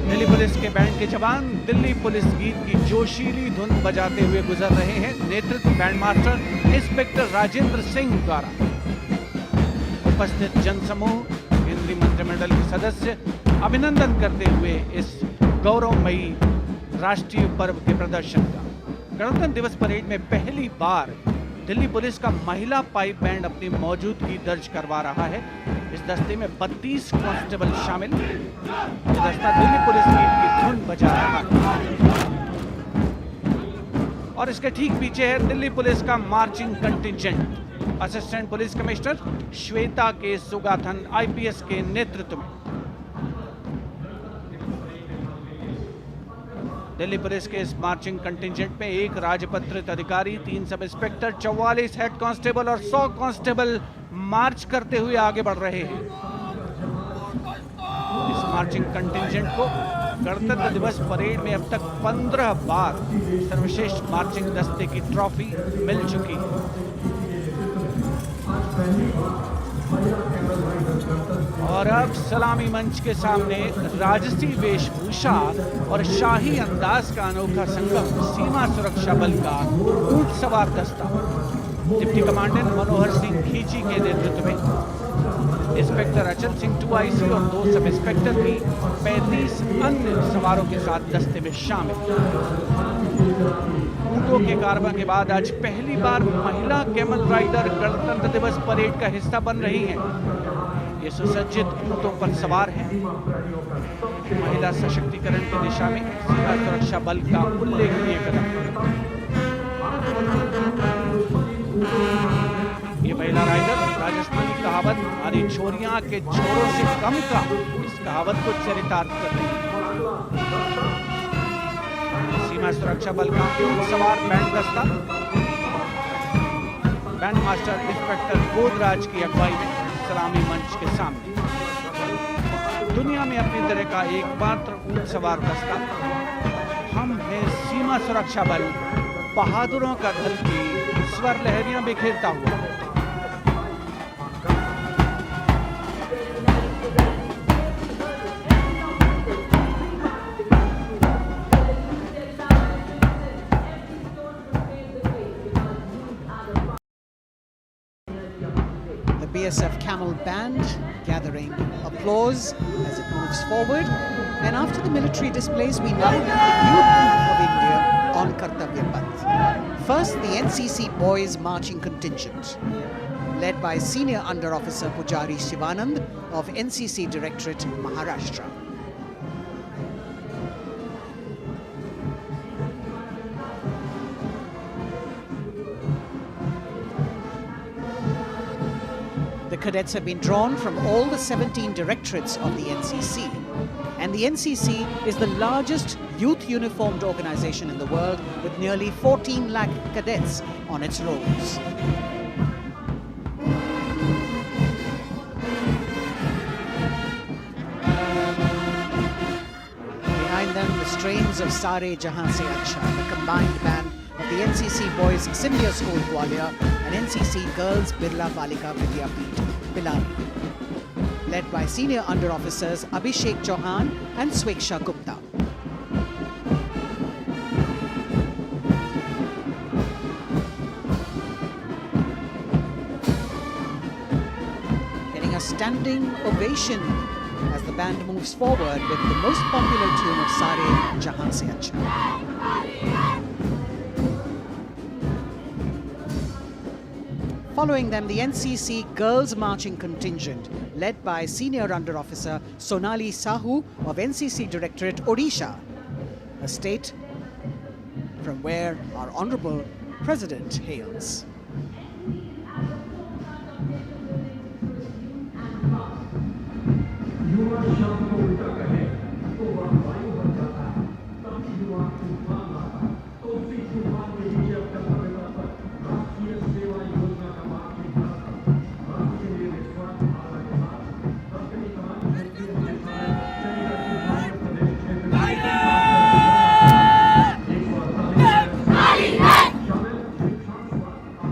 Delhi police के band के जवान दिल्ली पुलिस गीत की जोशीली धुन बजाते हुए गुजर रहे हैं। नेतृत्व band master inspector Rajendra Singh द्वारा। उपस्थित जनसमूह, केंद्रीय मंत्रिमंडल के सदस्य अभिनंदन करते हुए इस गौरवमयी राष्ट्रीय पर्व के प्रदर्शन का। गणतंत्र दिवस परेड में पहली बार दिल्ली पुलिस का महिला पाइप बैंड अपनी मौजूदगी दर्ज करवा रहा है। इस दस्ते में 32 कांस्टेबल शामिल। ये दस्ता दिल्ली पुलिस की धुन बजा रहा है और इसके ठीक पीछे है दिल्ली पुलिस का marching contingent. Assistant police commissioner Shweta के सुगाथन आईपीएस के नेतृत्व में दिल्ली पुलिस के इस मार्चिंग कंटिजेंट में एक राजपत्रित अधिकारी, 3 सब इंस्पेक्टर, 44 हेड कांस्टेबल और 100 कांस्टेबल मार्च करते हुए आगे बढ़ रहे हैं। इस मार्चिंग कंटिजेंट को गणतंत्र दिवस परेड में अब तक 15 बार सर्वश्रेष्ठ मार्चिंग दस्ते की ट्रॉफी मिल चुकी है। और अब सलामी मंच के सामने राजसी वेशभूषा और शाही अंदाज का अनोखा संगम सीमा सुरक्षा बल का ऊंट सवार दस्ता डिप्टी कमांडेंट मनोहर सिंह खींची के नेतृत्व में इंस्पेक्टर अचल सिंह 2IC और 2 सब इंस्पेक्टर भी 35 अन्य सवारों के साथ दस्ते में शामिल। ऊंटों के कारवां के बाद आज पहली बार महिला कैमल राइडर गणतंत्र दिवस परेड का हिस्सा बन रही हैं। ये सुसज्जित ऊंटों पर सवार हैं। महिला सशक्तिकरण की दिशा में सीमा सुरक्षा बल का उल्लेखनीय कदम। ये महिला राइडर राजस्थानी कहावत हमारी छोरियां के छोरों से कम का, इस कहावत को चरितार्थ कर रही है। सीमा सुरक्षा बल का ऊंट सवार बैंड दस्ता बैंड मास्टर इंस्पेक्टर गोदराज की अगुवाई में सलामी मंच के सामने। दुनिया में अपनी तरह का एकमात्र ऊंट सवार दस्ता हम हैं सीमा सुरक्षा बल, बहादुरों का दल की स्वर लहरियां बिखेरता हुआ। BSF Camel Band gathering applause as it moves forward. And after the military displays, we now have the youth of India on Kartavya Path. First, the NCC Boys Marching Contingent, led by Senior Under Officer Pujari Shivanand of NCC Directorate, Maharashtra. The cadets have been drawn from all the 17 directorates of the NCC. And the NCC is the largest youth uniformed organization in the world, with nearly 14 lakh cadets on its rolls. Behind them, the strains of Sare Jahan Se Acha, the combined band of the NCC Boys Senior School Gwalior and NCC Girls Birla Balika Vidyapeeth, Pilari, led by Senior Under Officers Abhishek Chauhan and Sweksha Gupta. Getting a standing ovation as the band moves forward with the most popular tune of Sare Jahan Se Acha. Following them, the NCC Girls Marching Contingent, led by Senior Under Officer Sonali Sahu of NCC Directorate, Odisha, a state from where our Honorable President hails.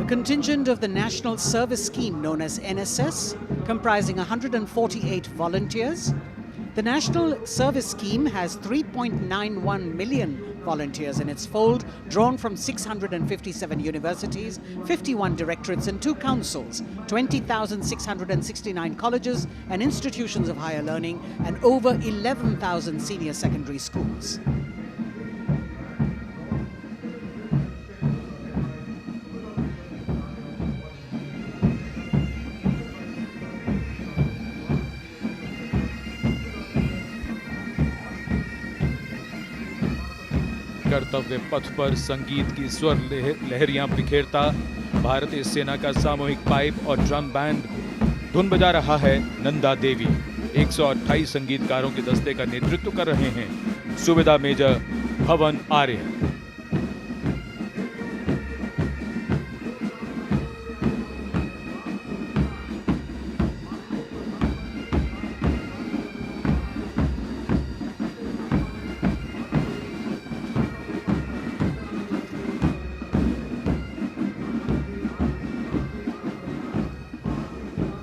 Contingent of the National Service Scheme known as NSS, comprising 148 volunteers. The National Service Scheme has 3.91 million volunteers in its fold, drawn from 657 universities, 51 directorates and 2 councils, 20,669 colleges and institutions of higher learning, and over 11,000 senior secondary schools. कर्तव्य पथ पर संगीत की स्वर लहरियां बिखेरता भारतीय सेना का सामूहिक पाइप और ड्रम बैंड धुन बजा रहा है। नंदा देवी 128 संगीतकारों के दस्ते का नेतृत्व कर रहे हैं। सुबेदार मेजर भवन आर्य।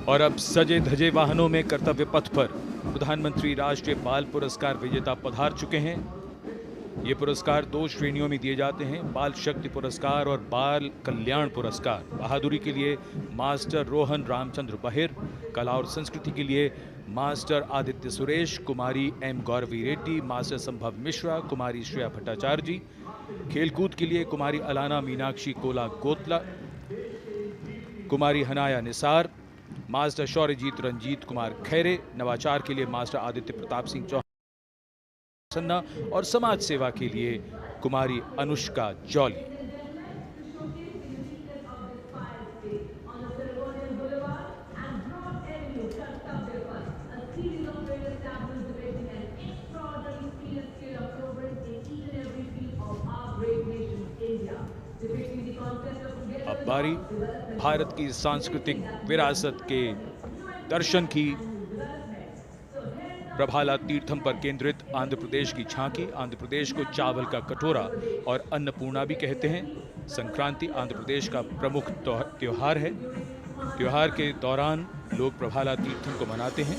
और अब सजे धजे वाहनों में कर्तव्य पथ पर प्रधानमंत्री राष्ट्रीय बाल पुरस्कार विजेता पधार चुके हैं। ये पुरस्कार 2 श्रेणियों में दिए जाते हैं, बाल शक्ति पुरस्कार और बाल कल्याण पुरस्कार। बहादुरी के लिए मास्टर रोहन रामचंद्र बहिर, कला और संस्कृति के लिए मास्टर आदित्य सुरेश, कुमारी एम गौरवी रेड्डी, मास्टर संभव मिश्रा, कुमारी श्रेया भट्टाचार्य जी, खेलकूद के लिए कुमारी अलाना मीनाक्षी कोला गोतला, कुमारी हनाया निसार, मास्टर शौर्यजीत रंजीत कुमार खैरे, नवाचार के लिए मास्टर आदित्य प्रताप सिंह चौहान और समाज सेवा के लिए कुमारी अनुष्का जौली। अब बारी भारत की सांस्कृतिक विरासत के दर्शन की। प्रभाला तीर्थम पर केंद्रित आंध्र प्रदेश की झांकी। आंध्र प्रदेश को चावल का कटोरा और अन्नपूर्णा भी कहते हैं। संक्रांति आंध्र प्रदेश का प्रमुख त्योहार है। त्योहार के दौरान लोग प्रभाला तीर्थम को मनाते हैं।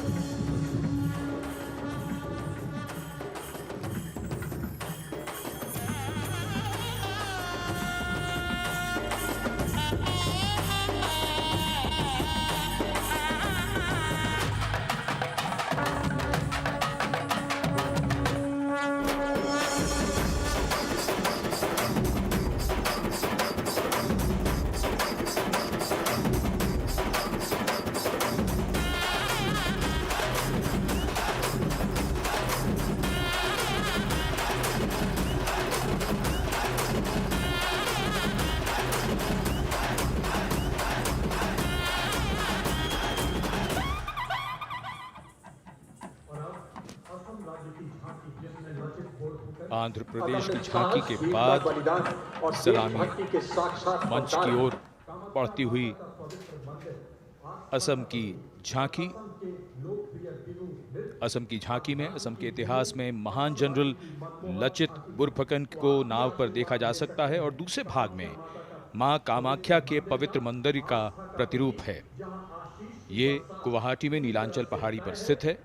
आंध्र प्रदेश की झांकी के बाद सलामी मंच की ओर बढ़ती हुई असम की झांकी। असम की झांकी में असम के इतिहास में महान जनरल लचित बुरफकन को नाव पर देखा जा सकता है और दूसरे भाग में मां कामाख्या के पवित्र मंदिर का प्रतिरूप है। ये गुवाहाटी में नीलांचल पहाड़ी पर स्थित है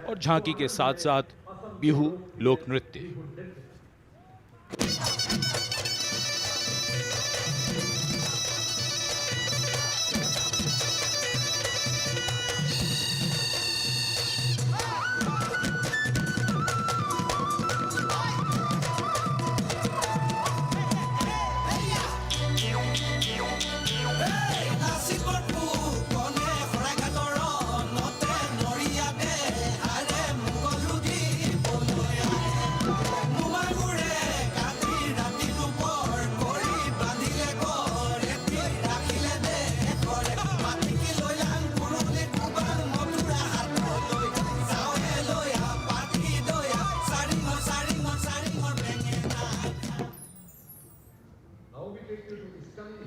और झांकी के साथ साथ बिहू लोक नृत्य।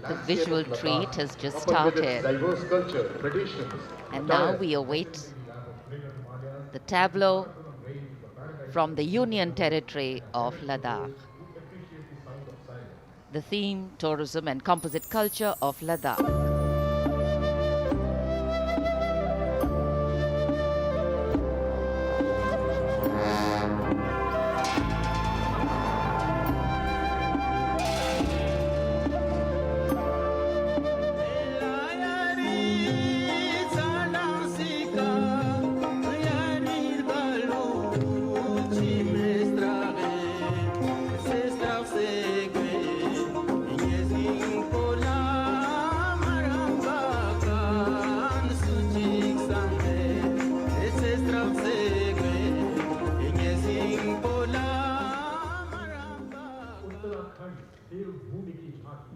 The visual treat has just started. And now we await the tableau from the Union Territory of Ladakh. The theme, tourism and composite culture of Ladakh.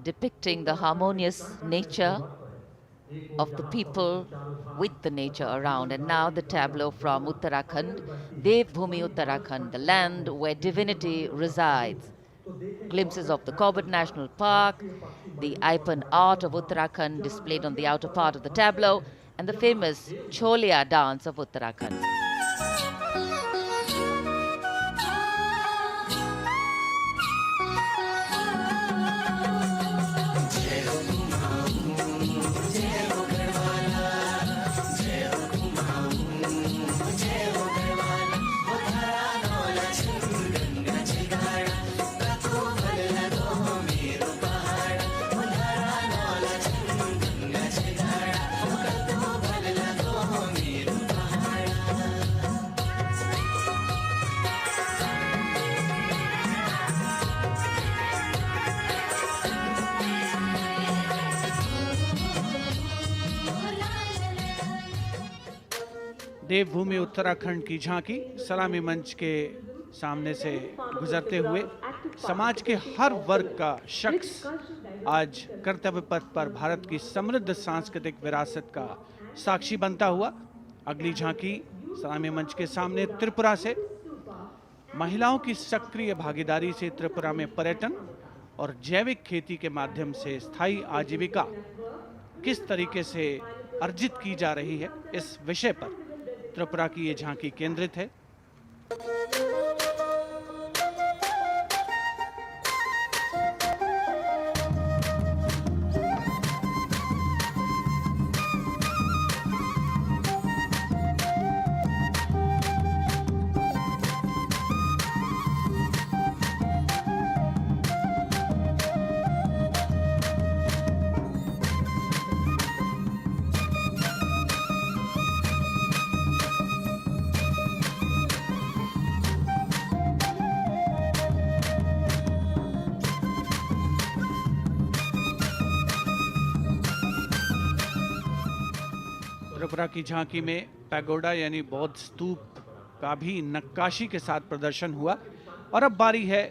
Depicting the harmonious nature of the people with the nature around. And now the tableau from Uttarakhand, Devbhumi Uttarakhand, the land where divinity resides. Glimpses of the Corbett National Park, the Ipan art of Uttarakhand displayed on the outer part of the tableau, and the famous Cholia dance of Uttarakhand. देवभूमि उत्तराखंड की झांकी सलामी मंच के सामने से गुजरते हुए समाज के हर वर्ग का शख्स आज कर्तव्य पथ पर भारत की समृद्ध सांस्कृतिक विरासत का साक्षी बनता हुआ। अगली झांकी सलामी मंच के सामने त्रिपुरा से। महिलाओं की सक्रिय भागीदारी से त्रिपुरा में पर्यटन और जैविक खेती के माध्यम से स्थायी आजीविका किस तरीके से अर्जित की जा रही है, इस विषय पर त्रिपुरा की ये झांकी केंद्रित है। त्रिपुरा की झांकी में पैगोडा यानी बौद्ध स्तूप का भी नक्काशी के साथ प्रदर्शन हुआ। और अब बारी है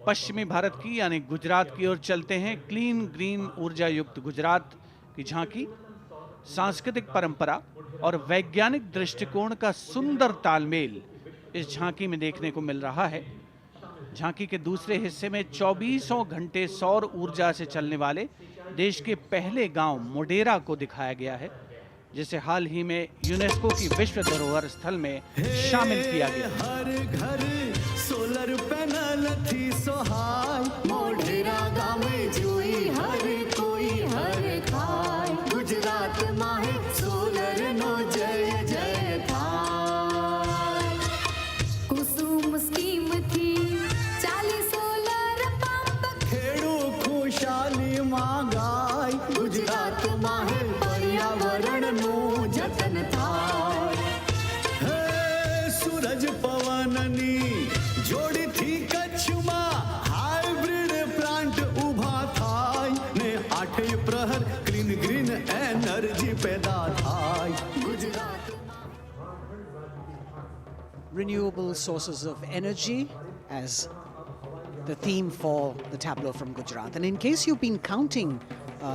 पश्चिमी भारत की यानी गुजरात की ओर चलते हैं। क्लीन ग्रीन ऊर्जा युक्त गुजरात की झांकी सांस्कृतिक परंपरा और वैज्ञानिक दृष्टिकोण का सुंदर तालमेल इस झांकी में देखने को मिल रहा है। झांकी के दूसरे हिस्से में 24 घंटे सौर ऊर्जा से चलने वाले देश के पहले गांव मोडेरा को दिखाया गया है, जिसे हाल ही में यूनेस्को की विश्व धरोहर स्थल में शामिल किया गया। हर घर सोलर पैनल थी सोहाय, मोढेरा गाँव में जोई हर कोई हर खाय, गुजरात माहे सोलर नो जय जय थाय। कुसुम स्कीम थी 40 सोलर पंप, खेड़ू खुशाली मांगाय, गुजरात माहे पर्यावरण नो जतन थाय। हे सूरज पवननी जोड़ी थी कच्छ में, हाइब्रिड प्लांट उभा थाय ने 8 प्रहर क्लीन ग्रीन एनर्जी पैदा थाय। Gujarat renewable sources of energy as the theme for the tableau from Gujarat. And in case you've been counting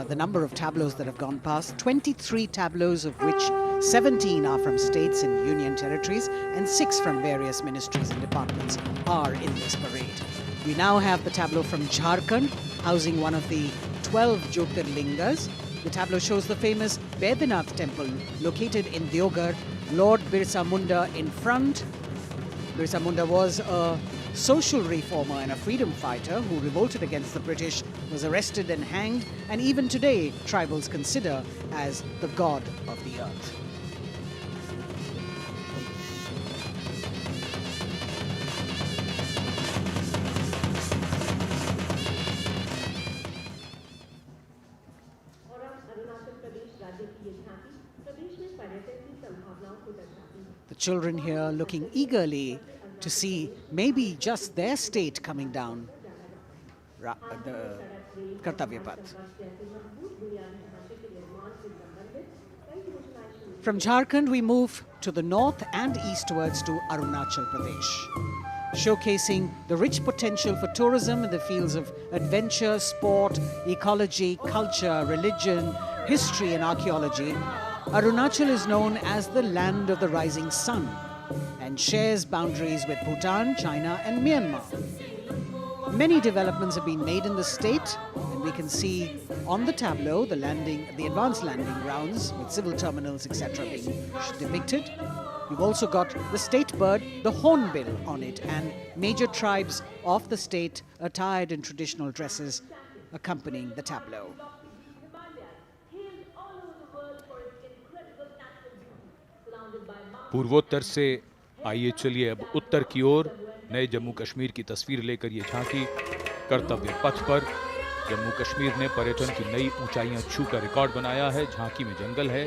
the number of tableaus that have gone past, 23 tableaus, of which 17 are from states and union territories and 6 from various ministries and departments are in this parade. We now have the tableau from Jharkhand, housing one of the 12 Jyotirlingas. The tableau shows the famous Baidyanath temple located in Deoghar, Lord Birsa Munda in front. Birsa Munda was a social reformer and a freedom fighter who revolted against the British, was arrested and hanged, and even today tribals consider as the god of the earth. The children here looking eagerly to see maybe just their state coming down the Kartavya Path. From Jharkhand, we move to the north and eastwards to Arunachal Pradesh, showcasing the rich potential for tourism in the fields of adventure, sport, ecology, culture, religion, history and archaeology. Arunachal is known as the land of the rising sun and shares boundaries with Bhutan, China and Myanmar. Many developments have been made in the state, and we can see on the tableau the advanced landing grounds with civil terminals, etc. being depicted. We've also got the state bird, the hornbill, on it, and major tribes of the state attired in traditional dresses accompanying the tableau. पूर्वोत्तर से आइए चलिए अब उत्तर की ओर नए जम्मू कश्मीर की तस्वीर लेकर ये झांकी कर्तव्य पथ पर। जम्मू कश्मीर ने पर्यटन की नई ऊंचाइयां छूकर रिकॉर्ड बनाया है। झांकी में जंगल है,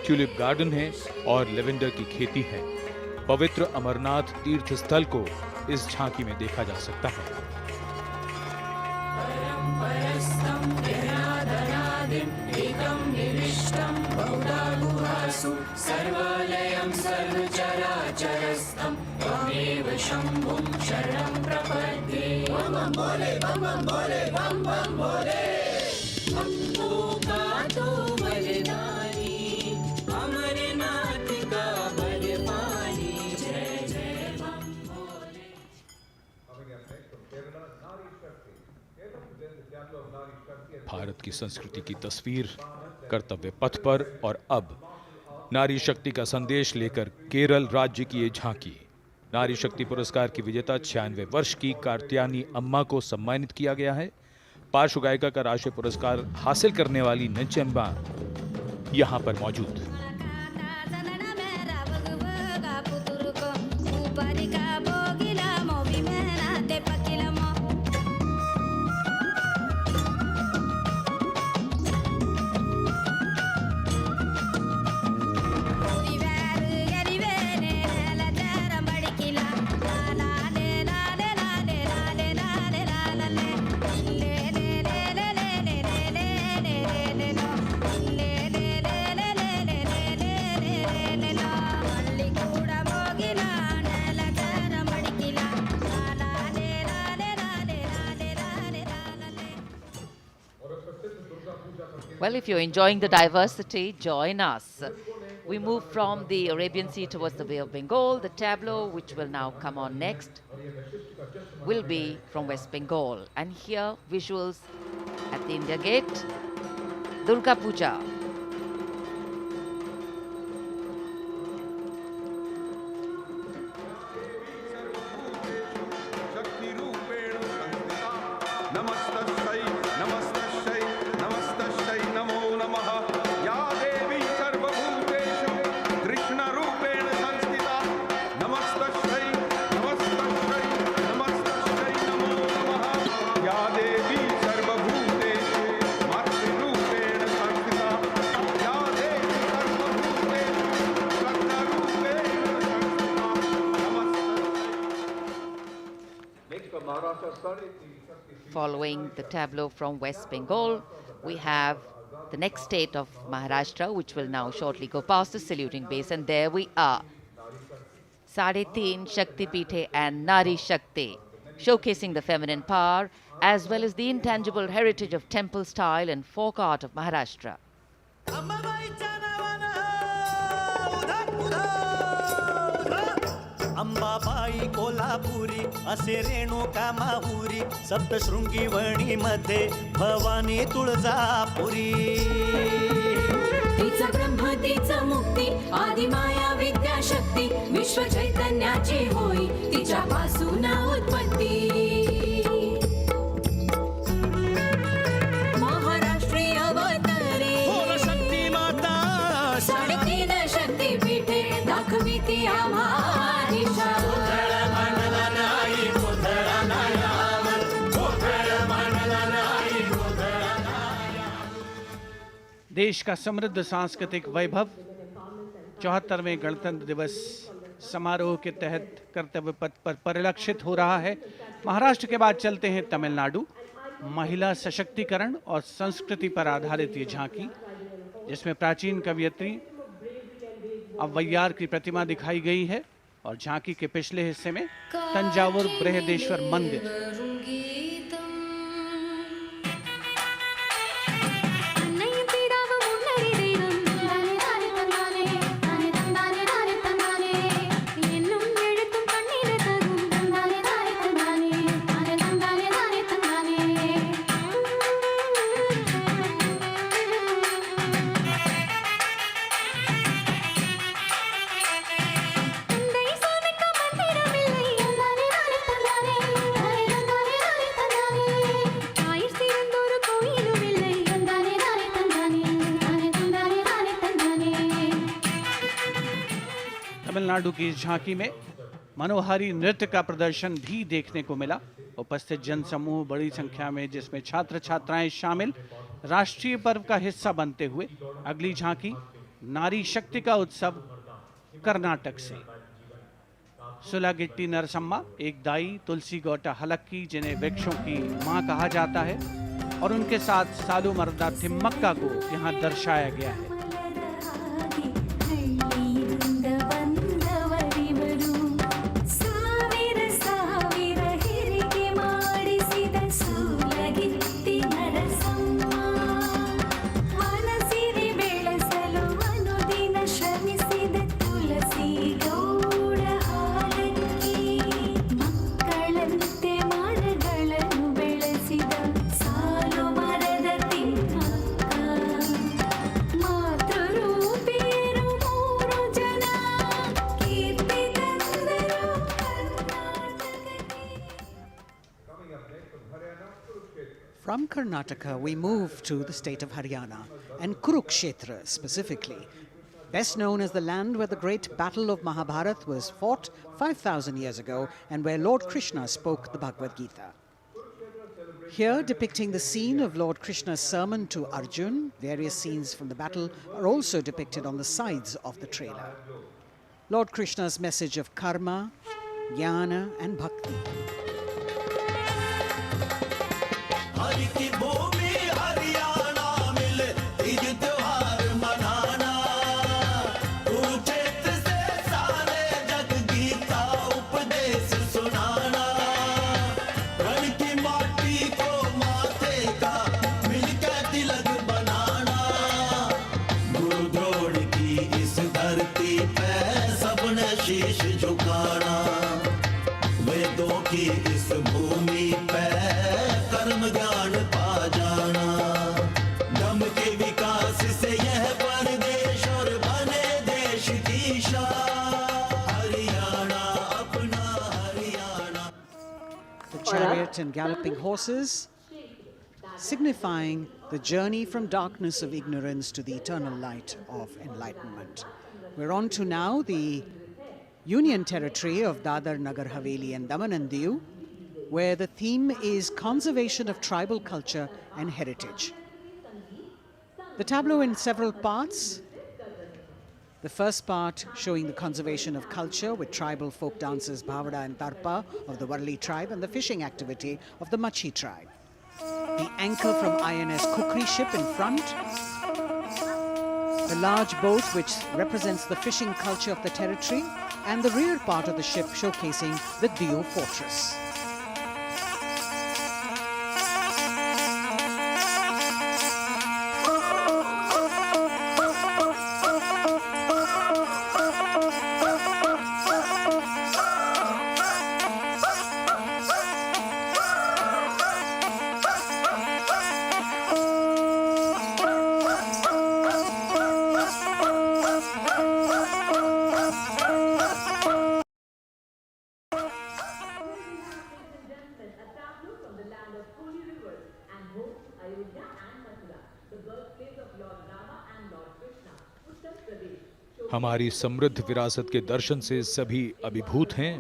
ट्यूलिप गार्डन है और लेवेंडर की खेती है। पवित्र अमरनाथ तीर्थ स्थल को इस झांकी में देखा जा सकता है। सर्वालयं सर्वचराचरस्थं त्वमेव शम्भुं शरणं प्रपद्ये। बम बम भोले, बम बम भोले, बम बम भोले। भक्तों का तो बलिदानी, अमरनाथ का बलवानी, जय जय बम भोले। भारत की संस्कृति की तस्वीर कर्तव्य पथ पर, और अब नारी शक्ति का संदेश लेकर केरल राज्य की ये झांकी। नारी शक्ति पुरस्कार की विजेता 96 वर्ष की कार्त्यानी अम्मा को सम्मानित किया गया है। पार्श्व गायिका का राष्ट्रीय पुरस्कार हासिल करने वाली नंचम्बा यहां पर मौजूद। Well, if you're enjoying the diversity, join us. We move from the Arabian Sea towards the Bay of Bengal. The tableau, which will now come on next, will be from West Bengal. And here, visuals at the India Gate, Durga Puja. Following the tableau from West Bengal, we have the next state of Maharashtra, which will now shortly go past the saluting base. And there we are. Sade Teen Shakti Pithe and Nari Shakti, showcasing the feminine power as well as the intangible heritage of temple style and folk art of Maharashtra. Ambabai Kolhapuri असे रेणुका माहुरी सप्तशृंगी वणीमध्ये भवानी तुळजापुरी तिचा ब्रह्म तिचा मुक्ती आदिमाया विद्याशक्ती विश्व चैतन्याची होई तिच्यापासून उत्पत्ती महाराष्ट्रीय अवतारी बोल शक्ती माता साडेतीन शक्तीपीठे दाखवी ती आम्हा देश का समृद्ध सांस्कृतिक वैभव 74वें गणतंत्र दिवस समारोह के तहत कर्तव्य पथ पर परिलक्षित हो रहा है। महाराष्ट्र के बाद चलते हैं तमिलनाडु। महिला सशक्तिकरण और संस्कृति पर आधारित ये झांकी, जिसमें प्राचीन कवयित्री अव्वैयार की प्रतिमा दिखाई गई है और झांकी के पिछले हिस्से में तंजावुर बृहदेश्वर मंदिर। तमिलनाडु की इस झांकी में मनोहारी नृत्य का प्रदर्शन भी देखने को मिला। उपस्थित जनसमूह बड़ी संख्या में, जिसमें छात्र छात्राएं शामिल, राष्ट्रीय पर्व का हिस्सा बनते हुए अगली झांकी नारी शक्ति का उत्सव कर्नाटक से। सुलागिट्टी नरसम्मा एक दाई, तुलसी गौटा हलक्की, जिन्हें वृक्षों की मां कहा जाता है, और उनके साथ सालू मर्दा थिम्मक्का को यहाँ दर्शाया गया है। From Karnataka, we move to the state of Haryana, and Kurukshetra specifically, best known as the land where the great battle of Mahabharata was fought 5,000 years ago and where Lord Krishna spoke the Bhagavad Gita. Here, depicting the scene of Lord Krishna's sermon to Arjun, various scenes from the battle are also depicted on the sides of the trailer. Lord Krishna's message of karma, jnana and bhakti. गुरु द्रोण की इस पे सबने शीश झुकाना, वेदों की इस भूमि पे कर्म ज्ञान पा जाना, दम के विकास से यह परदेश और बने देश की शान, हरियाणा अपना Haryana. The chariot and galloping horses, signifying the journey from darkness of ignorance to the eternal light of enlightenment. We're on to now the Union Territory of Dadar, Nagar Haveli and Daman and Diu, where the theme is conservation of tribal culture and heritage. The tableau in several parts. The first part showing the conservation of culture with tribal folk dances Bhavada and Tarpa of the Warli tribe and the fishing activity of the Machi tribe. The anchor from INS Kukri ship in front. The large boat which represents the fishing culture of the territory, and the rear part of the ship showcasing the Diu fortress. हमारी समृद्ध विरासत के दर्शन से सभी अभिभूत हैं।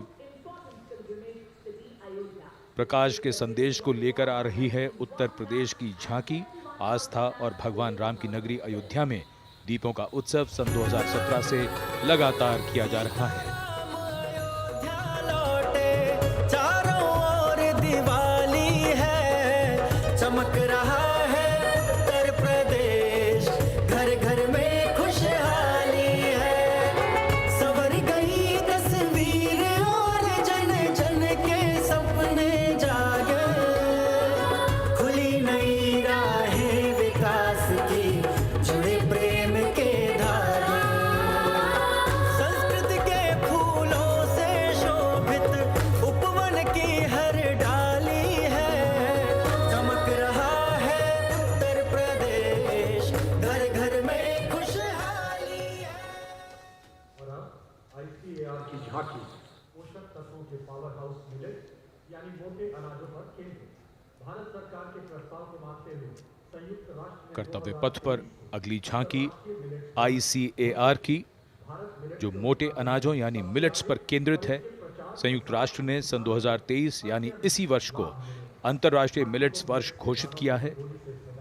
प्रकाश के संदेश को लेकर आ रही है उत्तर प्रदेश की झांकी। आस्था और भगवान राम की नगरी अयोध्या में दीपों का उत्सव सन 2017 से लगातार किया जा रहा है। चारों ओर दिवाली है, चमक रहा है उत्तर प्रदेश, घर घर में खुशहाली है, संवर गई तस्वीर और जन जन के सपने जागे, खुली नई राहें विकास की, जुड़े प्रेम के धागे, संस्कृत के फूलों से शोभित उपवन की हर डाली है, चमक रहा है उत्तर प्रदेश, घर घर में खुशहाली है। और अब ICAR की झांकी पोषक तत्वों के पावर हाउस मिलेट यानी मोटे अनाजों पर केंद्रित। भारत सरकार के प्रस्ताव को मानते हुए संयुक्त राष्ट्र कर्तव्य पथ पर अगली झांकी ICAR की, जो मोटे अनाजों यानी मिलेट्स पर केंद्रित है। संयुक्त राष्ट्र ने सन 2023 यानी इसी वर्ष को अंतर्राष्ट्रीय मिलेट्स वर्ष घोषित किया है।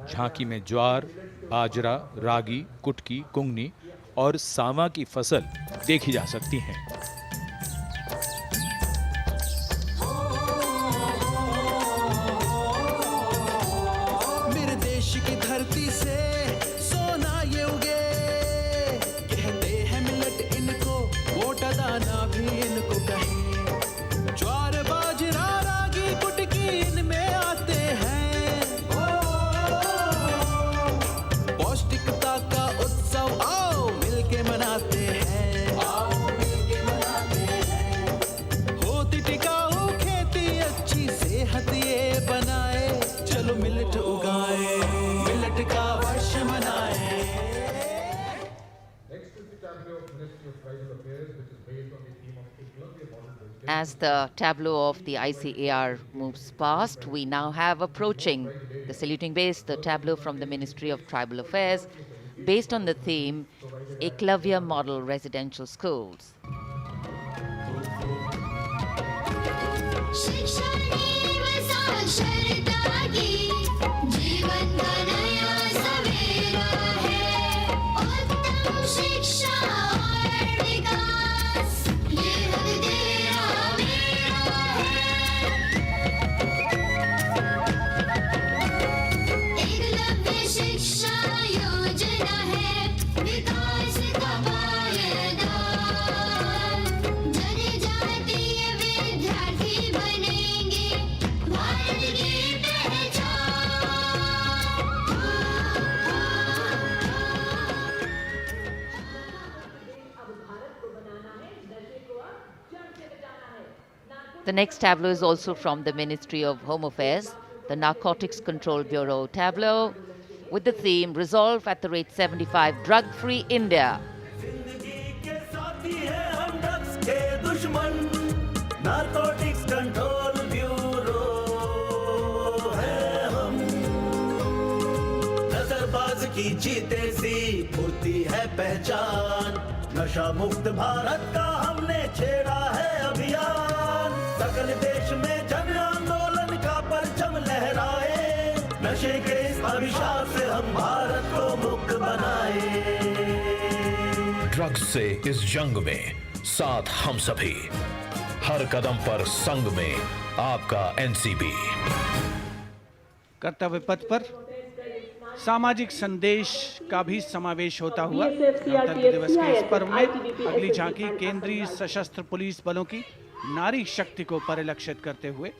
झांकी में ज्वार, बाजरा, रागी, कुटकी, कुंगनी और सांवा की फसल देखी जा सकती हैं। मेरे देश की धरती से सोना ये उगे, कहते हैं मिलेट इनको, मोटा दाना भी इनको कहे, ज्वार बाजरा रागी कुटकी इनमें आते हैं, पौष्टिकता का उत्सव आओ मिलके मनाते हैं, आओ मिलके मनाते हैं, होती टिकाऊ खेती अच्छी सेहत ये बनाए, चलो मिलेट उगाए, मिलेट का वर्ष मनाए। Next is the tableau of Ministry of Tribal Affairs, which is based on the theme of Eklavya model vegetarian. As the tableau of the ICAR moves past, we now have approaching the saluting base, the tableau from the Ministry of Tribal Affairs, based on the theme Eklavya Model Residential Schools. विद्यार्थी बनेंगे, भारत की पहचान। The next tableau is also from the Ministry of Home Affairs, the Narcotics Control Bureau tableau, with the theme Resolve at the Rate 75 Drug-Free India. Narcotics control bureau है हम नजरबाज की जीते सी फुर्ती है पहचान नशा मुक्त भारत का हमने छेड़ा है अभियान सकल देश में जन आंदोलन का परचम लहराए नशे के इस अभिशाप से हम भारत को मुक्त बनाए ड्रग्स से इस जंग में साथ हम सभी हर कदम पर संग में आपका एनसीबी। कर्तव्य पथ पर सामाजिक संदेश का भी समावेश होता हुआ गणतंत्र दिवस के इस पर्व में अगली झांकी केंद्रीय सशस्त्र पुलिस बलों की नारी शक्ति को परिलक्षित करते हुए,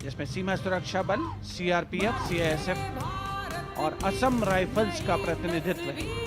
जिसमें सीमा सुरक्षा बल, सीआरपीएफ, सीआईएसएफ और असम राइफल्स का प्रतिनिधित्व है।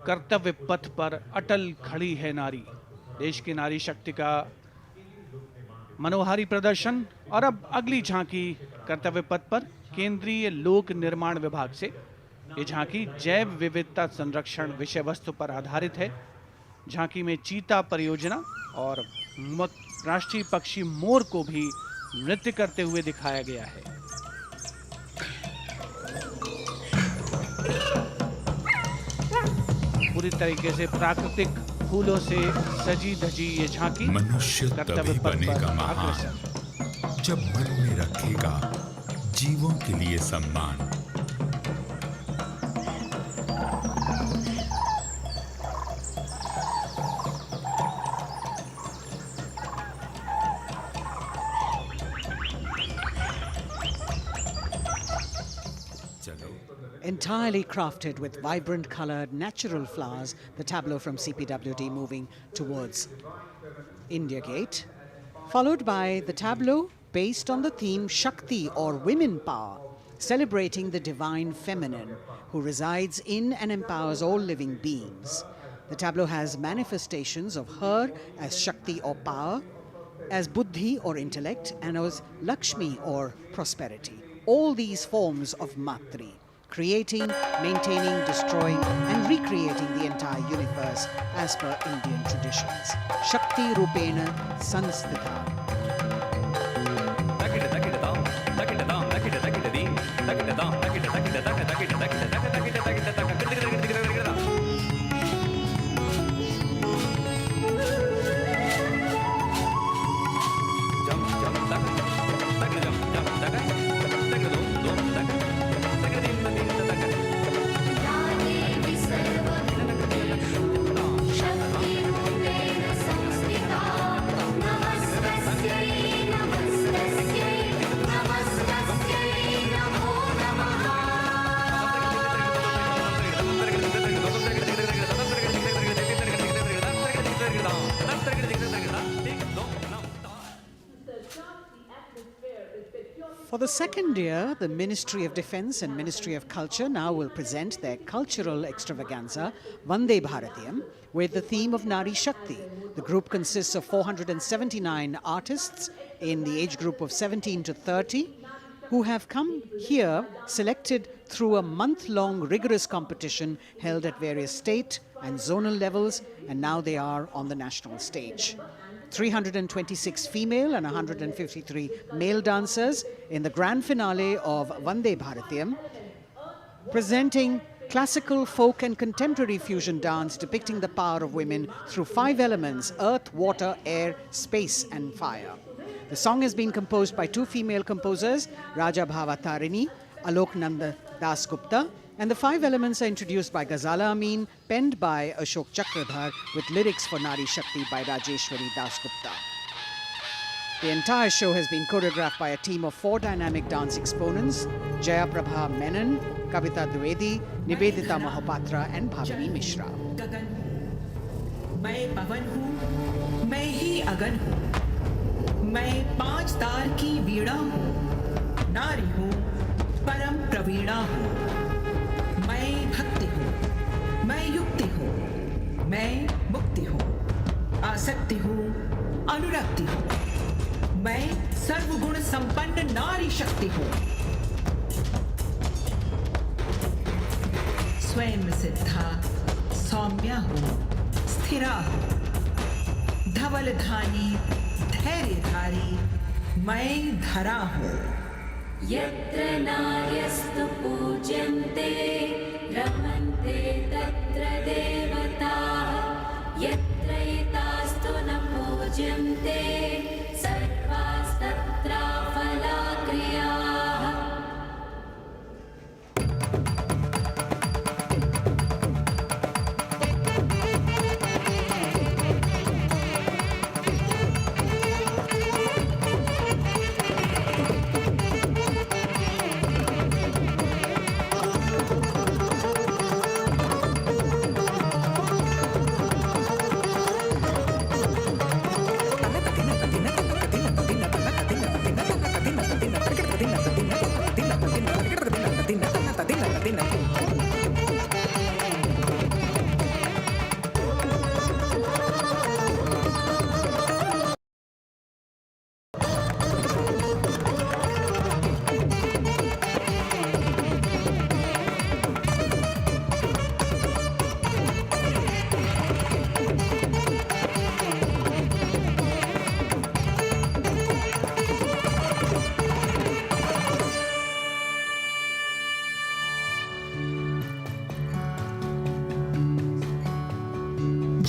कर्तव्य पथ पर अटल खड़ी है नारी, देश की नारी शक्ति का मनोहारी प्रदर्शन। और अब अगली झांकी कर्तव्य पथ पर केंद्रीय लोक निर्माण विभाग से। ये झांकी जैव विविधता संरक्षण विषय वस्तु पर आधारित है। झांकी में चीता परियोजना और राष्ट्रीय पक्षी मोर को भी नृत्य करते हुए दिखाया गया है। पूरी तरीके से प्राकृतिक फूलों से सजी धजी ये झांकी मनुष्य तभी बनेगा महान जब मन में रखेगा जीवों के लिए सम्मान। Entirely crafted with vibrant colored natural flowers, the tableau from CPWD moving towards India Gate, followed by the tableau based on the theme Shakti or women power, celebrating the divine feminine who resides in and empowers all living beings. The tableau has manifestations of her as Shakti or power, as Buddhi or intellect, and as Lakshmi or prosperity. All these forms of Matri, creating, maintaining, destroying, and recreating the entire universe as per Indian traditions. Shakti Rupena Sanstita. For the second year, the Ministry of Defence and Ministry of Culture now will present their cultural extravaganza, Vande Bharatiyam, with the theme of Nari Shakti. The group consists of 479 artists in the age group of 17 to 30 who have come here selected through a month-long rigorous competition held at various state and zonal levels, and now they are on the national stage. 326 female and 153 male dancers in the grand finale of Vande Bharatiyam, presenting classical, folk and contemporary fusion dance depicting the power of women through 5 elements: earth, water, air, space and fire. The song has been composed by 2 female composers, Raja Bhava Tarini, Alok Nanda Das Gupta, and the 5 elements are introduced by Ghazala Amin, penned by Ashok Chakradhar, with lyrics for Nari Shakti by Rajeshwari Das Gupta. The entire show has been choreographed by a team of 4 dynamic dance exponents, Jaya Prabha Menon, Kavita Dwivedi, Nivedita Mahapatra and Bhavini Mishra. गगन हूँ, मैं पवन हूँ, मैं ही अगन हूँ, मैं 5 तार की वीणा हूँ, नारी हूँ, परम प्रवीणा हूँ, मैं भक्ति हूँ, मैं युक्ति हूँ, मैं मुक्ति हूँ, आसक्ति हूँ, अनुरक्ति हूँ, मैं सर्वगुण संपन्न नारी शक्ति हूँ, स्वयं सिद्धा सौम्या हूँ, स्थिरा हूँ, धवलधानी धैर्यधारी मैं धरा हूँ। यत्र नार्यस्तु पूज्यन्ते रमन्ते तत्र देवताः यत्र एतास्तु न पूज्यन्ते सर्वास्तत्राफलाक्रियाः।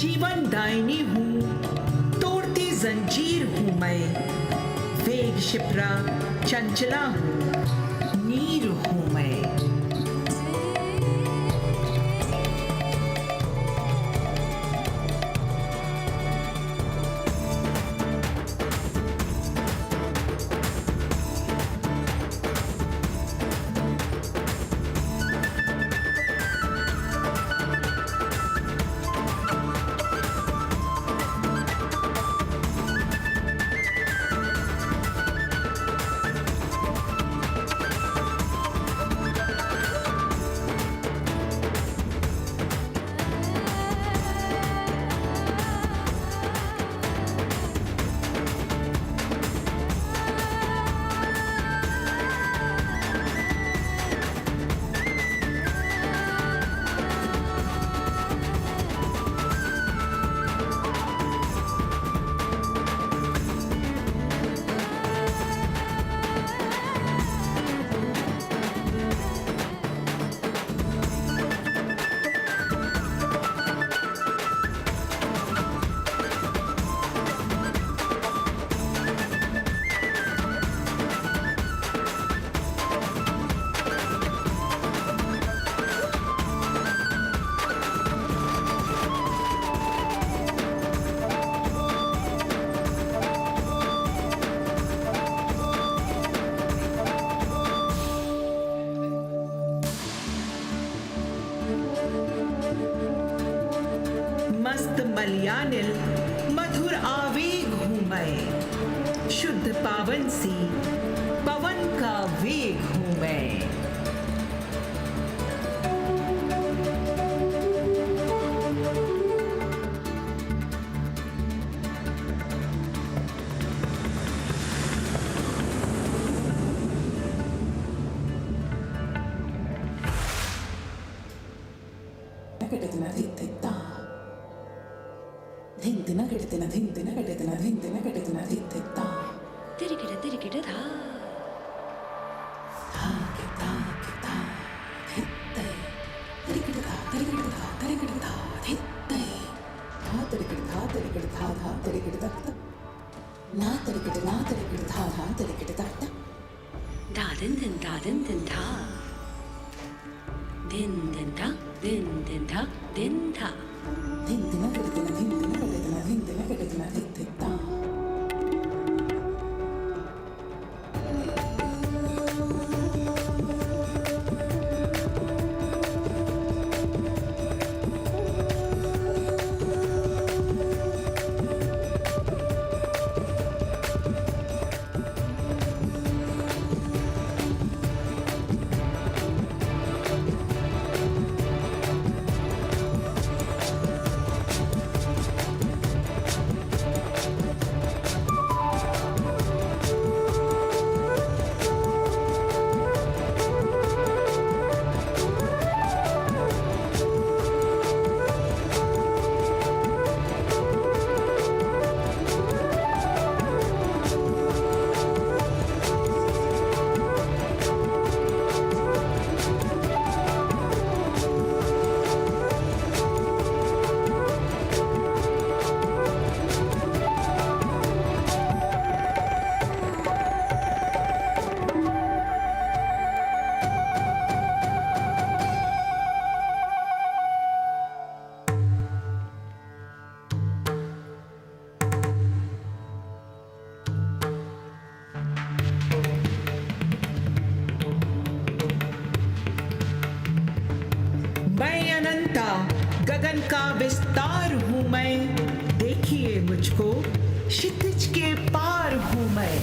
जीवन दायिनी हूँ, तोड़ती जंजीर हूँ मैं, वेग शिप्रा चंचला हूँ, नीर हूँ मैं। मस्त मलयानिल मधुर आवेग हूँ मैं, शुद्ध पावन सी पवन का वेग हूँ मैं। din din da, din din da, din da. Din din da, din din da, din din da, din din da, din din da. मैं अनंता गगन का विस्तार हूँ मैं, देखिए मुझको क्षितिज के पार हूँ मैं।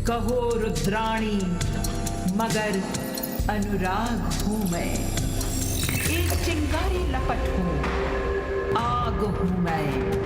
कहो रुद्राणी मगर अनुराग हूँ मैं, एक चिंगारी लपट हूँ, आग हूँ मैं।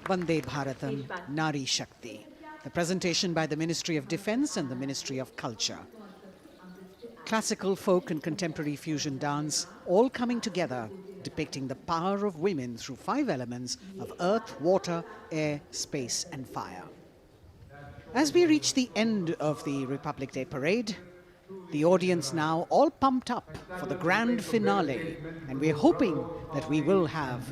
Vande Bharatam Nari Shakti. The presentation by the Ministry of Defence and the Ministry of Culture. Classical, folk and contemporary fusion dance all coming together, depicting the power of women through 5 elements of earth, water, air, space and fire. As we reach the end of the Republic Day parade, the audience now all pumped up for the grand finale, and we're hoping that we will have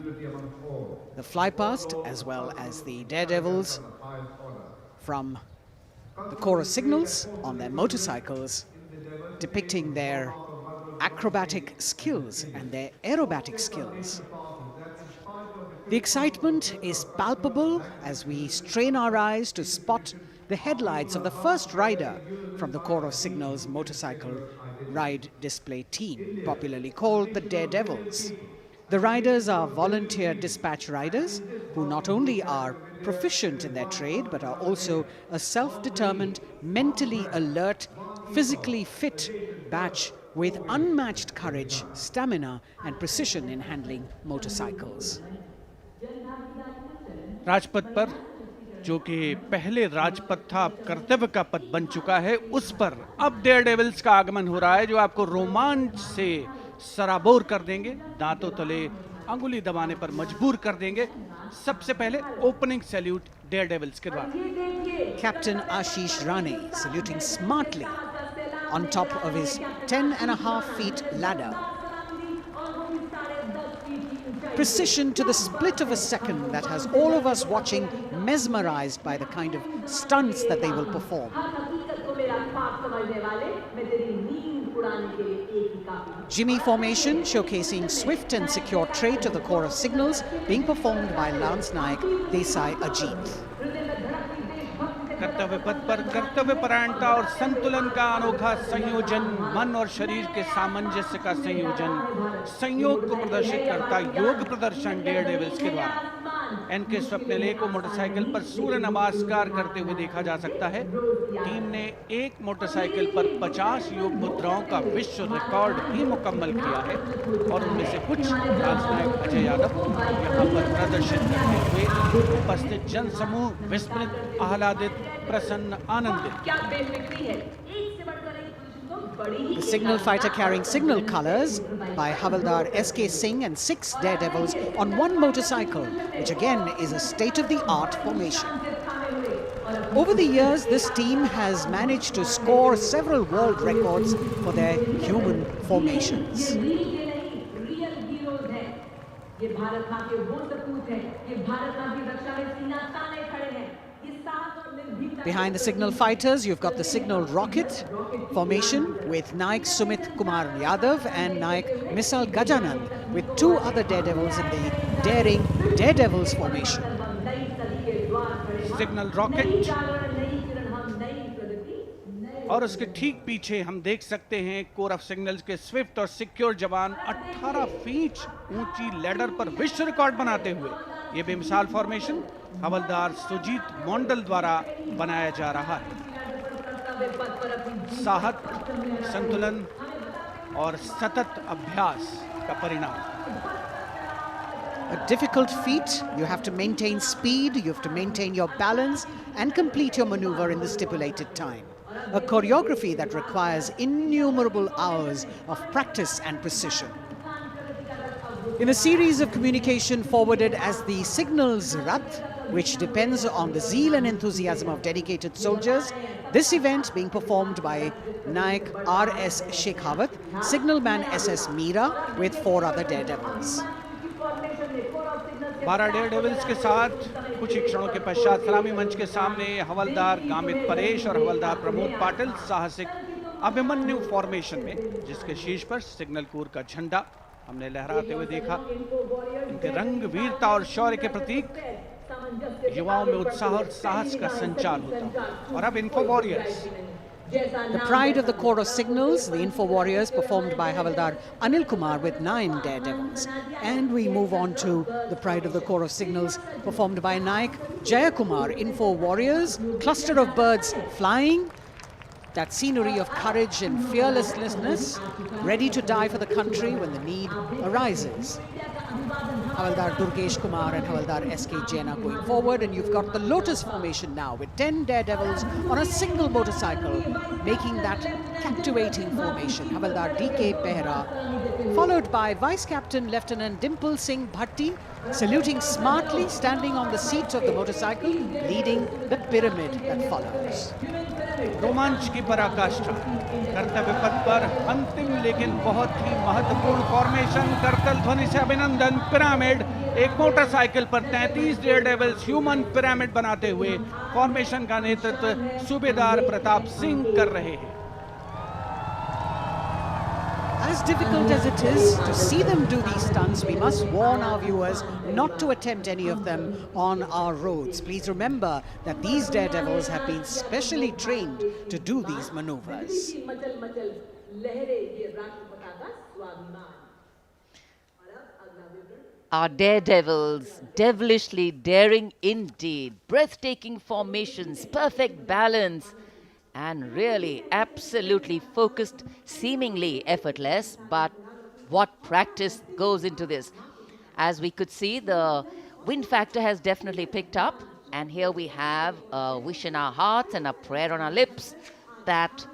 the flypast as well as the daredevils from the chorus signals on their motorcycles, depicting their acrobatic skills and their aerobatic skills. The excitement is palpable as we strain our eyes to spot the headlights of the first rider from the Corps of Signals motorcycle ride display team, popularly called the Daredevils. The riders are volunteer dispatch riders who not only are proficient in their trade but are also a self-determined, mentally alert, physically fit batch with unmatched courage, stamina and precision in handling motorcycles. Rajpath पर, जो कि पहले राजपथ था, अब कर्तव्य का पथ बन चुका है, उस पर अब डेयरडेविल्स का आगमन हो रहा है जो आपको रोमांच से सराबोर कर देंगे, दांतों तले अंगुली दबाने पर मजबूर कर देंगे। सबसे पहले ओपनिंग सैल्यूट डेयरडेविल्स के द्वारा। Captain Ashish Rane saluting smartly on top of his 10.5 feet ladder. Precision to the split of a second that has all of us watching mesmerized by the kind of stunts that they will perform. Jimmy formation showcasing swift and secure trade to the Corps of Signals being performed by Lance Naik Desai Ajit. कर्तव्य पथ पर कर्तव्य परायणता और संतुलन का अनोखा संयोजन, मन और शरीर के सामंजस्य का संयोजन, संयोग को प्रदर्शित करता योग प्रदर्शन डेयरडेविल्स के द्वारा। एनके स्वप्निले को मोटरसाइकिल पर सूर्य नमस्कार करते हुए देखा जा सकता है। टीम ने एक मोटरसाइकिल पर 50 योग मुद्राओं का विश्व रिकॉर्ड भी मुकम्मल किया है और उनमें से कुछ राजनायक अजय यादव यहाँ पर प्रदर्शित करते हुए उपस्थित जनसमूह विस्मित, आह्लादित, प्रसन्न, आनंदित। The signal fighter carrying signal colors by Havildar S.K. Singh and 6 daredevils on one motorcycle, which again is a state-of-the-art formation. Over the years, this team has managed to score several world records for their human formations. Behind the signal fighters, you've got the signal rocket formation with Naik Sumit Kumar Yadav and Naik Misal Gajanand with 2 other daredevils in the daring daredevils formation. Signal rocket और उसके ठीक पीछे हम देख सकते हैं core of signals के Swift और सिक्योर जवान 18 फीट ऊंची लैडर पर विश्व रिकॉर्ड बनाते हुए ये बेमिसाल फॉर्मेशन हवलदार सुजीत मोंडल द्वारा बनाया जा रहा है। साहस, संतुलन और सतत अभ्यास का परिणाम। A difficult feat. You have to maintain speed, you have to maintain your balance and complete your maneuver in the stipulated time. A choreography that requires innumerable hours of practice and precision. In a series of communication forwarded as the Signals Rath, which depends on the zeal and enthusiasm of dedicated soldiers, this event being performed by Naik R.S. Shekhawat, Signalman S.S. Meera with 4 other daredevils. 12 Daredevils के साथ कुछ ही क्षणों के पश्चात सलामी मंच के सामने हवलदार गामित परेश और हवलदार प्रमोद पाटिल साहसिक अभिमन्यु फॉर्मेशन में, जिसके शीर्ष पर सिग्नल कोर का झंडा हमने लहराते हुए देखा। इनके रंग वीरता और शौर्य के प्रतीक, युवाओं में उत्साह और साहस का संचार होता। और अब info warriors, The pride of the Corps of Signals, the Info Warriors, performed by Havildar Anil Kumar with 9 daredevils. And we move on to the pride of the Corps of Signals, performed by Naik Jayakumar, Info Warriors, cluster of birds flying, that scenery of courage and fearlessness, ready to die for the country when the need arises. Havaldar Durgesh Kumar and Havaldar S.K. Jain are going forward, and you've got the Lotus formation now with 10 daredevils on a single motorcycle, making that captivating formation. Havaldar D.K. Behra, followed by Vice Captain Lieutenant Dimple Singh Bhatti, saluting smartly, standing on the seat of the motorcycle, leading the pyramid that follows. रोमांच की पराकाष्ठा, कर्तव्य पथ पर अंतिम लेकिन बहुत ही महत्वपूर्ण फॉर्मेशन, करतल ध्वनि से अभिनंदन। पिरामिड, एक मोटरसाइकिल पर 33 डेयरडेविल्स ह्यूमन पिरामिड बनाते हुए फॉर्मेशन का नेतृत्व सूबेदार प्रताप सिंह कर रहे हैं। As difficult as it is to see them do these stunts, we must warn our viewers not to attempt any of them on our roads. Please remember that these daredevils have been specially trained to do these maneuvers. Our daredevils, devilishly daring indeed, breathtaking formations, perfect balance, and really absolutely focused, seemingly effortless, but what practice goes into this. As we could see, the wind factor has definitely picked up, and here we have a wish in our hearts and a prayer on our lips that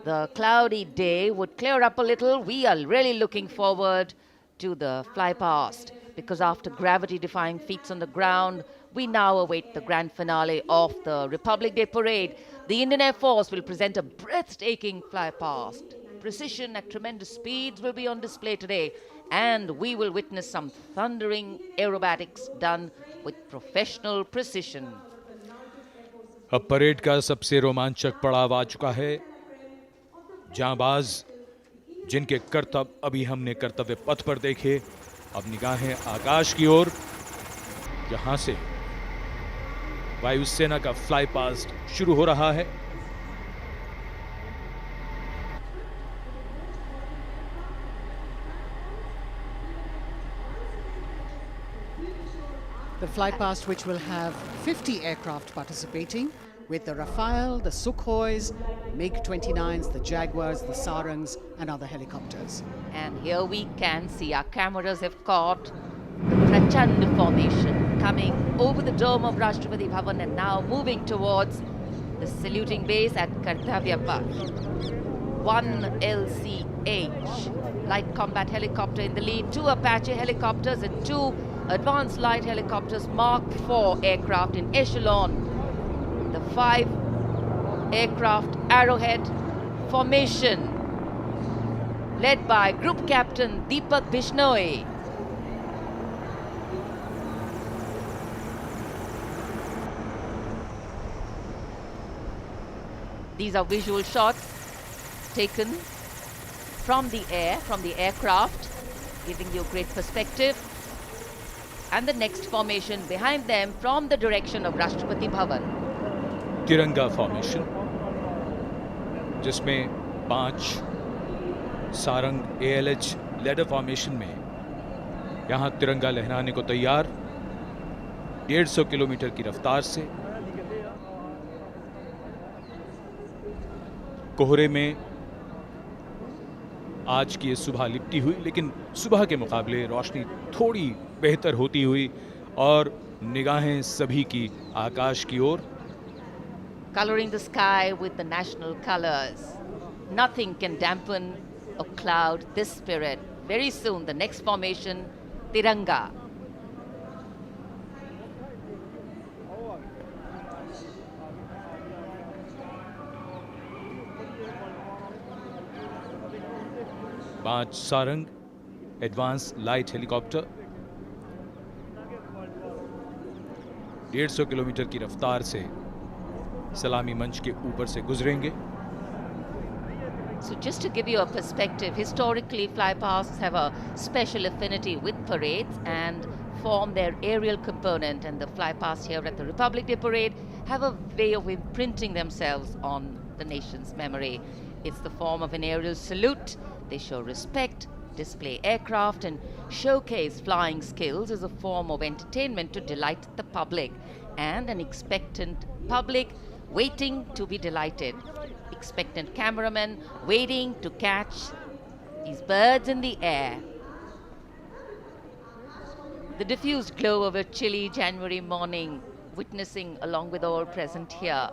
the cloudy day would clear up a little. We are really looking forward to the fly past, because after gravity-defying feats on the ground, we now await the grand finale of the Republic Day Parade. The Indian Air Force will present a breathtaking fly past. Precision at tremendous speeds will be on display today, and we will witness some thundering aerobatics done with professional precision. अब parade का सबसे रोमांचक पड़ाव आ चुका है। जांबाज जिनके करतब अभी हमने कर्तव्य पथ पर देखे, अब निगाहें आकाश की ओर, जहां से वायुसेना का फ्लाई पास्ट शुरू हो रहा है। The fly past, which will have 50 aircraft participating, with the Rafale, the Sukhois, MiG-29s, the Jaguars, the Sarangs, and other helicopters. And here we can see, our cameras have caught the Prachand formation coming over the dome of Rashtrapati Bhavan and now moving towards the saluting base at Kartavya Path. One LCH, light combat helicopter in the lead, 2 Apache helicopters and 2 advanced light helicopters, Mark IV aircraft in echelon. The 5 aircraft Arrowhead formation, led by Group Captain Deepak Bishnoi. These are visual shots taken from the air, from the aircraft, giving you great perspective. And the next formation behind them from the direction of Rashtrapati Bhavan. तिरंगा formation, जिसमें 5 Sarang ALH ladder formation में यहां तिरंगा लहराने को तैयार, 150 kilometre की रफ्तार से। कोहरे में आज की ये सुबह लिपटी हुई, लेकिन सुबह के मुकाबले रोशनी थोड़ी बेहतर होती हुई और निगाहें सभी की आकाश की ओर। Coloring the sky with the national colors. Nothing can dampen or cloud this spirit. Very soon, the next formation, Tiranga. पांच Sarang advance light helicopter 150 kilometre की रफ्तार से सलामी मंच के ऊपर से गुजरेंगे। So just to give you a perspective, historically flypasts have a special affinity with parades and form their aerial component, and the flypasts here at the Republic Day Parade have a way of imprinting themselves on the nation's memory. It's the form of an aerial salute. They show respect, display aircraft, and showcase flying skills as a form of entertainment to delight the public, and an expectant public waiting to be delighted. expectant cameramen waiting to catch these birds in the air. The diffused glow of a chilly January morning, witnessing along with all present here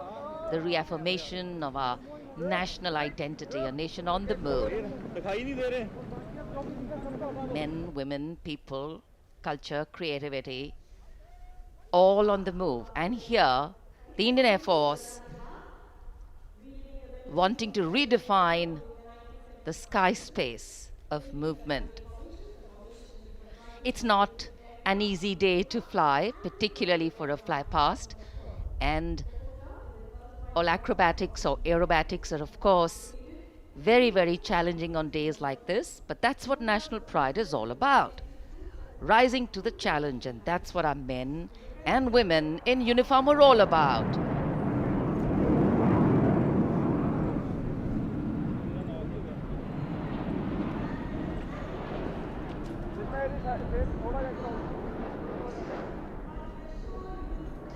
the reaffirmation of our national identity, a nation on the move. Men, women, people, culture, creativity, all on the move. And here, the Indian Air Force wanting to redefine the sky space of movement. It's not an easy day to fly, particularly for a fly past, and all acrobatics or aerobatics are of course very, very challenging on days like this, but that's what national pride is all about. Rising to the challenge, and that's what our men and women in uniform are all about.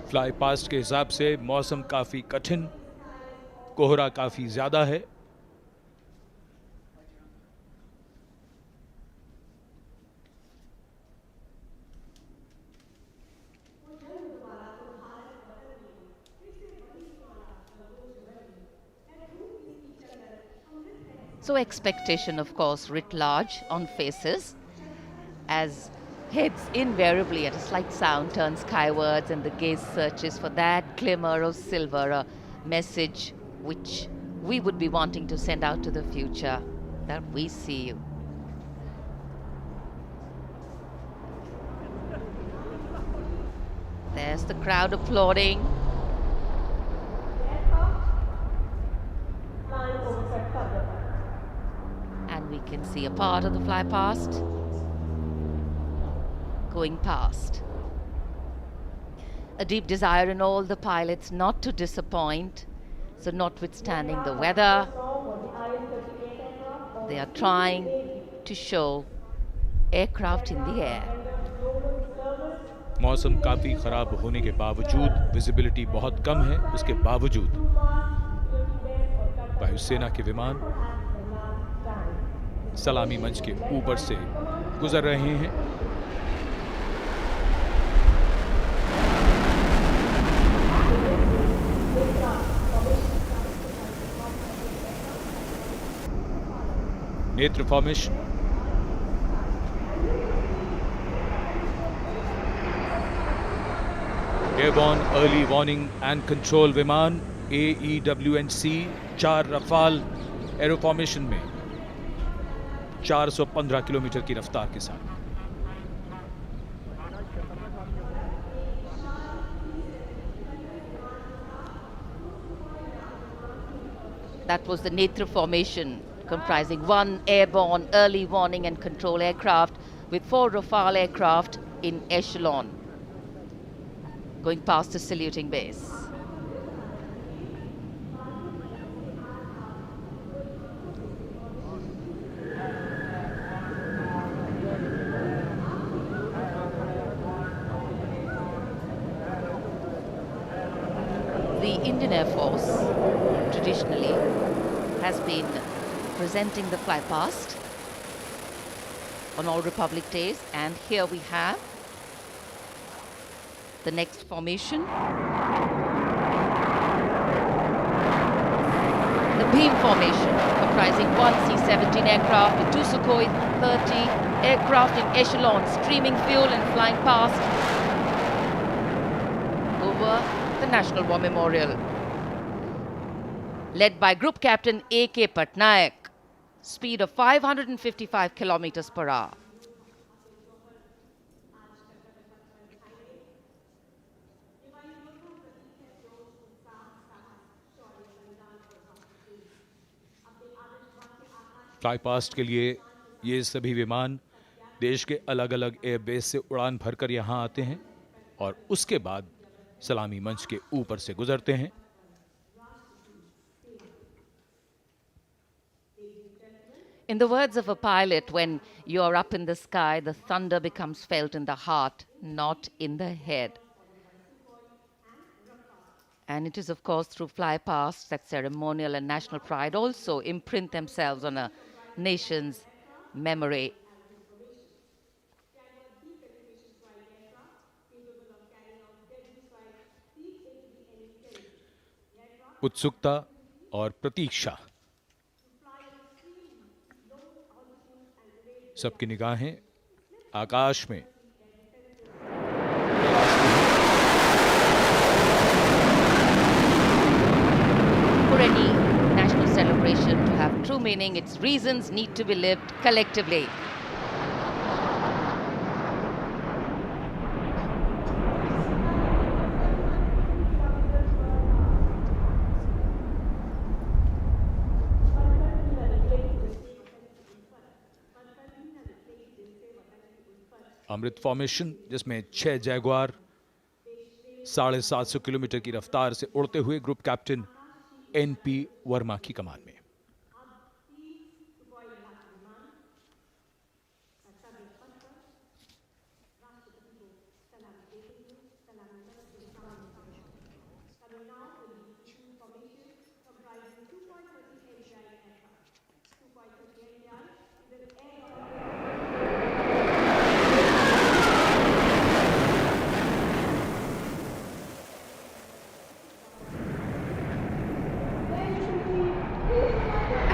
Fly past के हिसाब से मौसम काफी कठिन, कोहरा काफी ज्यादा है। So expectation, of course, writ large on faces as heads invariably at a slight sound turn skywards and the gaze searches for that glimmer of silver, a message which we would be wanting to send out to the future, that we see you. There's the crowd applauding. And we can see a part of the fly past going past. A deep desire in all the pilots not to disappoint. So notwithstanding the weather, they are trying to show aircraft in the air. मौसम काफी खराब होने के बावजूद, visibility बहुत कम है, उसके बावजूद वायुसेना के विमान सलामी मंच के ऊपर से गुजर रहे हैं। नेत्र formation, airborne early warning and control विमान AEWNC 4 रफाल एरो फॉर्मेशन में 415 किलोमीटर की रफ्तार के साथ। That was the Netra formation, comprising one airborne early warning and control aircraft with 4 Rafale aircraft in echelon, going past the saluting base. The Indian Air Force traditionally has been presenting the fly past on all Republic Days, and here we have the next formation. The beam formation, comprising one C-17 aircraft with 2 Sukhoi 30 aircraft in echelon, streaming fuel and flying past over the National War Memorial. Led by Group Captain A.K. Patnaik, speed of 555 kilometers per hour. Fly past के लिए ये सभी विमान देश के अलग अलग airbase से उड़ान भरकर यहाँ आते हैं और उसके बाद सलामी मंच के ऊपर से गुजरते हैं। In the words of a pilot, when you're up in the sky, the thunder becomes felt in the heart, not in the head. And it is, of course, through flypasts that ceremonial and national pride also imprint themselves on a nation's memory. उत्सुकता और प्रतीक्षा, सबकी निगाहें आकाश में For any national celebration to have true meaning, its reasons need to be lived collectively. Amrit formation, जिसमें 6 Jaguar 750 kilometre की रफ्तार से उड़ते हुए ग्रुप कैप्टन NP वर्मा की कमान में।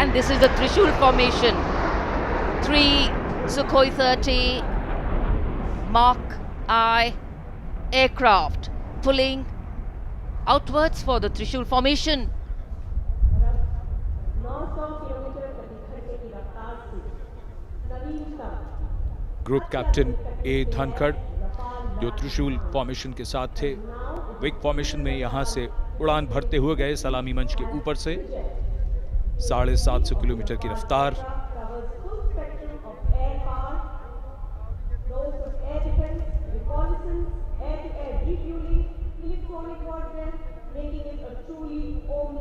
And this is the Trishul formation. 3 Sukhoi 30 Mark I aircraft pulling outwards for the Trishul formation. Group captain A Dhankhar, जो त्रिशूल फॉर्मेशन के साथ थे, विक फॉर्मेशन में यहां से उड़ान भरते हुए गए सलामी मंच के ऊपर से। 750 किलोमीटर की रफ्तार।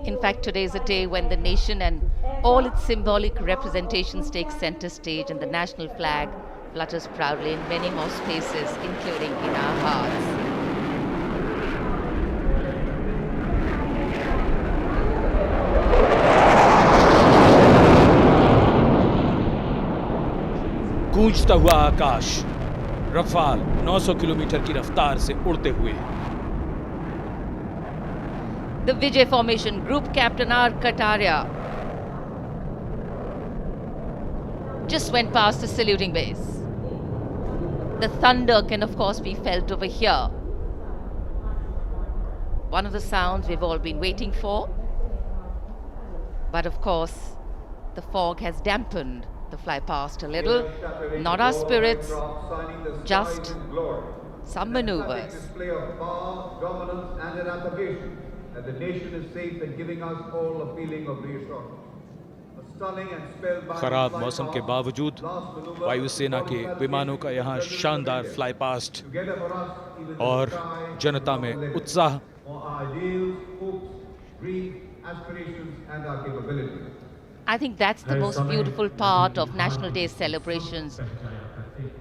In fact, today is a day when the nation and all its symbolic representations take center stage, and the national flag flutters proudly in many more spaces, including in our hearts. गूंजता हुआ आकाश, Rafale 900 kilometre की रफ्तार से उड़ते हुए। The Vijay formation, Group Captain R. Kataria just went past the saluting base. The thunder can of course be felt over here. One of the sounds we've all been waiting for. But of course, the fog has dampened the fly past a little. Not our spirits, just some maneuvers. Display of power, governance and eradication, and the nation is safe and giving us all a feeling of reassurance. खराब मौसम के बावजूद वायुसेना के विमानों का यहाँ शानदार फ्लाई पास्ट और जनता में उत्साह। I think that's the most beautiful part of National Day celebrations.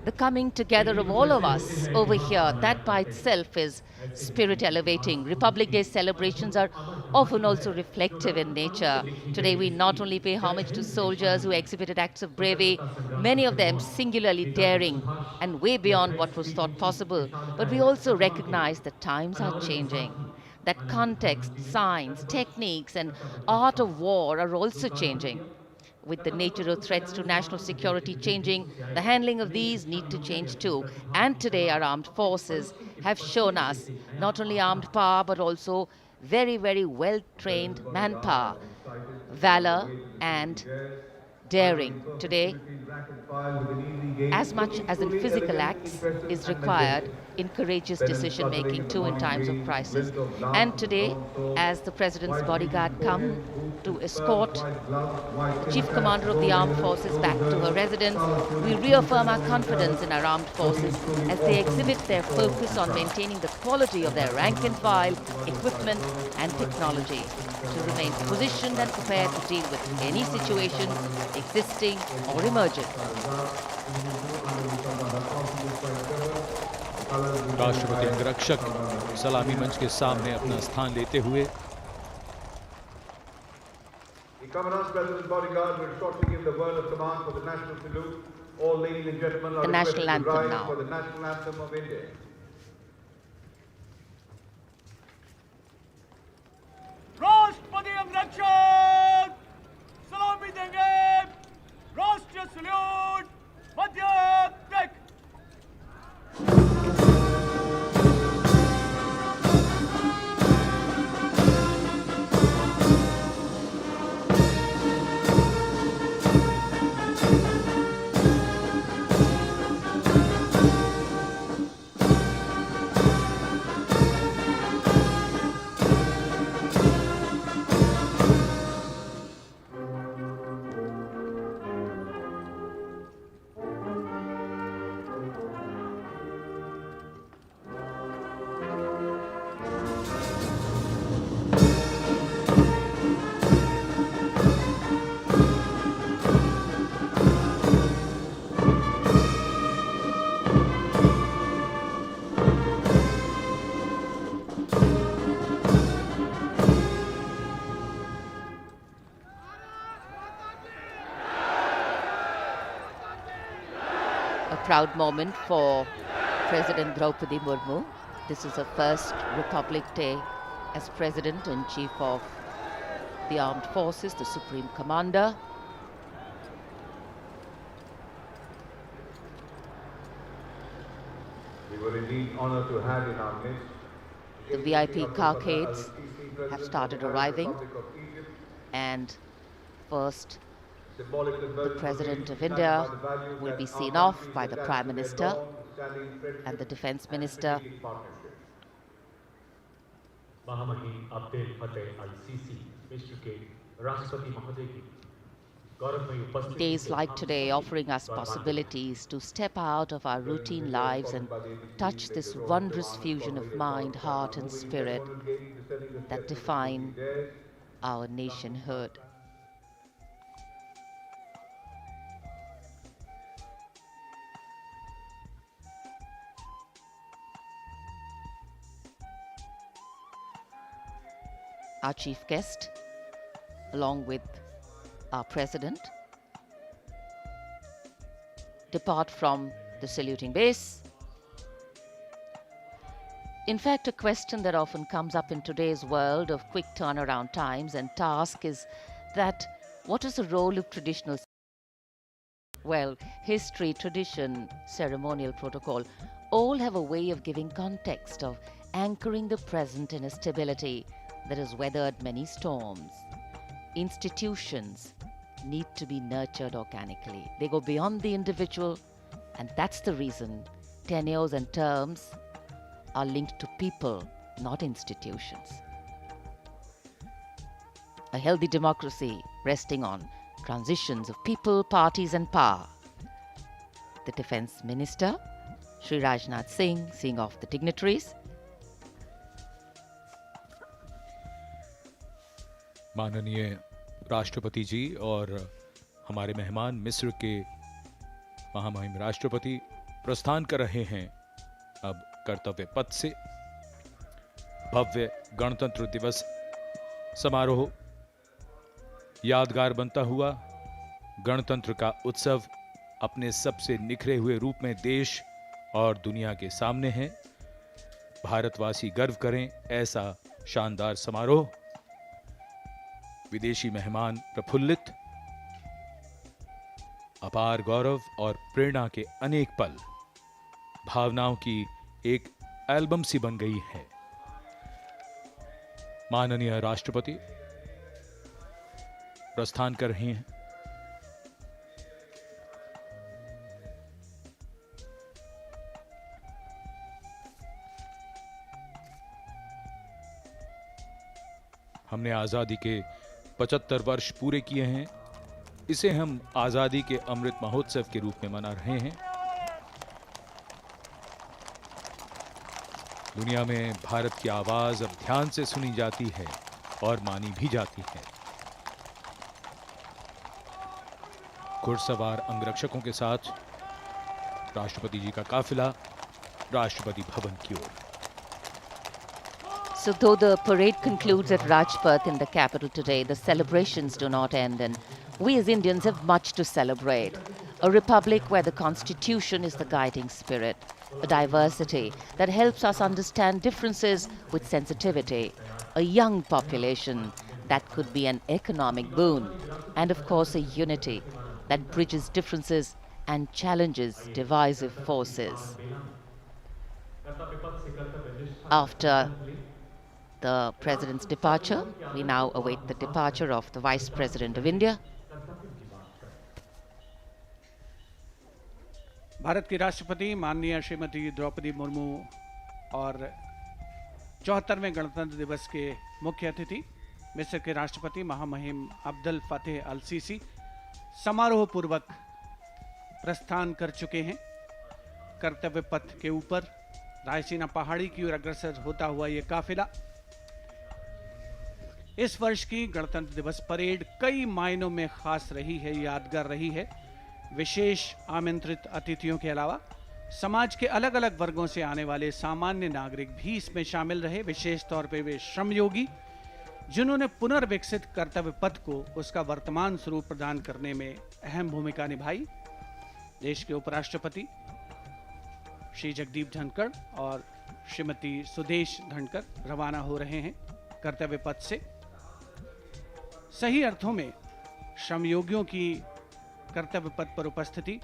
The coming together of all of us over here, that by itself is spirit elevating. Republic Day celebrations are often also reflective in nature. Today we not only pay homage to soldiers who exhibited acts of bravery, many of them singularly daring and way beyond what was thought possible, but we also recognize that times are changing, that context, science, techniques and art of war are also changing. With the nature of threats to national security changing, the handling of these need to change too. And today our armed forces have shown us not only armed power but also very, very well-trained manpower, valor and daring. Today, as much as in physical acts is required in courageous decision-making too in times of crisis. And today, as the President's bodyguard come to escort the Chief Commander of the Armed Forces back to her residence, we reaffirm our confidence in our armed forces as they exhibit their focus on maintaining the quality of their rank and file, equipment and technology to remain positioned and prepared to deal with any situation existing or emerging. राष्ट्रपति अंगरक्षक सलामी मंच के सामने अपना स्थान लेते हुए The Commandant's President's bodyguard will shortly give the word of command for the national salute. All ladies and gentlemen are The national requested to anthem rise now. for the national anthem of India. राष्ट्रपति अंगरक्षक सलामी देंगे। राष्ट्रीय salute मध्य टेक। Proud moment for President Draupadi Murmu. This is her first Republic Day as President and Chief of the Armed Forces, the Supreme Commander. We were indeed honored to have in our midst The VIP carcades have started arriving, and first the President of India will be seen off by the Prime Minister and the Defence Minister. महामहिम अब्दुल फतेह अल CC विश्व के राष्ट्रपति महोदय की गौरवमयी उपस्थिति Days like today offering us possibilities to step out of our routine lives and touch this wondrous fusion of mind, heart and spirit that define our nationhood. Our chief guest, along with our president, depart from the saluting base. In fact, a question that often comes up in today's world of quick turnaround times and tasks is that what is the role of traditional? Well, history, tradition, ceremonial protocol all have a way of giving context, of anchoring the present in a stability that has weathered many storms. Institutions need to be nurtured organically. They go beyond the individual, and that's the reason tenures and terms are linked to people, not institutions. A healthy democracy resting on transitions of people, parties and power. The Defence Minister, Shri Rajnath Singh, seeing off the dignitaries. माननीय राष्ट्रपति जी और हमारे मेहमान मिस्र के महामहिम राष्ट्रपति प्रस्थान कर रहे हैं अब कर्तव्य पथ से। भव्य गणतंत्र दिवस समारोह यादगार बनता हुआ गणतंत्र का उत्सव अपने सबसे निखरे हुए रूप में देश और दुनिया के सामने है। भारतवासी गर्व करें ऐसा शानदार समारोह। विदेशी मेहमान प्रफुल्लित, अपार गौरव और प्रेरणा के अनेक पल भावनाओं की एक एल्बम सी बन गई है। माननीय राष्ट्रपति प्रस्थान कर रहे हैं। हमने आजादी के 75 वर्ष पूरे किए हैं। इसे हम आजादी के अमृत महोत्सव के रूप में मना रहे हैं। दुनिया में भारत की आवाज अब ध्यान से सुनी जाती है और मानी भी जाती है। घुड़सवार अंगरक्षकों के साथ राष्ट्रपति जी का काफिला राष्ट्रपति भवन की ओर। So though the parade concludes at Rajpath in the capital today, the celebrations do not end, and we as Indians have much to celebrate. A republic where the constitution is the guiding spirit, a diversity that helps us understand differences with sensitivity, a young population that could be an economic boon, and of course a unity that bridges differences and challenges divisive forces. After the President's departure, we now await the departure of the Vice President of India. Bharat की राष्ट्रपति माननीय श्रीमती द्रौपदी मुर्मू और 74वें गणतंत्र दिवस के मुख्य अतिथि मिस्र के राष्ट्रपति महामहिम अब्दुल फतेह अल सीसी समारोह पूर्वक प्रस्थान कर चुके हैं। कर्तव्य पथ के ऊपर रायसीना पहाड़ी की ओर अग्रसर होता हुआ ये काफिला इस वर्ष की गणतंत्र दिवस परेड कई मायनों में खास रही है, यादगार रही है। विशेष आमंत्रित अतिथियों के अलावा समाज के अलग अलग वर्गों से आने वाले सामान्य नागरिक भी इसमें शामिल रहे। विशेष तौर पे वे श्रमयोगी जिन्होंने पुनर्विकसित कर्तव्य पथ को उसका वर्तमान स्वरूप प्रदान करने में अहम भूमिका निभाई। देश के उपराष्ट्रपति श्री जगदीप धनखड़ और श्रीमती सुदेश धनखड़ रवाना हो रहे हैं कर्तव्य पथ से। सही अर्थों में श्रमयोगियों की कर्तव्य पथ पर उपस्थिति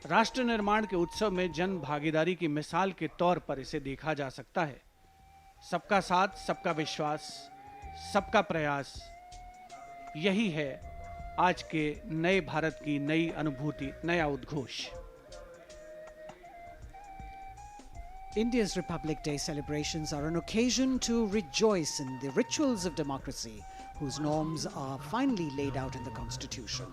राष्ट्र निर्माण के उत्सव में जन भागीदारी की मिसाल के तौर पर इसे देखा जा सकता है। सबका साथ, सबका विश्वास, सबका प्रयास, यही है आज के नए भारत की नई अनुभूति, नया उद्घोष। India's Republic Day celebrations are an occasion to rejoice in the rituals of democracy, whose norms are finally laid out in the Constitution.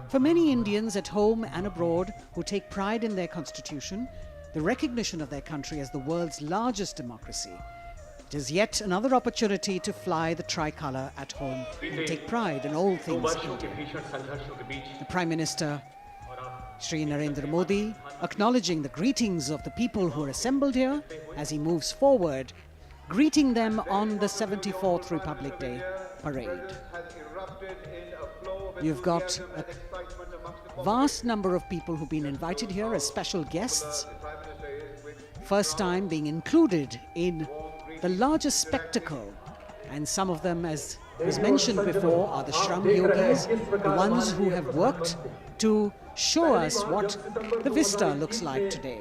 For many Indians at home and abroad who take pride in their Constitution, the recognition of their country as the world's largest democracy, it is yet another opportunity to fly the tricolour at home and take pride in all things Indian. The Prime Minister, Shri Narendra Modi, acknowledging the greetings of the people who are assembled here as he moves forward, greeting them on the 74th Republic Day parade. You've got a vast number of people who've been invited here as special guests, first time being included in the largest spectacle, and some of them, as was mentioned before, are the Shram Yogis, the ones who have worked to show us what the vista looks like today.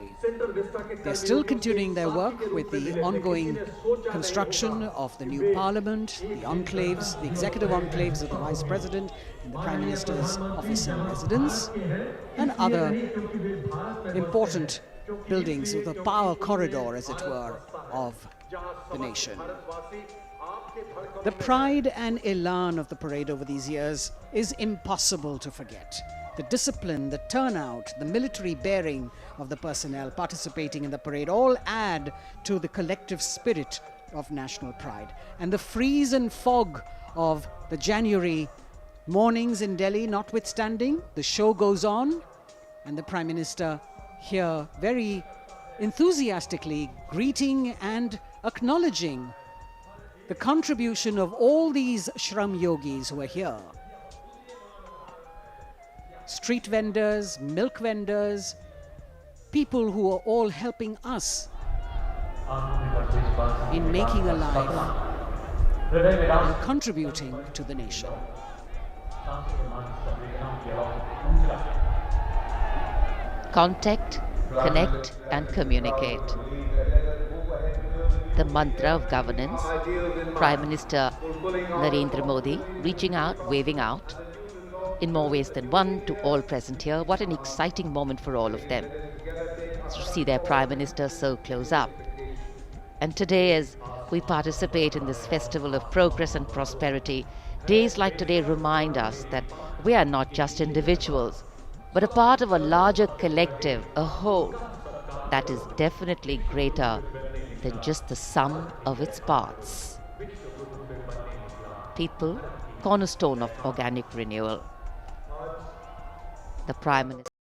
They're still continuing their work with the ongoing construction of the new parliament, the enclaves, the executive enclaves of the Vice President and the Prime Minister's office and residence, and other important buildings of the power corridor, as it were, of the nation. The pride and elan of the parade over these years is impossible to forget. The discipline, the turnout, the military bearing of the personnel participating in the parade all add to the collective spirit of national pride. And the freeze and fog of the January mornings in Delhi notwithstanding, the show goes on, and the Prime Minister here very enthusiastically greeting and acknowledging the contribution of all these Shram Yogis who are here. Street vendors, milk vendors, people who are all helping us in making a life and contributing to the nation. Contact, connect and communicate. The mantra of governance, Prime Minister Narendra Modi reaching out, waving out, in more ways than one to all present here. What an exciting moment for all of them to see their Prime Minister so close up. And today, as we participate in this festival of progress and prosperity, days like today remind us that we are not just individuals, but a part of a larger collective, a whole, that is definitely greater than just the sum of its parts. People, cornerstone of organic renewal. The Prime Minister.